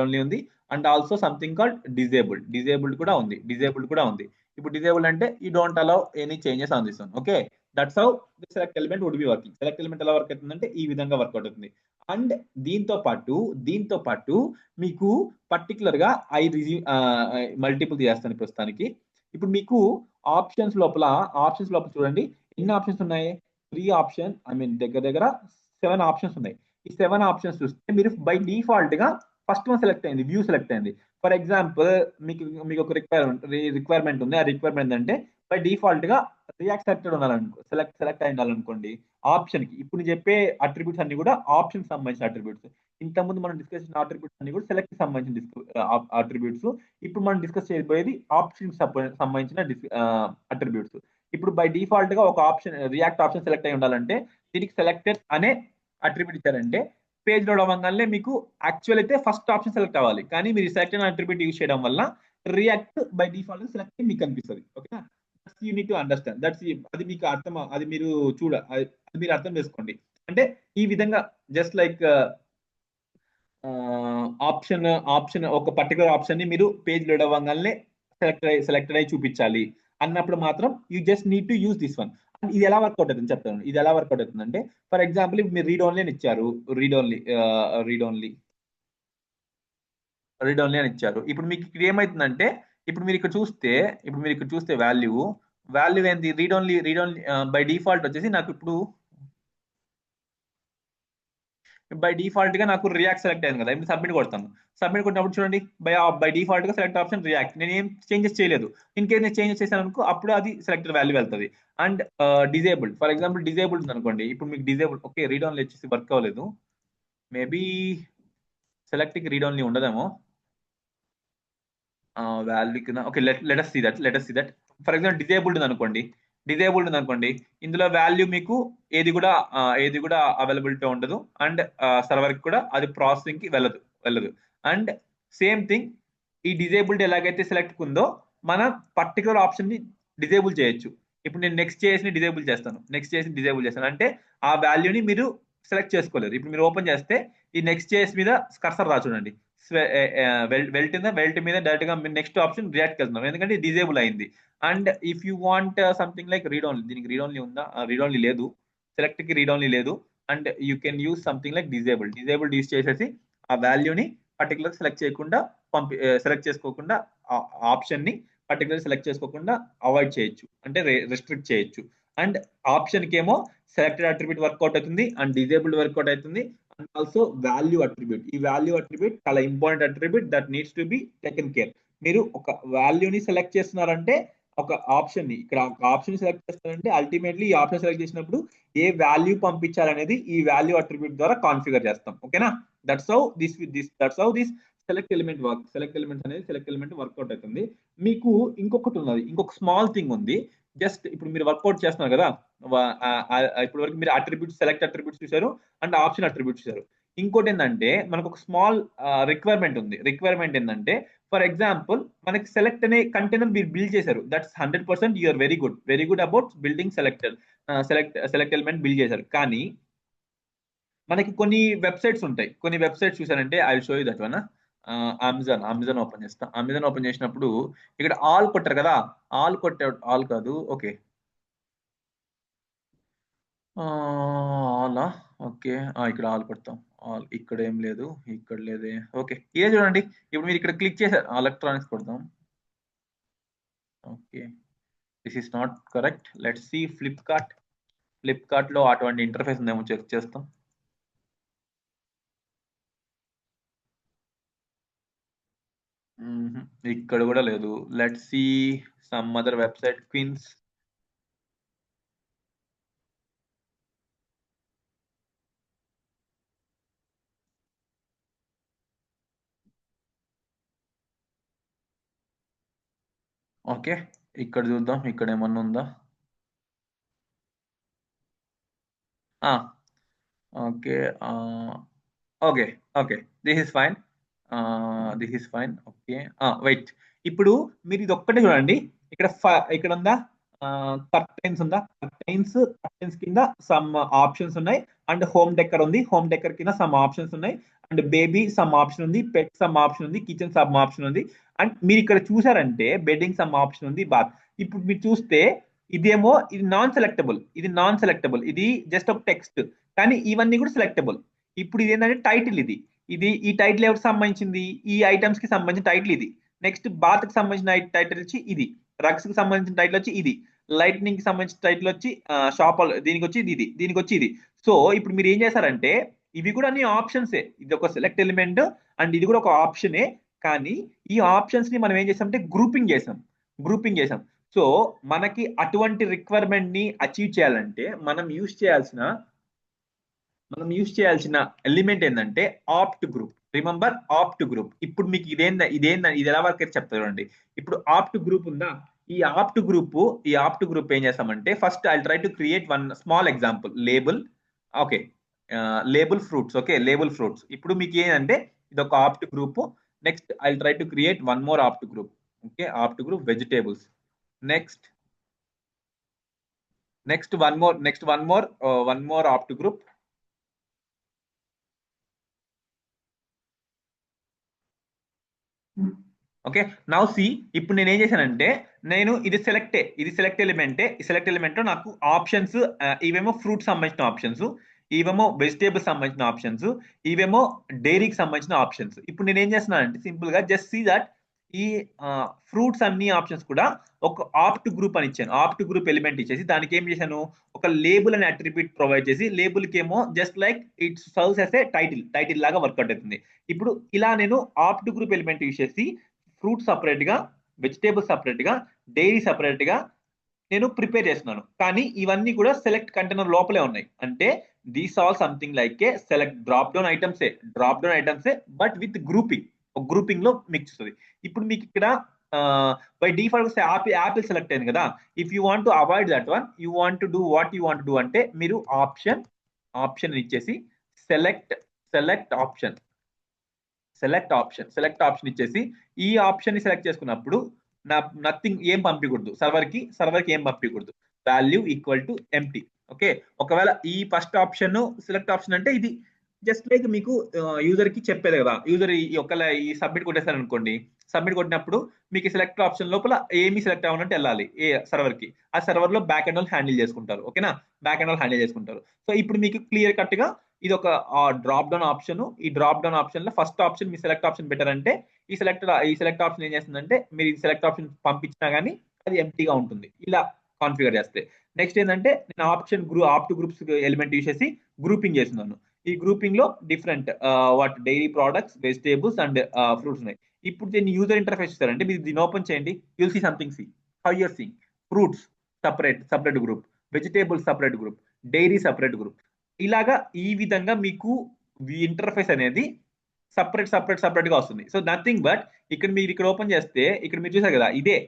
Speaker 1: only ఉంది. And also something called disabled కూడా ఉంది. ఇప్పుడు disabled అంటే you don't allow any changes on this one. Okay, that's how the select element would be working. Select element ఎలా work అవుతుందంటే ఈ విధంగా వర్కౌట్ అవుతుంది. అండ్ దీంతో పాటు మీకు పర్టికులర్ గా మల్టిపుల్ చేస్తాను ప్రస్తుతానికి. ఇప్పుడు మీకు ఆప్షన్స్ లోపల చూడండి ఎన్ని ఆప్షన్స్ ఉన్నాయి. 3 ఆప్షన్ దగ్గర 7 ఆప్షన్స్ ఉన్నాయి. ఈ 7 ఆప్షన్స్ చూస్తే మీరు బై డిఫాల్ట్ గా ఫస్ట్ వన్ సెలెక్ట్ అయింది, వ్యూ సెలెక్ట్ అయింది. ఫర్ ఎగ్జాంపుల్ మీకు ఒక రిక్వైర్మెంట్ ఉంది. ఆ రిక్వైర్మెంట్ అంటే బై డిఫాల్ట్ గా రియాక్ట్ సెలెక్టెడ్ ఉండాలనుకో, సెలెక్ట్ అయి ఉండాలనుకోండి ఆప్షన్ కి. ఇప్పుడు చెప్పే అట్రిబ్యూట్స్ అన్ని కూడా ఆప్షన్ సంబంధించిన అట్రిబ్యూట్స్. ఇంతకుముందు మనం డిస్కస్ చేసిన అట్రిబ్యూట్స్ అన్ని కూడా సెలెక్ట్ సంబంధించిన అట్రిబ్యూట్స్. ఇప్పుడు మనం డిస్కస్ చేయబోయేది ఆప్షన్ సంబంధించిన అట్రిబ్యూట్స్. ఇప్పుడు బై డిఫాల్ట్ గా ఒక ఆప్షన్ రియాక్ట్ ఆప్షన్ సెలెక్ట్ అయి ఉండాలంటే దీనికి సెలెక్టెడ్ అనే అట్రిబ్యూట్ ఇచ్చారంటే పేజ్ లోడ్ అవ్వగానే మీకు యాక్చువల్ అయితే ఫస్ట్ ఆప్షన్ సెలెక్ట్ అవ్వాలి, కానీ మీరు సెలెక్ట్ అయిన అట్రిబ్యూట్ యూజ్ చేయడం వల్ల రియాక్ట్ బై డిఫాల్ట్ సెలెక్ట్ మీకు కనిపిస్తుంది. ఓకేనా, యూ నీడ్ టు అండర్స్టాండ్ అది మీకు అది మీరు అర్థం చేసుకోండి. అంటే ఈ విధంగా జస్ట్ లైక్ ఆప్షన్ ఒక పర్టికులర్ ఆప్షన్ ని మీరు పేజ్ లోడ్ అవ్వగానే సెలెక్టెడ్ అయి చూపించాలి అన్నప్పుడు మాత్రం you just need to use this one. ఇది ఎలా వర్కౌట్ అవుతుంది చెప్తాను. ఇది ఎలా వర్కౌట్ అవుతుంది అంటే ఫర్ ఎగ్జాంపుల్ ఇప్పుడు మీరు రీడ్ ఓన్లీ అని ఇచ్చారు, రీడ్ ఓన్లీ అని ఇచ్చారు. ఇప్పుడు మీకు ఇక్కడ ఏమైతుందంటే ఇప్పుడు మీరు ఇక్కడ చూస్తే వాల్యూ ఏంది, రీడ్ ఓన్లీ బై డిఫాల్ట్ వచ్చేసి నాకు ఇప్పుడు బై డిఫాల్ట్ గా నాకు రియాక్ట్ సెలెక్ట్ అయింది కదా. ఇప్పుడు సబ్మిట్ కొడతాను. సబ్మిట్ కొట్టినప్పుడు చూడండి బై డిఫాల్ట్ గా సెలెక్ట్ ఆప్షన్ రియాక్ట్. నేను ఏం చేంజెస్ చేయలేదు. ఇన్ కేస్ నేను చేంజెస్ చేశాను అనుకో అప్పుడు అది సెలెక్టెడ్ వాల్యూ వెళ్తుంది. And disabled for example disabled అనుకోండి. ఇప్పుడు మీకు డిజేబుల్డ్ ఓకే రీడ్ ఓన్లీ వచ్చేసి వర్క్ అవ్వలేదు. మేబీ సెలెక్ట్ రీడ్ ఓన్లీ ఉండదేమో వాల్యూ కింద. Okay let us see that for example disabled అనుకోండి. ఇందులో వాల్యూ మీకు ఏది కూడా అవైలబిలిటీ ఉండదు. అండ్ సర్వర్ కి కూడా అది ప్రాసెసింగ్ కి వెళ్ళదు. అండ్ సేమ్ థింగ్ ఈ డిజేబుల్డ్ ఎలాగైతే సెలెక్ట్ ఉందో మనం పర్టికులర్ ఆప్షన్ ని డిజేబుల్ చేయొచ్చు. ఇప్పుడు నేను నెక్స్ట్ చేసి డిజేబుల్ చేస్తాను అంటే ఆ వాల్యూని మీరు సెలెక్ట్ చేసుకోలేరు. ఇప్పుడు మీరు ఓపెన్ చేస్తే ఈ నెక్స్ట్ చేసి మీద కర్సర్ రా చూడండి, వెల్ట్ మీద డైరెక్ట్ గా నెక్స్ట్ ఆప్షన్ రియాక్ట్ వెళ్తున్నాం ఎందుకంటే డిజేబుల్ అయింది. And if you want something like read only, దీనికి రీడ్ ఓన్లీ ఉందా, రీడ్ ఓన్లీ లేదు, సెలెక్ట్ కి రీడ్ ఓన్లీ లేదు. And you can use something like disabled use చేసేసి ఆ వాల్యూని పర్టికులర్ సెలెక్ట్ చేసుకోకుండా ఆప్షన్ ని పర్టికులర్ సెలెక్ట్ చేసుకోకుండా అవాయిడ్ చేయొచ్చు, అంటే రెస్ట్రిక్ట్ చేయొచ్చు. అండ్ ఆప్షన్ కి ఏమో సెలెక్టెడ్ అట్రిబ్యూట్ వర్కౌట్ అవుతుంది అండ్ డిజేబుల్డ్ వర్కౌట్ అవుతుంది. అండ్ ఆల్సో వాల్యూ అట్రిబ్యూట్, ఈ వాల్యూ అట్రిబ్యూట్ చాలా important attribute that needs to be taken care. మీరు ఒక వాల్యూని సెలెక్ట్ చేస్తున్నారంటే ఒక ఆప్షన్ ని ఇక్కడ ఒక ఆప్షన్ సెలెక్ట్ చేస్తారంటే అల్టిమేట్లీ ఈ ఆప్షన్ సెలెక్ట్ చేసినప్పుడు ఏ వాల్యూ పంపించాలనేది ఈ వాల్యూ అట్రిబ్యూట్ ద్వారా కాన్ఫిగర్ చేస్తాం. ఓకేనా, that's how this select element workout అవుతుంది. మీకు ఇంకొక స్మాల్ థింగ్ ఉంది. జస్ట్ ఇప్పుడు మీరు వర్కౌట్ చేస్తున్నారు కదా, ఇప్పటి వరకు మీరు సెలెక్ట్ అట్రిబ్యూట్స్ చూసారు అండ్ ఆప్షన్ అట్రిబ్యూట్స్ చూసారు. ఇంకోటి ఏంటంటే మనకు ఒక స్మాల్ రిక్వైర్మెంట్ ఉంది. రిక్వైర్మెంట్ ఏంటంటే ఫర్ ఎగ్జాంపుల్ మనకి సెలెక్ట్ అనే కంటైనర్ మీరు బిల్డ్ చేశారు. That's 100% you're very good about building select element build చేశారు. కానీ మనకి కొన్ని వెబ్సైట్స్ చూసారంటే I show you that one. Amazon open చేసినప్పుడు ఇక్కడ ఆల్ కొట్టారు కదా, ఆల్ కాదు, ఓకే ఆలా, ఓకే ఇక్కడ ఆల్ కొడతాం. ఆల్ ఇక్కడ ఏం లేదు, ఇక్కడ లేదే. ఓకే ఇదే చూడండి. ఇప్పుడు మీరు ఇక్కడ క్లిక్ చేశారు, ఎలక్ట్రానిక్స్ కొడతాం. Okay this is not correct. Let's see Flipkart లో అటువంటి ఇంటర్ఫేస్ ఉందేమో చెక్ చేస్తాం. ఇక్కడ కూడా లేదు. Let's see some other website, queens. Okay, ఇక్కడ చూద్దాం, ఇక్కడ ఏమన్నా ఉందా? Okay, okay, okay, this is fine, this is fine. Okay, wait, ఇప్పుడు మీరు ఇది ఒక్కటే చూడండి. ఇక్కడ ఇక్కడ ఉందా, కర్టైన్స్ ఉందా? కర్టైన్స్ కింద సమ్ ఆప్షన్స్ ఉన్నాయి. అండ్ హోమ్ డెకర్ ఉంది, హోమ్ డెకర్ కింద సమ్ ఆప్షన్స్ ఉన్నాయి. అండ్ బేబీ సమ్ ఆప్షన్ ఉంది, పెట్ సమ్ ఆప్షన్ ఉంది, కిచెన్ సమ్ ఆప్షన్ ఉంది. అండ్ మీరు ఇక్కడ చూసారంటే బెడ్డింగ్ సమ్ ఆప్షన్ ఉంది, బాత్. ఇప్పుడు మీరు చూస్తే ఇదేమో ఇది నాన్ సెలెక్టబుల్, ఇది జస్ట్ ఒక టెక్స్ట్. కానీ ఇవన్నీ కూడా సెలెక్టబుల్. ఇప్పుడు ఇది ఏంటంటే టైటిల్, ఇది ఈ టైటిల్ ఎవరికి సంబంధించింది? ఈ ఐటమ్స్ కి సంబంధించిన టైటిల్ ఇది. నెక్స్ట్ బాత్ కి సంబంధించిన టైటిల్ వచ్చి ఇది, రగ్స్ కి సంబంధించిన టైటిల్ వచ్చి ఇది, లైట్నింగ్ కి సంబంధించిన టైటిల్ వచ్చి షాప్, దీనికి వచ్చి ఇది, దీనికి వచ్చి ఇది. సో ఇప్పుడు మీరు ఏం చేశారంటే ఇవి కూడా అన్ని ఆప్షన్సే, ఇది ఒక సెలెక్ట్ ఎలిమెంట్ అండ్ ఇది కూడా ఒక ఆప్షనే. కానీ ఈ ఆప్షన్స్ ని మనం ఏం చేసామంటే గ్రూపింగ్ చేసాం. సో మనకి అటువంటి రిక్వైర్మెంట్ ని అచీవ్ చేయాలంటే మనం యూజ్ చేయాల్సిన ఎలిమెంట్ ఏంటంటే opt group. Remember opt group. ఇప్పుడు మీకు ఇది ఎలా వర్క్ అయితే చెప్తా చూడండి. ఇప్పుడు ఆప్ట్ గ్రూప్ ఉందా? ఈ ఆప్ట్ గ్రూప్ ఏం చేస్తామంటే first I try to create one small example, label. Okay, label fruits. Okay, label fruits. ఇప్పుడు మీకు ఏంటంటే ఇది ఒక opt group. Next I try to create one more opt group. Okay, opt group vegetables. Next one more opt group. Okay, now see. ఇప్పుడు నేను ఏం చేశానంటే ఇది సెలెక్ట్ ఎలిమెంట్ లో నాకు ఆప్షన్స్, ఇవేమో ఫ్రూట్స్ సంబంధించిన ఆప్షన్స్, ఇవేమో వెజిటేబుల్స్ సంబంధించిన ఆప్షన్స్, ఇవేమో డైరీకి సంబంధించిన ఆప్షన్స్. ఇప్పుడు నేను ఏం చేస్తున్నానంటే సింపుల్ గా జస్ట్ సీ దట్ ఈ ఫ్రూట్స్ అన్ని ఆప్షన్స్ కూడా ఒక ఆప్ట్ గ్రూప్ అని ఇచ్చాను. ఆప్ట్ గ్రూప్ ఎలిమెంట్ ఇచ్చేసి దానికి ఏం చేశాను, ఒక లేబుల్ అని అట్రిబ్యూట్ ప్రొవైడ్ చేసి, లేబుల్ కి ఏమో just like it serves as a title లాగా వర్కౌట్ అవుతుంది. ఇప్పుడు ఇలా నేను ఆప్ట్ గ్రూప్ ఎలిమెంట్ యూజ్ చేసి ఫ్రూట్ సపరేట్ గా, వెజిటేబుల్ సపరేట్ గా, డైరీ సపరేట్ గా నేను ప్రిపేర్ చేస్తున్నాను. కానీ ఇవన్నీ కూడా సెలెక్ట్ కంటైనర్ లోపలే ఉన్నాయి. అంటే these all something like a select drop down ఐటమ్సే బట్ విత్ గ్రూపింగ్ లో మీకు వస్తుంది. ఇప్పుడు మీకు ఇక్కడ బై డిఫాల్ట్ యాపిల్ సెలెక్ట్ అయింది కదా. If you want to avoid that one, you want to do what you want do అంటే మీరు ఆప్షన్ ఇచ్చేసి సెలెక్ట్ ఆప్షన్ ఇచ్చేసి ఈ ఆప్షన్ ని సెలెక్ట్ చేసుకున్నప్పుడు నథింగ్ ఏం పంపించకూడదు, సర్వర్కి ఏం పంపించకూడదు, value equal to empty. Okay, ఒకవేళ ఈ ఫస్ట్ ఆప్షన్ సెలెక్ట్ ఆప్షన్ అంటే ఇది జస్ట్ లైక్ మీకు యూజర్ కి చెప్పేది కదా. యూజర్ ఒకవేళ ఈ సబ్మిట్ కొట్టేస్తారు అనుకోండి, సబ్మిట్ కొట్టినప్పుడు మీకు సెలెక్ట్ ఆప్షన్ లోపల ఏమి సెలెక్ట్ అవ్వాలంటే వెళ్ళాలి ఏ సర్వర్ కి. ఆ సర్వర్ లో బ్యాక్ ఎండ్ వాళ్ళు హ్యాండిల్ చేసుకుంటారు. ఓకేనా, సో ఇప్పుడు మీకు క్లియర్ కట్ గా ఇది ఒక డ్రాప్ డౌన్ ఆప్షన్. ఈ డ్రాప్ డౌన్ ఆప్షన్ లో ఫస్ట్ ఆప్షన్ మీ సెలెక్ట్ ఆప్షన్ బెటర్ అంటే ఈ సెలెక్ట్ ఆప్షన్ ఏం చేస్తుందంటే మీరు ఈ సెలెక్ట్ ఆప్షన్ పంపించినా గానీ అది ఎంప్టీగా ఉంటుంది ఇలా కాన్ఫిగర్ చేస్తే. నెక్స్ట్ ఏంటంటే నేను ఆప్ట్ గ్రూప్స్ ఎలిమెంట్ యూజ్ చేసి గ్రూపింగ్ చేస్తున్నాను. ఈ గ్రూపింగ్ లో different dairy products, vegetables and fruits ఉన్నాయి. ఇప్పుడు దీన్ని యూజర్ ఇంటర్ఫేస్ ఇస్తారంటే మీరు దీన్ని ఓపెన్ చేయండి. You'll see something. How you're seeing fruits separate group, vegetables separate group, dairy separate group. ఇలాగా ఈ విధంగా మీకు ఇంటర్ఫేస్ అనేది సపరేట్ గా వస్తుంది. సో నథింగ్ బట్ ఇక్కడ ఓపెన్ చేస్తే ఇక్కడ మీరు చూసారు కదా, ఇదే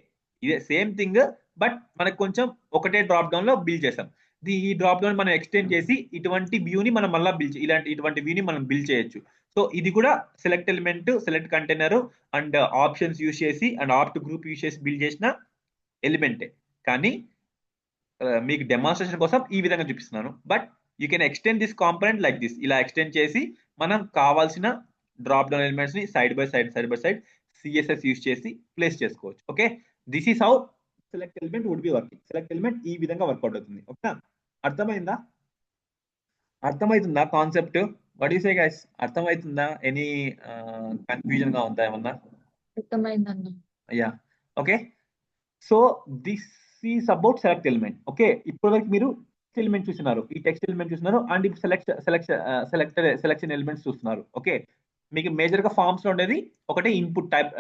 Speaker 1: సేమ్ థింగ్ బట్ మనకు కొంచెం ఒకటే డ్రాప్ డౌన్ లో బిల్డ్ చేసాం. ఈ డ్రాప్ డౌన్ మనం ఎక్స్టెండ్ చేసి ఇటువంటి వ్యూని మనం మళ్ళీ ఇటువంటి వ్యూని మనం బిల్డ్ చేయొచ్చు. సో ఇది కూడా select element, select container and options use చేసి అండ్ ఆప్ట్ గ్రూప్ యూజ్ చేసి బిల్డ్ చేసిన ఎలిమెంటే. కానీ మీకు డెమాన్స్ట్రేషన్ కోసం ఈ విధంగా చూపిస్తున్నాను. But you can extend this component like this. ఇలా ఎక్స్టెండ్ చేసి మనం కావాల్సిన డ్రాప్ డౌన్ ఎలిమెంట్స్ ని side by side CSS use చేసి ప్లేస్ చేసుకోవచ్చు. Okay, this is how select element would be working. Select element ఈ విధంగా వర్కౌట్ అవుతుంది. ఓకే, అర్థమైతుందా concept? What you say guys, అర్థమవుతుందా? ఎనీ కన్ఫ్యూజన్ గా ఉందా ఏమన్నా?
Speaker 2: అర్థమైందన్న.
Speaker 1: Yeah, okay. So this is about select element. Okay, ఇప్పటి వరకు మీరు ఎలిమెంట్ చూస్తున్నారు, ఈ టెక్స్ట్ ఎలిమెంట్ చూస్తున్నారు అండ్ ఇప్పుడు సెలెక్షన్ ఎలిమెంట్స్ చూస్తున్నారు. ఓకే, మీకు మేజర్ గా ఫార్మ్స్ లో ఉండేది ఒకటి input type,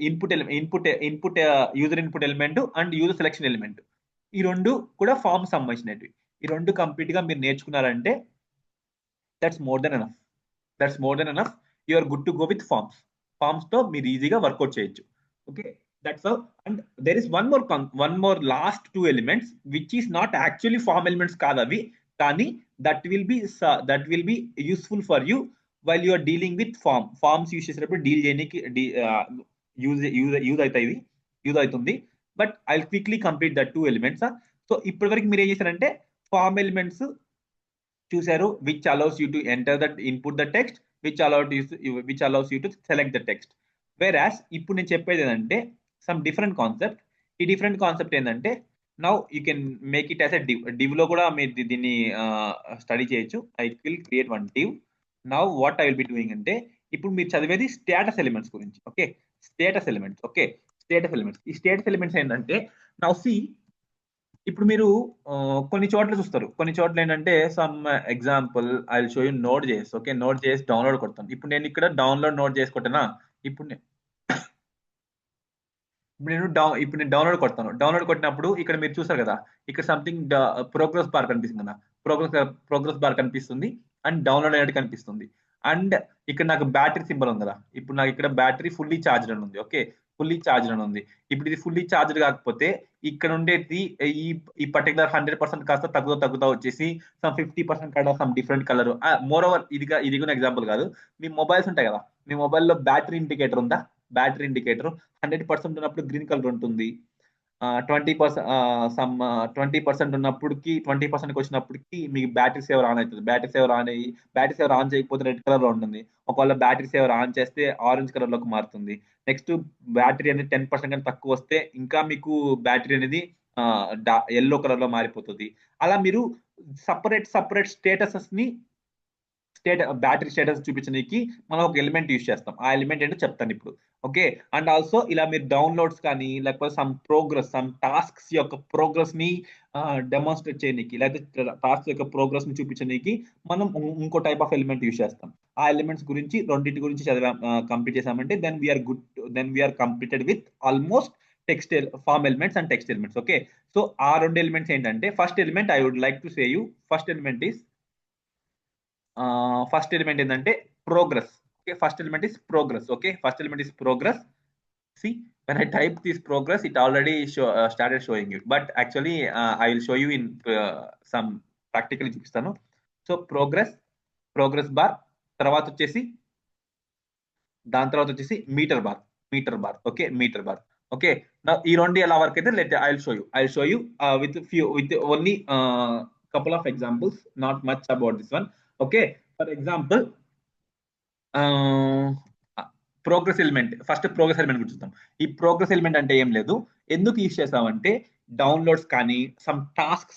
Speaker 1: input user input element and user selection element. ఈ రెండు కూడా ఫార్మ్స్ సంబంధించినవి. ఈ రెండు కంప్లీట్ గా మీరు నేర్చుకున్నారంటే that's more than enough. You are good to go with forms తో మీరు ఈజీగా వర్కౌట్ చేయొచ్చు. Okay, That's how. And there is one more last two elements which is not actually form elements కాదవి, కానీ that will be useful for you while you are dealing with forms use చేసేటప్పుడు deal చేయడానికి use అవుతుంది. But I quickly complete that two elements. So ఇప్పటి వరకు మీరు ఏం చేశారంటే form elements చూసారు, which allows you to enter that input the text, which allows you to select the text. Whereas ఇప్పుడు నేను చెప్పేది ఏంటంటే సమ్ డిఫరెంట్ కాన్సెప్ట్. ఈ డిఫరెంట్ కాన్సెప్ట్ ఏంటంటే now you can make it as a div లో కూడా మీరు దీన్ని స్టడీ చేయొచ్చు. I will create one div. Now what I will be doing అంటే ఇప్పుడు మీరు చదివేది స్టేటస్ ఎలిమెంట్స్ గురించి. Okay, status elements. Okay, status elements. ఈ స్టేటస్ ఎలిమెంట్స్ ఏంటంటే నౌ సి ఇప్పుడు మీరు కొన్ని చోట్ల చూస్తారు, కొన్ని చోట్ల ఏంటంటే some example I will show you node చేసి. ఓకే, నోడ్ చేసి డౌన్లోడ్ కొడతాను. ఇప్పుడు నేను ఇక్కడ డౌన్లోడ్ నోడ్ చేసుకుంటున్నా. ఇప్పుడు నేను డౌన్లోడ్ కొడతాను. డౌన్లోడ్ కొట్టినప్పుడు ఇక్కడ మీరు చూసారు కదా, ఇక్కడ సంథింగ్ ప్రోగ్రెస్ బార్ కనిపిస్తుంది కదా, ప్రోగ్రెస్ బార్ కనిపిస్తుంది అండ్ డౌన్లోడ్ అయినట్టు కనిపిస్తుంది. అండ్ ఇక్కడ నాకు బ్యాటరీ సింబల్ ఉంది కదా, ఇప్పుడు నాకు ఇక్కడ బ్యాటరీ ఫుల్లీ ఛార్జ్డ్ అని ఉంది. ఓకే, ఫుల్లీ ఛార్జ్డ్ అని ఉంది. ఇప్పుడు ఇది ఫుల్లీ ఛార్జ్డ్ కాకపోతే ఇక్కడ ఉండేది ఈ పర్టికులర్ 100% కాస్త తగ్గుతా వచ్చేసి సమ్ 50% కాడ some different colour. More over ఇది కూడా ఎగ్జాంపుల్ కాదు, మీ మొబైల్స్ ఉంటాయి కదా, మీ మొబైల్లో బ్యాటరీ ఇండికేటర్ ఉందా, బ్యాటరీ ఇండికేటర్ 100% ఉన్నప్పుడు గ్రీన్ కలర్ ఉంటుంది. 20% ఉన్నప్పటికి 20%కి వచ్చినప్పటికి మీకు బ్యాటరీ సేవర్ ఆన్ అవుతుంది. బ్యాటరీ సేవర్ ఆన్ చేయకపోతే రెడ్ కలర్ లో ఉంటుంది. ఒకవేళ బ్యాటరీ సేవర్ ఆన్ చేస్తే ఆరెంజ్ కలర్ లోకి మారుతుంది. నెక్స్ట్ బ్యాటరీ అనేది 10% కంటే తక్కువ వస్తే ఇంకా మీకు బ్యాటరీ అనేది ఎల్లో కలర్ లో మారిపోతుంది. అలా మీరు సపరేట్ స్టేటసెస్ ని బ్యాటరీ స్టేటస్ చూపించడానికి మనం ఒక ఎలిమెంట్ యూజ్ చేస్తాం. ఆ ఎలిమెంట్ ఏంటో చెప్తాను ఇప్పుడు. ఓకే, అండ్ ఆల్సో ఇలా మీరు డౌన్లోడ్స్ కానీ లేకపోతే సమ్ టాస్క్స్ యొక్క ప్రోగ్రెస్ ని డెమాన్స్ట్రేట్ చేయడానికి, లేకపోతే టాస్క్ యొక్క ప్రోగ్రెస్ ని చూపించడానికి మనం ఇంకో టైప్ ఆఫ్ ఎలిమెంట్ యూజ్ చేస్తాం. ఆ ఎలిమెంట్స్ గురించి రెండింటి గురించి కంప్లీట్ చేసామంటే then we're completed with almost form elements and text elements. Okay, so ఆ రెండు ఎలిమెంట్స్ ఏంటంటే first element I would like to say you, first element ఏంటంటే progress. Okay, first element is progress. Okay, first element is progress. See, when I type this progress, it already started showing you, but actually I will show you in some practically చూపిస్తాను. So progress bar తర్వాత వచ్చేసి దాని తర్వాత వచ్చేసి meter bar. Okay, meter bar. Okay, ఈ రెండు ఎలా work అయితే I will show you with only couple of examples, not much about this one. Okay, for example progress element, first progress element గురించి చూద్దాం. ఈ ప్రోగ్రెస్ ఎలిమెంట్ అంటే ఏం లేదు, ఎందుకు యూజ్ చేస్తామంటే డౌన్లోడ్స్ కానీ సమ్ టాస్క్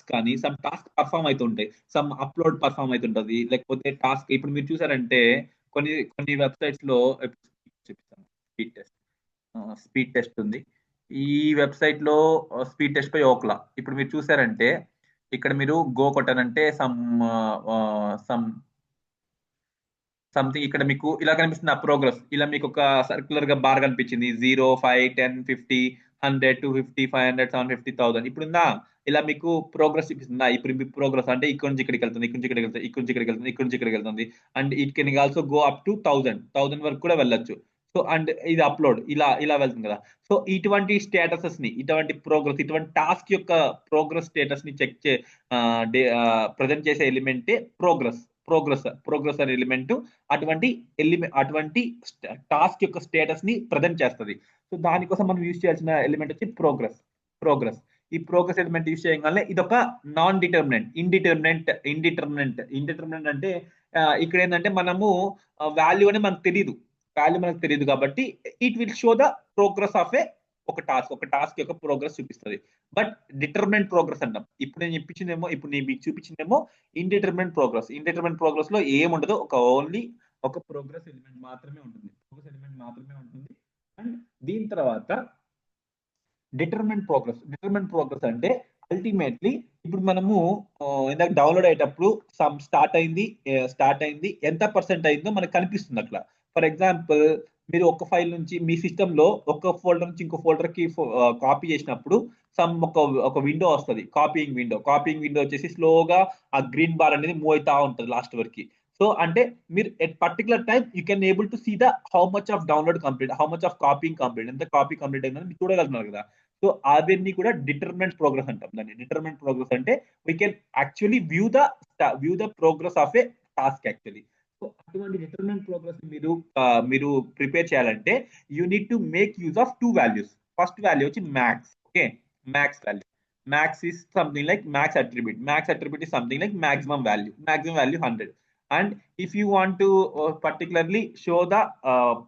Speaker 1: పర్ఫామ్ అవుతుంటాయి, సమ్ అప్లోడ్ పర్ఫామ్ అవుతుంటది, లేకపోతే టాస్క్ ఇప్పుడు మీరు చూసారంటే కొన్ని వెబ్సైట్స్ లో చూపిస్తాను. స్పీడ్ టెస్ట్ ఉంది. ఈ వెబ్సైట్ లో స్పీడ్ టెస్ట్ పై ఓక్లా ఇప్పుడు మీరు చూసారంటే ఇక్కడ మీరు గో కొట్టారంటే సంథింగ్ ఇక్కడ మీకు ఇలా కనిపిస్తుంది. ఆ ప్రోగ్రెస్ ఇలా మీకు ఒక సర్క్యులర్ గా బార్ కనిపించింది, 0, 5, 10, 50, 100, 250, 500, 750, 1000. ఇప్పుడు ఇలా మీకు ప్రోగ్రెస్ చూపిస్తుందా. ఇప్పుడు మీ ప్రోగ్రెస్ అంటే ఇక్కడ నుంచి ఇక్కడికి వెళ్తుంది, ఇక్కడ నుంచి ఇక్కడికి వెళ్తుంది, ఇక్కడ నుంచి ఇక్కడికి వెళ్తుంది, ఇక్కడ నుంచి ఇక్కడికి వెళ్తుంది. And it can also go up to 1000 వరకు కూడా వెళ్ళొచ్చు. సో అండ్ ఇది అప్లోడ్ ఇలా వెళ్తుంది కదా. సో ఇటువంటి స్టేటసెస్ ని, ఇటువంటి ప్రోగ్రెస్, ఇటువంటి టాస్క్ యొక్క ప్రోగ్రెస్ స్టేటస్ ని ప్రజెంట్ చేసే ఎలిమెంటే ప్రోగ్రెస్ అనే ఎలిమెంట్ అటువంటి టాస్క్ యొక్క స్టేటస్ ని ప్రజెంట్ చేస్తుంది. సో దానికోసం మనం యూజ్ చేయాల్సిన ఎలిమెంట్ వచ్చి ప్రోగ్రెస్. ఈ ప్రోగ్రెస్ ఎలిమెంట్ యూజ్ చేయగానే ఇది ఒక నాన్ డిటర్మినెంట్, ఇండిటర్మినెంట్ అంటే ఇక్కడ ఏంటంటే మనము వాల్యూ అనేది మనకు తెలియదు కాబట్టి it will show the progress of ఒక టాస్క్ యొక్క ప్రోగ్రెస్ చూపిస్తుంది. బట్ డిటర్మినెంట్ ప్రోగ్రెస్ అంటాం. ఇప్పుడు నేను మీకు చూపించిందేమో ఇండిటర్మినెంట్ ప్రోగ్రెస్ లో ఏముండదు, ఓన్లీ ఒక ప్రోగ్రెస్ ఎలిమెంట్ మాత్రమే ఉంటుంది. అండ్ దీని తర్వాత డిటర్మినెంట్ ప్రోగ్రెస్ అంటే అల్టిమేట్లీ ఇప్పుడు మనము ఇందాక డౌన్లోడ్ అయ్యేటప్పుడు స్టార్ట్ అయింది ఎంత పర్సెంట్ అయిందో మనకు కనిపిస్తుంది అట్లా. ఫర్ ఎగ్జాంపుల్ మీరు ఒక ఫైల్ నుంచి మీ సిస్టమ్ లో ఒక ఫోల్డర్ నుంచి ఇంకో ఫోల్డర్ కి కాపీ చేసినప్పుడు ఒక విండో వస్తుంది, కాపీయింగ్ విండో వచ్చేసి స్లోగా ఆ గ్రీన్ బార్ అనేది మూవ్ అవుతా ఉంటుంది లాస్ట్ వరకు. సో అంటే మీరు at particular time you can able to see the how much of download complete, how much of copying complete, ఎంత కాపీ కంప్లీట్ అయిందని మీరు చూడగలుగుతున్నారు కదా. సో అవన్నీ కూడా డిటర్మినెంట్ ప్రోగ్రెస్ అంటాం దాన్ని. డిటర్మినెంట్ ప్రోగ్రెస్ అంటే we can actually view the progress of a task actually. So అటువంటి డిటర్మినెంట్ ప్రోగ్రెస్ మీరు ప్రిపేర్ చేయాలంటే you need to make use of 2 values. First value వచ్చి max. Okay, max value. Max is something like max attribute. Max attribute is something like maximum value. Maximum value 100. And if you want to particularly show the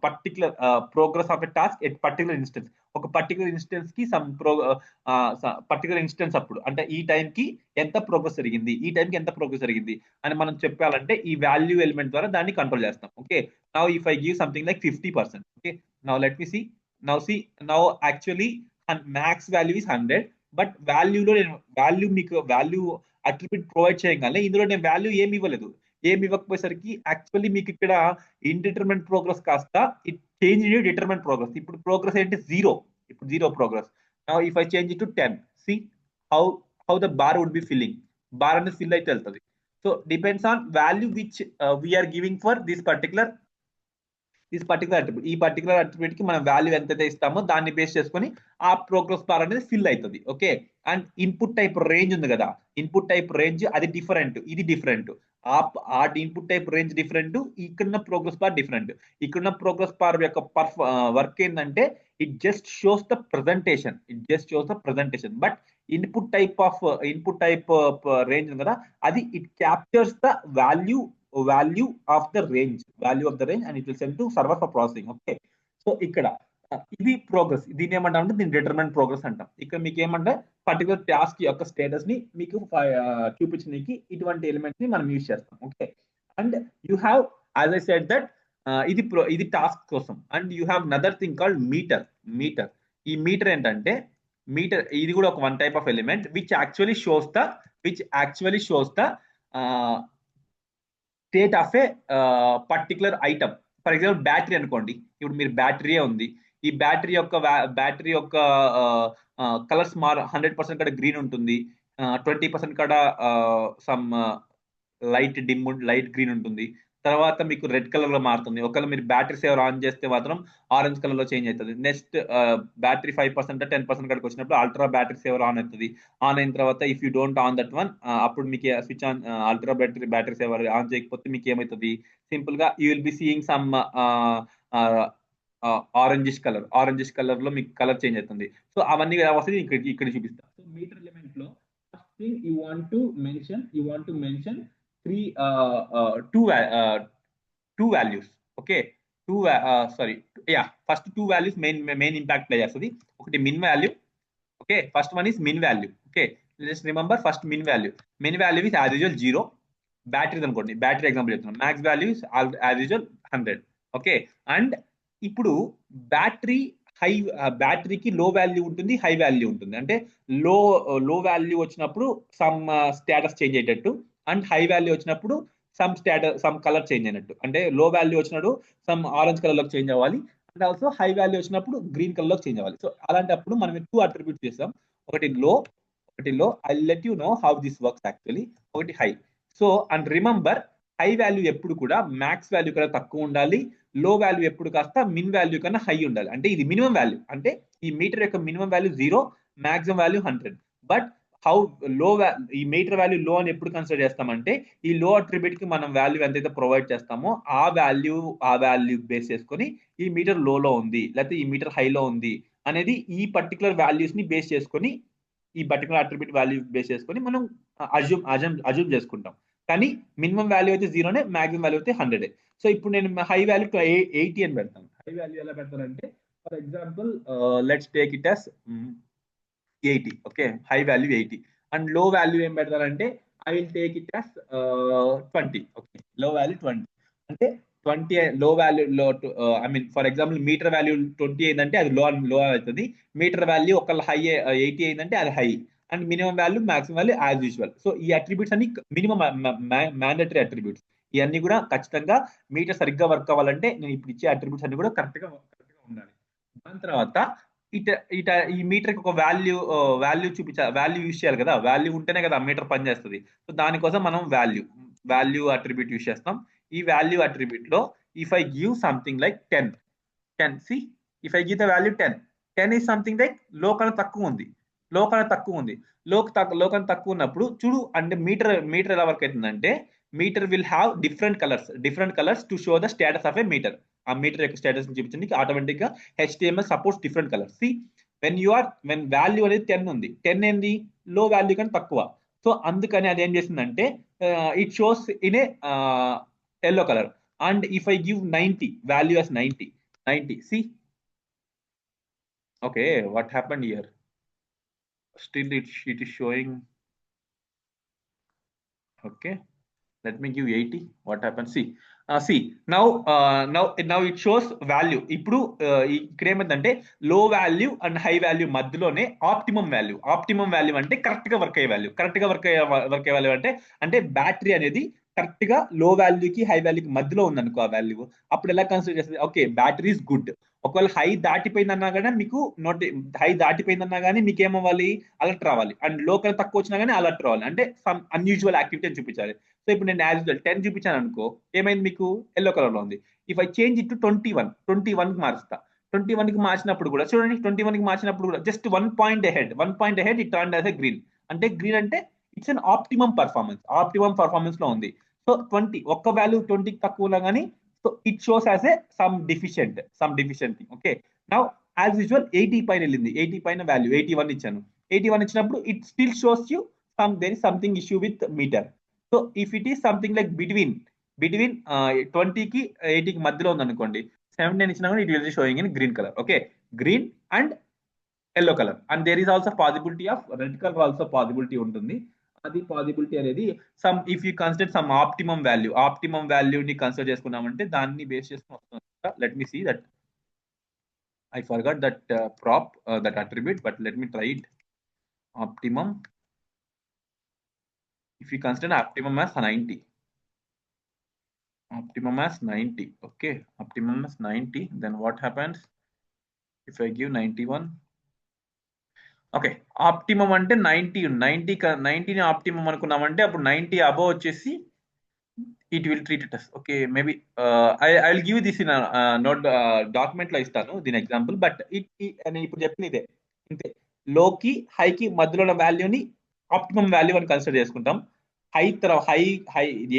Speaker 1: particular progress of a task at particular instance, ఒక particular instance కి some particular instance అప్పుడు అంటే ఈ time కి ఎంత progress జరిగింది, ఈ time కి ఎంత ప్రోగ్రెస్ జరిగింది అని మనం చెప్పాలంటే ఈ వాల్యూ ఎలిమెంట్ ద్వారా దాన్ని కంట్రోల్ చేస్తాం. Okay, now if I give something like 50%. Okay, now let me see. Now actually max value is 100. But వాల్యూలో నేను మీకు వాల్యూ అట్రిబ్యూట్ ప్రొవైడ్ చేయగానే ఇందులో నేను వాల్యూ ఏమి ఇవ్వలేదు. ఏమి ఇవ్వకపోయేసరికి యాక్చువల్లీ మీకు ఇక్కడ ఇండిటర్మినెంట్ ప్రోగ్రెస్ కాస్త ఇట్ చేంజ్ డిటర్మినెంట్ ప్రోగ్రెస్. ఇప్పుడు ప్రోగ్రెస్ ఏంటి 0. ఇప్పుడు 0 progress. Now if I change it to 10, see how the bar would be filling. Bar అనేది ఫిల్ అయితే వెళ్తుంది. So depends on value which we're giving for this particular attribute. ఈ particular attribute కి మనం value ఎంతైతే ఇస్తామో దాన్ని బేస్ చేసుకొని ఆ ప్రోగ్రెస్ బార్ అనేది ఫిల్ అవుతుంది. Okay, and input type range ఉంది కదా, ఇన్పుట్ టైప్ రేంజ్ అది డిఫరెంట్, ఇది డిఫరెంట్. ఆ ఇన్పుట్ టైప్ రేంజ్ డిఫరెంట్, ఇక్కడున్న ప్రోగ్రెస్ బార్ డిఫరెంట్. ఇక్కడున్న ప్రోగ్రెస్ బార్ యొక్క వర్క్ ఏంటంటే it just shows the presentation. But input type range ఉంది కదా, అది it captures the value of the range and it will send to server for processing. Okay, so ఇక్కడ ఇది progress. దీని ఏమంటామంటే దీని డిటర్మినెంట్ ప్రోగ్రెస్ అంటాం. ఇక్కడ మీకు ఏమంటే పర్టికులర్ టాస్క్ యొక్క స్టేటస్ ని మీకు చూపించడానికి ఇటువంటి ఎలిమెంట్స్ ని మనం యూజ్ చేస్తాం. Okay, and you have as I said that ఇది టాస్క్ కోసం. And you have another thing called meter. ఈ మీటర్ ఏంటంటే ఇది కూడా ఒక one type of element which actually shows the state of a particular item. For example battery అనుకోండి. ఇప్పుడు మీరు బ్యాటరీ ఉంది, ఈ బ్యాటరీ యొక్క కలర్స్ 100% కాడ గ్రీన్ ఉంటుంది, 20% కాడ సమ్ లైట్ గ్రీన్ ఉంటుంది, తర్వాత మీకు రెడ్ కలర్ లో మారుతుంది. ఒకవేళ మీరు బ్యాటరీ సేవర్ ఆన్ చేస్తే మాత్రం ఆరెంజ్ కలర్ లో చేంజ్ అవుతుంది. నెక్స్ట్ బ్యాటరీ 5% 10% కాడికి వచ్చినప్పుడు అల్ట్రా బ్యాటరీ సేవర్ ఆన్ అవుతుంది. ఆన్ అయిన తర్వాత if you don't on that one, అప్పుడు మీకు switch on ultra battery saver on చేయకపోతే మీకు ఏమవుతుంది, సింపుల్ గా you will be seeing some orangish colour లో మీకు కలర్ చేంజ్ అవుతుంది. సో అవన్నీ వస్తుంది ఇక్కడ చూపిస్తాను. సో మీటర్ ఎలిమెంట్ లో first thing you want to mention two values. Okay, first 2 values main impact play చేస్తుంది. ఒకటి min value. Okay, first one is min value. Okay, just remember first min value is as usual 0. Battery అనుకోండి, battery example చెప్తున్నాం. Max value is as usual 100. Okay, and ఇప్పుడు బ్యాటరీకి లో value ఉంటుంది, high value ఉంటుంది. అంటే low value వచ్చినప్పుడు some status change అయ్యేటట్టు, and high value వచ్చినప్పుడు సమ్ కలర్ చేంజ్ అయినట్టు. అంటే లో వాల్యూ వచ్చినప్పుడు సమ్ ఆరెంజ్ కలర్ లోకి చేంజ్ అవ్వాలి, అండ్ ఆల్సో హై వాల్యూ వచ్చినప్పుడు గ్రీన్ కలర్ లోకి చేంజ్ అవ్వాలి. సో అలాంటప్పుడు మనం 2 అట్రిబ్యూట్ చేస్తాం. ఒకటి low I let you know how this works actually. ఒకటి high. So and remember, high value ఎప్పుడు కూడా మ్యాక్స్ వాల్యూ కన్నా తక్కువ ఉండాలి, లో వాల్యూ ఎప్పుడు కాస్త మిన్ వాల్యూ కన్నా హై ఉండాలి. అంటే ఇది మినిమం వాల్యూ. అంటే ఈ మీటర్ యొక్క minimum value 0, maximum value 100. But ఈ మీటర్ వాల్యూ లో అని ఎప్పుడు కన్సిడర్ చేస్తామంటే ఈ లో అట్రిబ్యూట్ కి మనం వాల్యూ ఎంతైతే ప్రొవైడ్ చేస్తామో ఆ వాల్యూ బేస్ చేసుకొని ఈ మీటర్ లో ఉంది లేకపోతే ఈ మీటర్ హైలో ఉంది అనేది ఈ పర్టికులర్ వాల్యూస్ ని బేస్ చేసుకొని, ఈ పర్టికులర్ అట్రిబ్యూట్ వాల్యూ బేస్ చేసుకొని మనం అజ్యూమ్ చేసుకుంటాం. కానీ మినిమం వాల్యూ అయితే 0నే, మాక్సిమం వాల్యూ అయితే 100. సో ఇప్పుడు నేను హై వాల్యూ 80 అని పెడతాను. హై వాల్యూ ఎలా పెడతానంటే for example let's take it as 80. Okay, high value 80. And low value ఏం పెడతారంటే I will take it as 20. Okay, low value 20 అంటే 20 low value I mean for example meter value 20 అయిందంటే అది లో అవుతుంది. మీటర్ వాల్యూ ఒక హై 80 అయిందంటే అది high, and minimum value maximum value as usual. So ఈ అట్రిబ్యూట్స్ అన్ని మినిమం మ్యాండేటరీ అట్రిబ్యూట్స్. ఇవన్నీ కూడా ఖచ్చితంగా మీటర్ సరిగ్గా వర్క్ అవ్వాలంటే నేను ఇప్పుడు ఇచ్చే అట్రిబ్యూట్స్ అన్ని కూడా కరెక్ట్ గా ఉండాలి. దాని తర్వాత ఈ మీటర్ కి ఒక వాల్యూ యూజ్ చేయాలి కదా. వాల్యూ ఉంటేనే కదా మీటర్ పనిచేస్తుంది. సో దానికోసం మనం వాల్యూ అట్రిబ్యూట్ యూజ్ చేస్తాం. ఈ వాల్యూ అట్రిబ్యూట్ లో if I give something like 10 see if I give the value 10 is something like లో కన్నా తక్కువ ఉంది, లో కన్నా తక్కువ ఉంది, లో కన్నా తక్కువ ఉన్నప్పుడు చూడు అంటే మీటర్ ఎలా వర్క్ అవుతుందంటే meter will have different colours to show the status of a meter. ఆ మీటర్ యొక్క స్టేటస్ చూపించడానికి ఆటోమేటిక్ గా HTML supports different colours. See when value అనేది 10 ఉంది, 10 ఏంది లో వాల్యూ కన్నా తక్కువ, సో అందుకని అది ఏం చేసిందంటే it shows in a yellow colour. And if I give 90 value as 90 see okay what happened here, still it is showing. Okay, let me give 80. What happens, see now it shows value. ఇప్పుడు ఇక్కడ ఏమైందంటే లో value and high value మధ్యలోనే optimum value అంటే correct గా work అయ్యే value అంటే battery అనేది కరెక్ట్ గా లో వాల్యూకి హై వాల్యూకి మధ్యలో ఉందనుకో ఆ వాల్యూ, అప్పుడు ఎలా కన్సిడర్ చేస్తుంది, ఓకే బ్యాటరీ ఇస్ గుడ్. ఒకవేళ హై దాటిపోయిందన్నా కానీ మీకు మీకు ఏమవ్వాలి, అలర్ట్ రావాలి. అండ్ లో కన్నా తక్కువ వచ్చినా కానీ అలర్ట్ రావాలి, అంటే సమ్ అన్యూజువల్ యాక్టివిటీ అని చూపించాలి. సో ఇప్పుడు నేను యాజ్ యూజువల్ 10 చూపించాను అనుకో, ఏమైంది మీకు ఎల్లో కలర్ లో ఉంది. If I change it to 21 కి మారుస్తా, 21 కి మార్చినప్పుడు కూడా చూడండి, 21 కి మార్చినప్పుడు కూడా just 1 point ahead it turn as a green. అంటే గ్రీన్ అంటే ఇట్స్ అన్ ఆప్టిమం పర్ఫార్మెన్స్ లో ఉంది. సో 20 ఒక్క వాల్యూ 20కి తక్కువ ఉన్నా కానీ so it shows as a some deficient thing. Okay, now as usual 80 పైన వెళ్ళింది, 80 పైన వాల్యూ 81 ఇచ్చాను. 81 ఇచ్చినప్పుడు it still shows you there is something issue with meter. So if it is something like between 20 కి 80 కి మధ్యలో ఉంది అనుకోండి, 79 ఇచ్చినా కూడా it will be showing in green colour. Okay, green and yellow colour. And there is also possibility of red colour also possibility ఉంటుంది. అది possibility అనేది some if you consider some optimum వాల్యూని కన్సిడర్ చేసుకున్నామంటే దాన్ని బేస్ చేసుకుని వస్తుంది. Let me see that I forgot that prop, that attribute, but let me try it. Optimum. If you consider optimum as 90, okay, optimum as 90, then what happens if I give 91? Okay, optimum అంటే 90 ని optimum అనుకున్నామంటే అప్పుడు 90 above వచ్చేసి it will treat it as. Okay, maybe I will give this in note document లో ఇస్తాను దీని example. But నేను ఇప్పుడు చెప్పిన ఇదే, ఇంతే. లోకి హైకి మధ్యలో ఉన్న వాల్యూని ఆప్టిమం వాల్యూ అని కన్సిడర్ చేసుకుంటాం. హై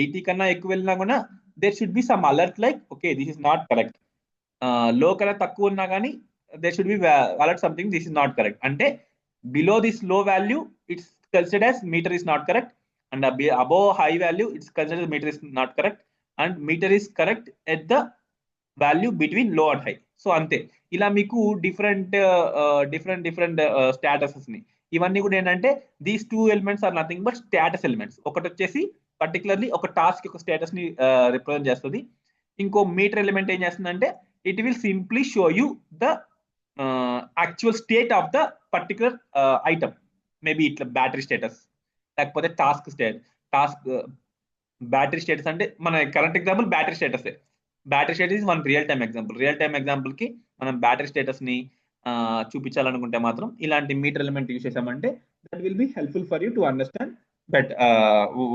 Speaker 1: 80 కన్నా ఎక్కువ వెళ్ళినా కూడా there should be some alert like okay this is not correct. Low కన్నా తక్కువ ఉన్నా కానీ there should be alert something this is not correct. అంటే below this low value it's considered as meter is not correct, and above high value it's considered meter is not correct, and meter is correct at the value between low and high. So అంతే, ఇలా మీకు different statuses ని ఇవన్నీ కూడా ఏంటంటే these 2 elements are nothing but status elements. ఒకటి వచ్చేసి particularly ఒక టాస్క్ యొక్క స్టేటస్ ని రిప్రజెంట్ చేస్తుంది. ఇంకో మీటర్ ఎలిమెంట్ ఏం చేస్తుందంటే it will simply show you the actual state of the particular item. Maybe ఇట్లా బ్యాటరీ స్టేటస్, లేకపోతే టాస్క్ బ్యాటరీ స్టేటస్ అంటే మన current example battery status is one real time example కి మనం బ్యాటరీ స్టేటస్ ని చూపించాలనుకుంటే మాత్రం ఇలాంటి మీటర్ ఎలిమెంట్ యూజ్ చేసామంటే that will be helpful for you to understand but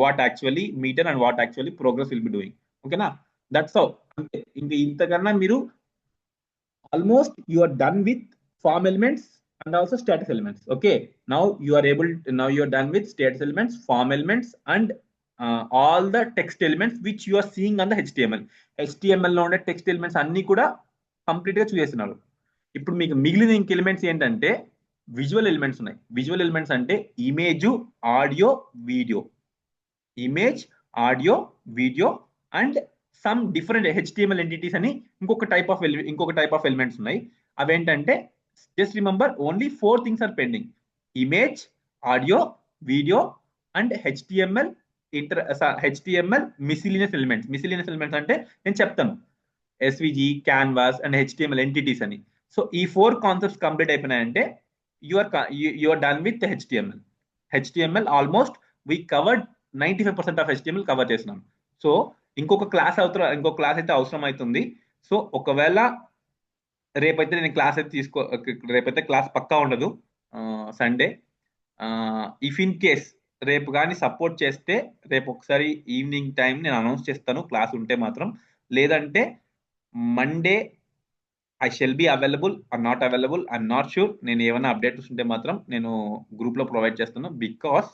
Speaker 1: what actually meter and what actually progress will be doing. ఓకేనా, that's how. అంతే, ఇంతకన్నా మీరు almost you are done with form elements and also status elements. Okay, now you are done with status elements, form elements, and all the text elements which you are seeing on the HTML లో ఉండే text elements అన్ని కూడా complete గా చూసేస్తున్నారు. ఇప్పుడు మీకు మిగిలిన ఇంక elements ఏంటంటే విజువల్ ఎలిమెంట్స్ ఉన్నాయి. విజువల్ ఎలిమెంట్స్ అంటే image, audio, video and some different HTML entities అని ఇంకొక టైప్ ఆఫ్ ఎలిమెంట్స్ ఉన్నాయి. అవేంటంటే just remember only 4 things are pending: image, audio, video, and HTML miscellaneous elements అంటే నేను చెప్తాను SVG, canvas and HTML entities అని. So ఈ 4 కాన్సెప్ట్స్ కంప్లీట్ అయిపోయినాయంటే you are done with HTML. Almost we covered 95% of HTML cover చేసినాం. So ఇంకొక class అయితే అవసరం అవుతుంది. సో ఒకవేళ రేపైతే నేను రేపైతే క్లాస్ పక్కా ఉండదు సండే. ఇఫ్ ఇన్ కేస్ రేపు కానీ సపోర్ట్ చేస్తే రేపు ఒకసారి ఈవినింగ్ టైం నేను అనౌన్స్ చేస్తాను క్లాస్ ఉంటే మాత్రం. లేదంటే Monday I shall be available or not available, I'm not sure. నేను ఏమైనా అప్డేట్స్ ఉంటే మాత్రం నేను గ్రూప్లో ప్రొవైడ్ చేస్తాను. Because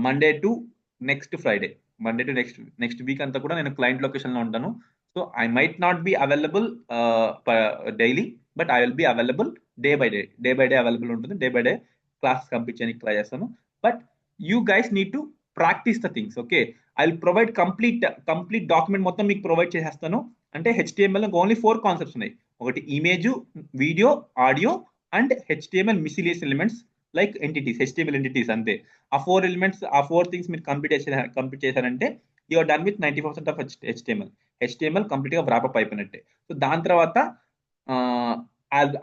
Speaker 1: Monday to next Friday, Monday to next week అంతా కూడా నేను క్లయింట్ లొకేషన్లో ఉంటాను. So I might not be available daily, but I will be available day by day available ఉంటుంది. Day by day class complete చేయడానికి try చేస్తాను. But you guys need to practice the things. Okay, I will provide complete document మొత్తం మీకు provide చేసేస్తాను. అంటే HTML only 4 concepts ఉన్నాయి. ఒకటి image, video, audio and HTML miscellaneous elements like entities, HTML entities అంతే. ఆ 4 ఎలిమెంట్స్, ఆ 4 థింగ్స్ మీరు కంప్లీట్ చేశారంటే you are done with 90% of HTML complete గా వ్రాపప్ అయిపోయినట్టే. సో దాని తర్వాత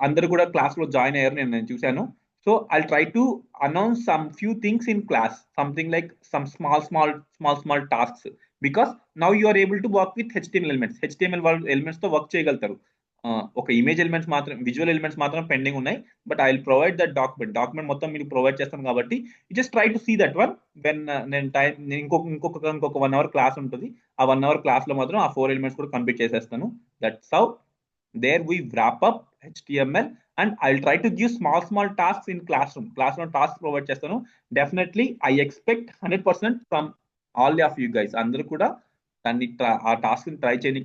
Speaker 1: అందరూ కూడా క్లాస్ లో జాయిన్ అయ్యారు, నేను చూశాను. So I try to announce some few things in class, something like some small tasks, because now you are able to work with HTML elements తో వర్క్ చేయగలుగుతారు. ఒక ఇమేజ్ ఎలిమెంట్స్ మాత్రం, విజువల్ ఎలిమెంట్స్ మాత్రం pending ఉన్నాయి. But I will provide that document మొత్తం మీకు provide చేస్తాను కాబట్టి just try to see that one. When నేను టైం ఇంకొక 1 hour క్లాస్ ఉంటుంది. ఆ 1 hour క్లాస్ లో మాత్రం ఆ 4 ఎలిమెంట్స్ కూడా కంప్లీట్ చేసేస్తాను. That's how there we wrap up HTML, and I'll try to give small tasks in classroom tasks provide chestanu. Definitely I expect 100% from all of you guys. Andaru kuda danni aa task ni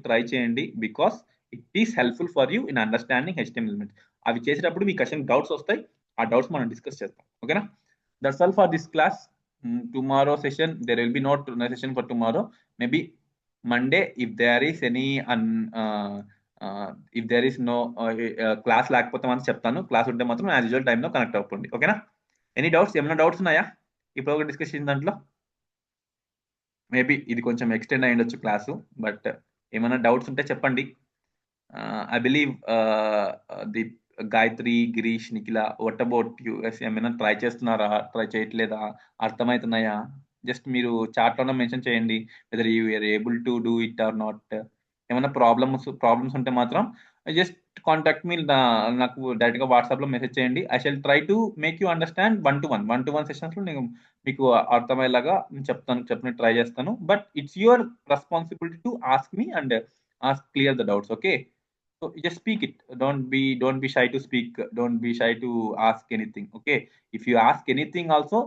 Speaker 1: try cheyandi, because it is helpful for you in understanding HTML elements. Avi chesetappudu meeku question doubts vastayi, aa doubts manam discuss chestam. Okay na? That's all for this class. Tomorrow session there will be no session for tomorrow. Maybe Monday, if there is any if there is no class లేకపోతే మనం చెప్తాను. Class ఉంటే మాత్రం as usual టైంలో connect అవ్వండి. ఓకేనా? Any doubts? ఏమైనా doubts ఉన్నాయా ఇప్పుడు ఒక డిస్కషన్ దాంట్లో? మేబీ ఇది కొంచెం ఎక్స్టెండ్ అయ్యి ఉండొచ్చు క్లాసు, బట్ ఏమైనా డౌట్స్ ఉంటే చెప్పండి. I believe the Gayatri, Girish, Nikhila, what about you? ఏమైనా ట్రై చేస్తున్నారా, ట్రై చేయట్లేదా, అర్థమవుతున్నాయా? జస్ట్ మీరు చాట్లోనే మెన్షన్ చేయండి whether you are able to do it or not. ఏమైనా ప్రాబ్లమ్స్ ఉంటే మాత్రం జస్ట్ కాంటాక్ట్ మీ, నాకు డైరెక్ట్ గా వాట్సాప్ లో మెసేజ్ చేయండి. I shall try to make you understand 1-to-1 sessions లో నేను మీకు అర్థమయ్యేలాగా చెప్పని ట్రై చేస్తాను. But it's your responsibility to ask me and ask clear the doubts. Okay, so just speak it. Don't be shy to speak, don't be shy to ask anything. Okay, if you ask anything also,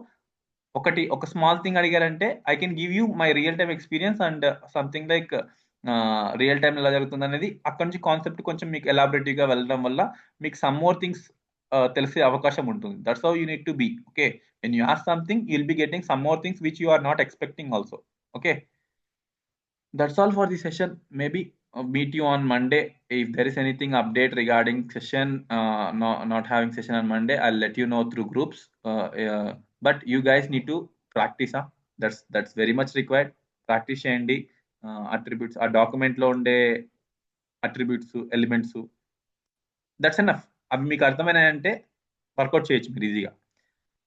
Speaker 1: ఒక small thing అడిగారంటే I can give you my real time experience and something like real time ఎలా జరుగుతుంది అనేది అక్కడ నుంచి concept కొంచెం మీకు elaborative గా వెళ్ళడం వల్ల మీకు సమ్ మోర్ థింగ్స్ తెలిసే అవకాశం ఉంటుంది. That's how you need to be. Okay, when you ask something you will be getting some more things which you are not expecting also. Okay, that's all for the session. Maybe meet you on Monday. If there is anything update regarding session, not having session on Monday, I'll let you know through groups. But you guys need to practice. That's very much required. Practice cheyandi. Attributes, ఆ document లో ఉండే attributes, elements, that's enough. అవి మీకు అర్థమైనాయంటే work out చేయొచ్చు మీరు ఈజీగా.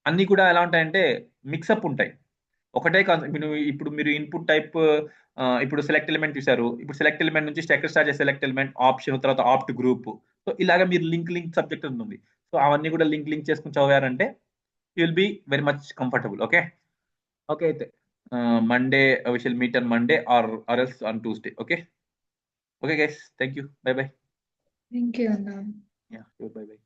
Speaker 1: అన్ని కూడా ఎలా ఉంటాయంటే మిక్సప్ ఉంటాయి. ఒకటే ఇప్పుడు మీరు ఇన్పుట్ టైప్, ఇప్పుడు సెలెక్ట్ ఎలిమెంట్ చూసారు, ఇప్పుడు సెలెక్ట్ ఎలిమెంట్ నుంచి స్ట్రక్చర్ స్టార్ట్ చేసే సెలెక్ట్ ఎలిమెంట్, ఆప్షన్, తర్వాత ఆప్ట్ గ్రూప్. సో ఇలాగా మీరు లింక్ సబ్జెక్ట్ ఉంటుంది. సో అవన్నీ కూడా లింక్ చేసుకుని చదివారంటే you will be very much comfortable. Okay అయితే Monday we shall meet on Monday or else on Tuesday. Okay guys, thank you, bye.
Speaker 2: Thank you, Anna.
Speaker 1: Yeah, bye.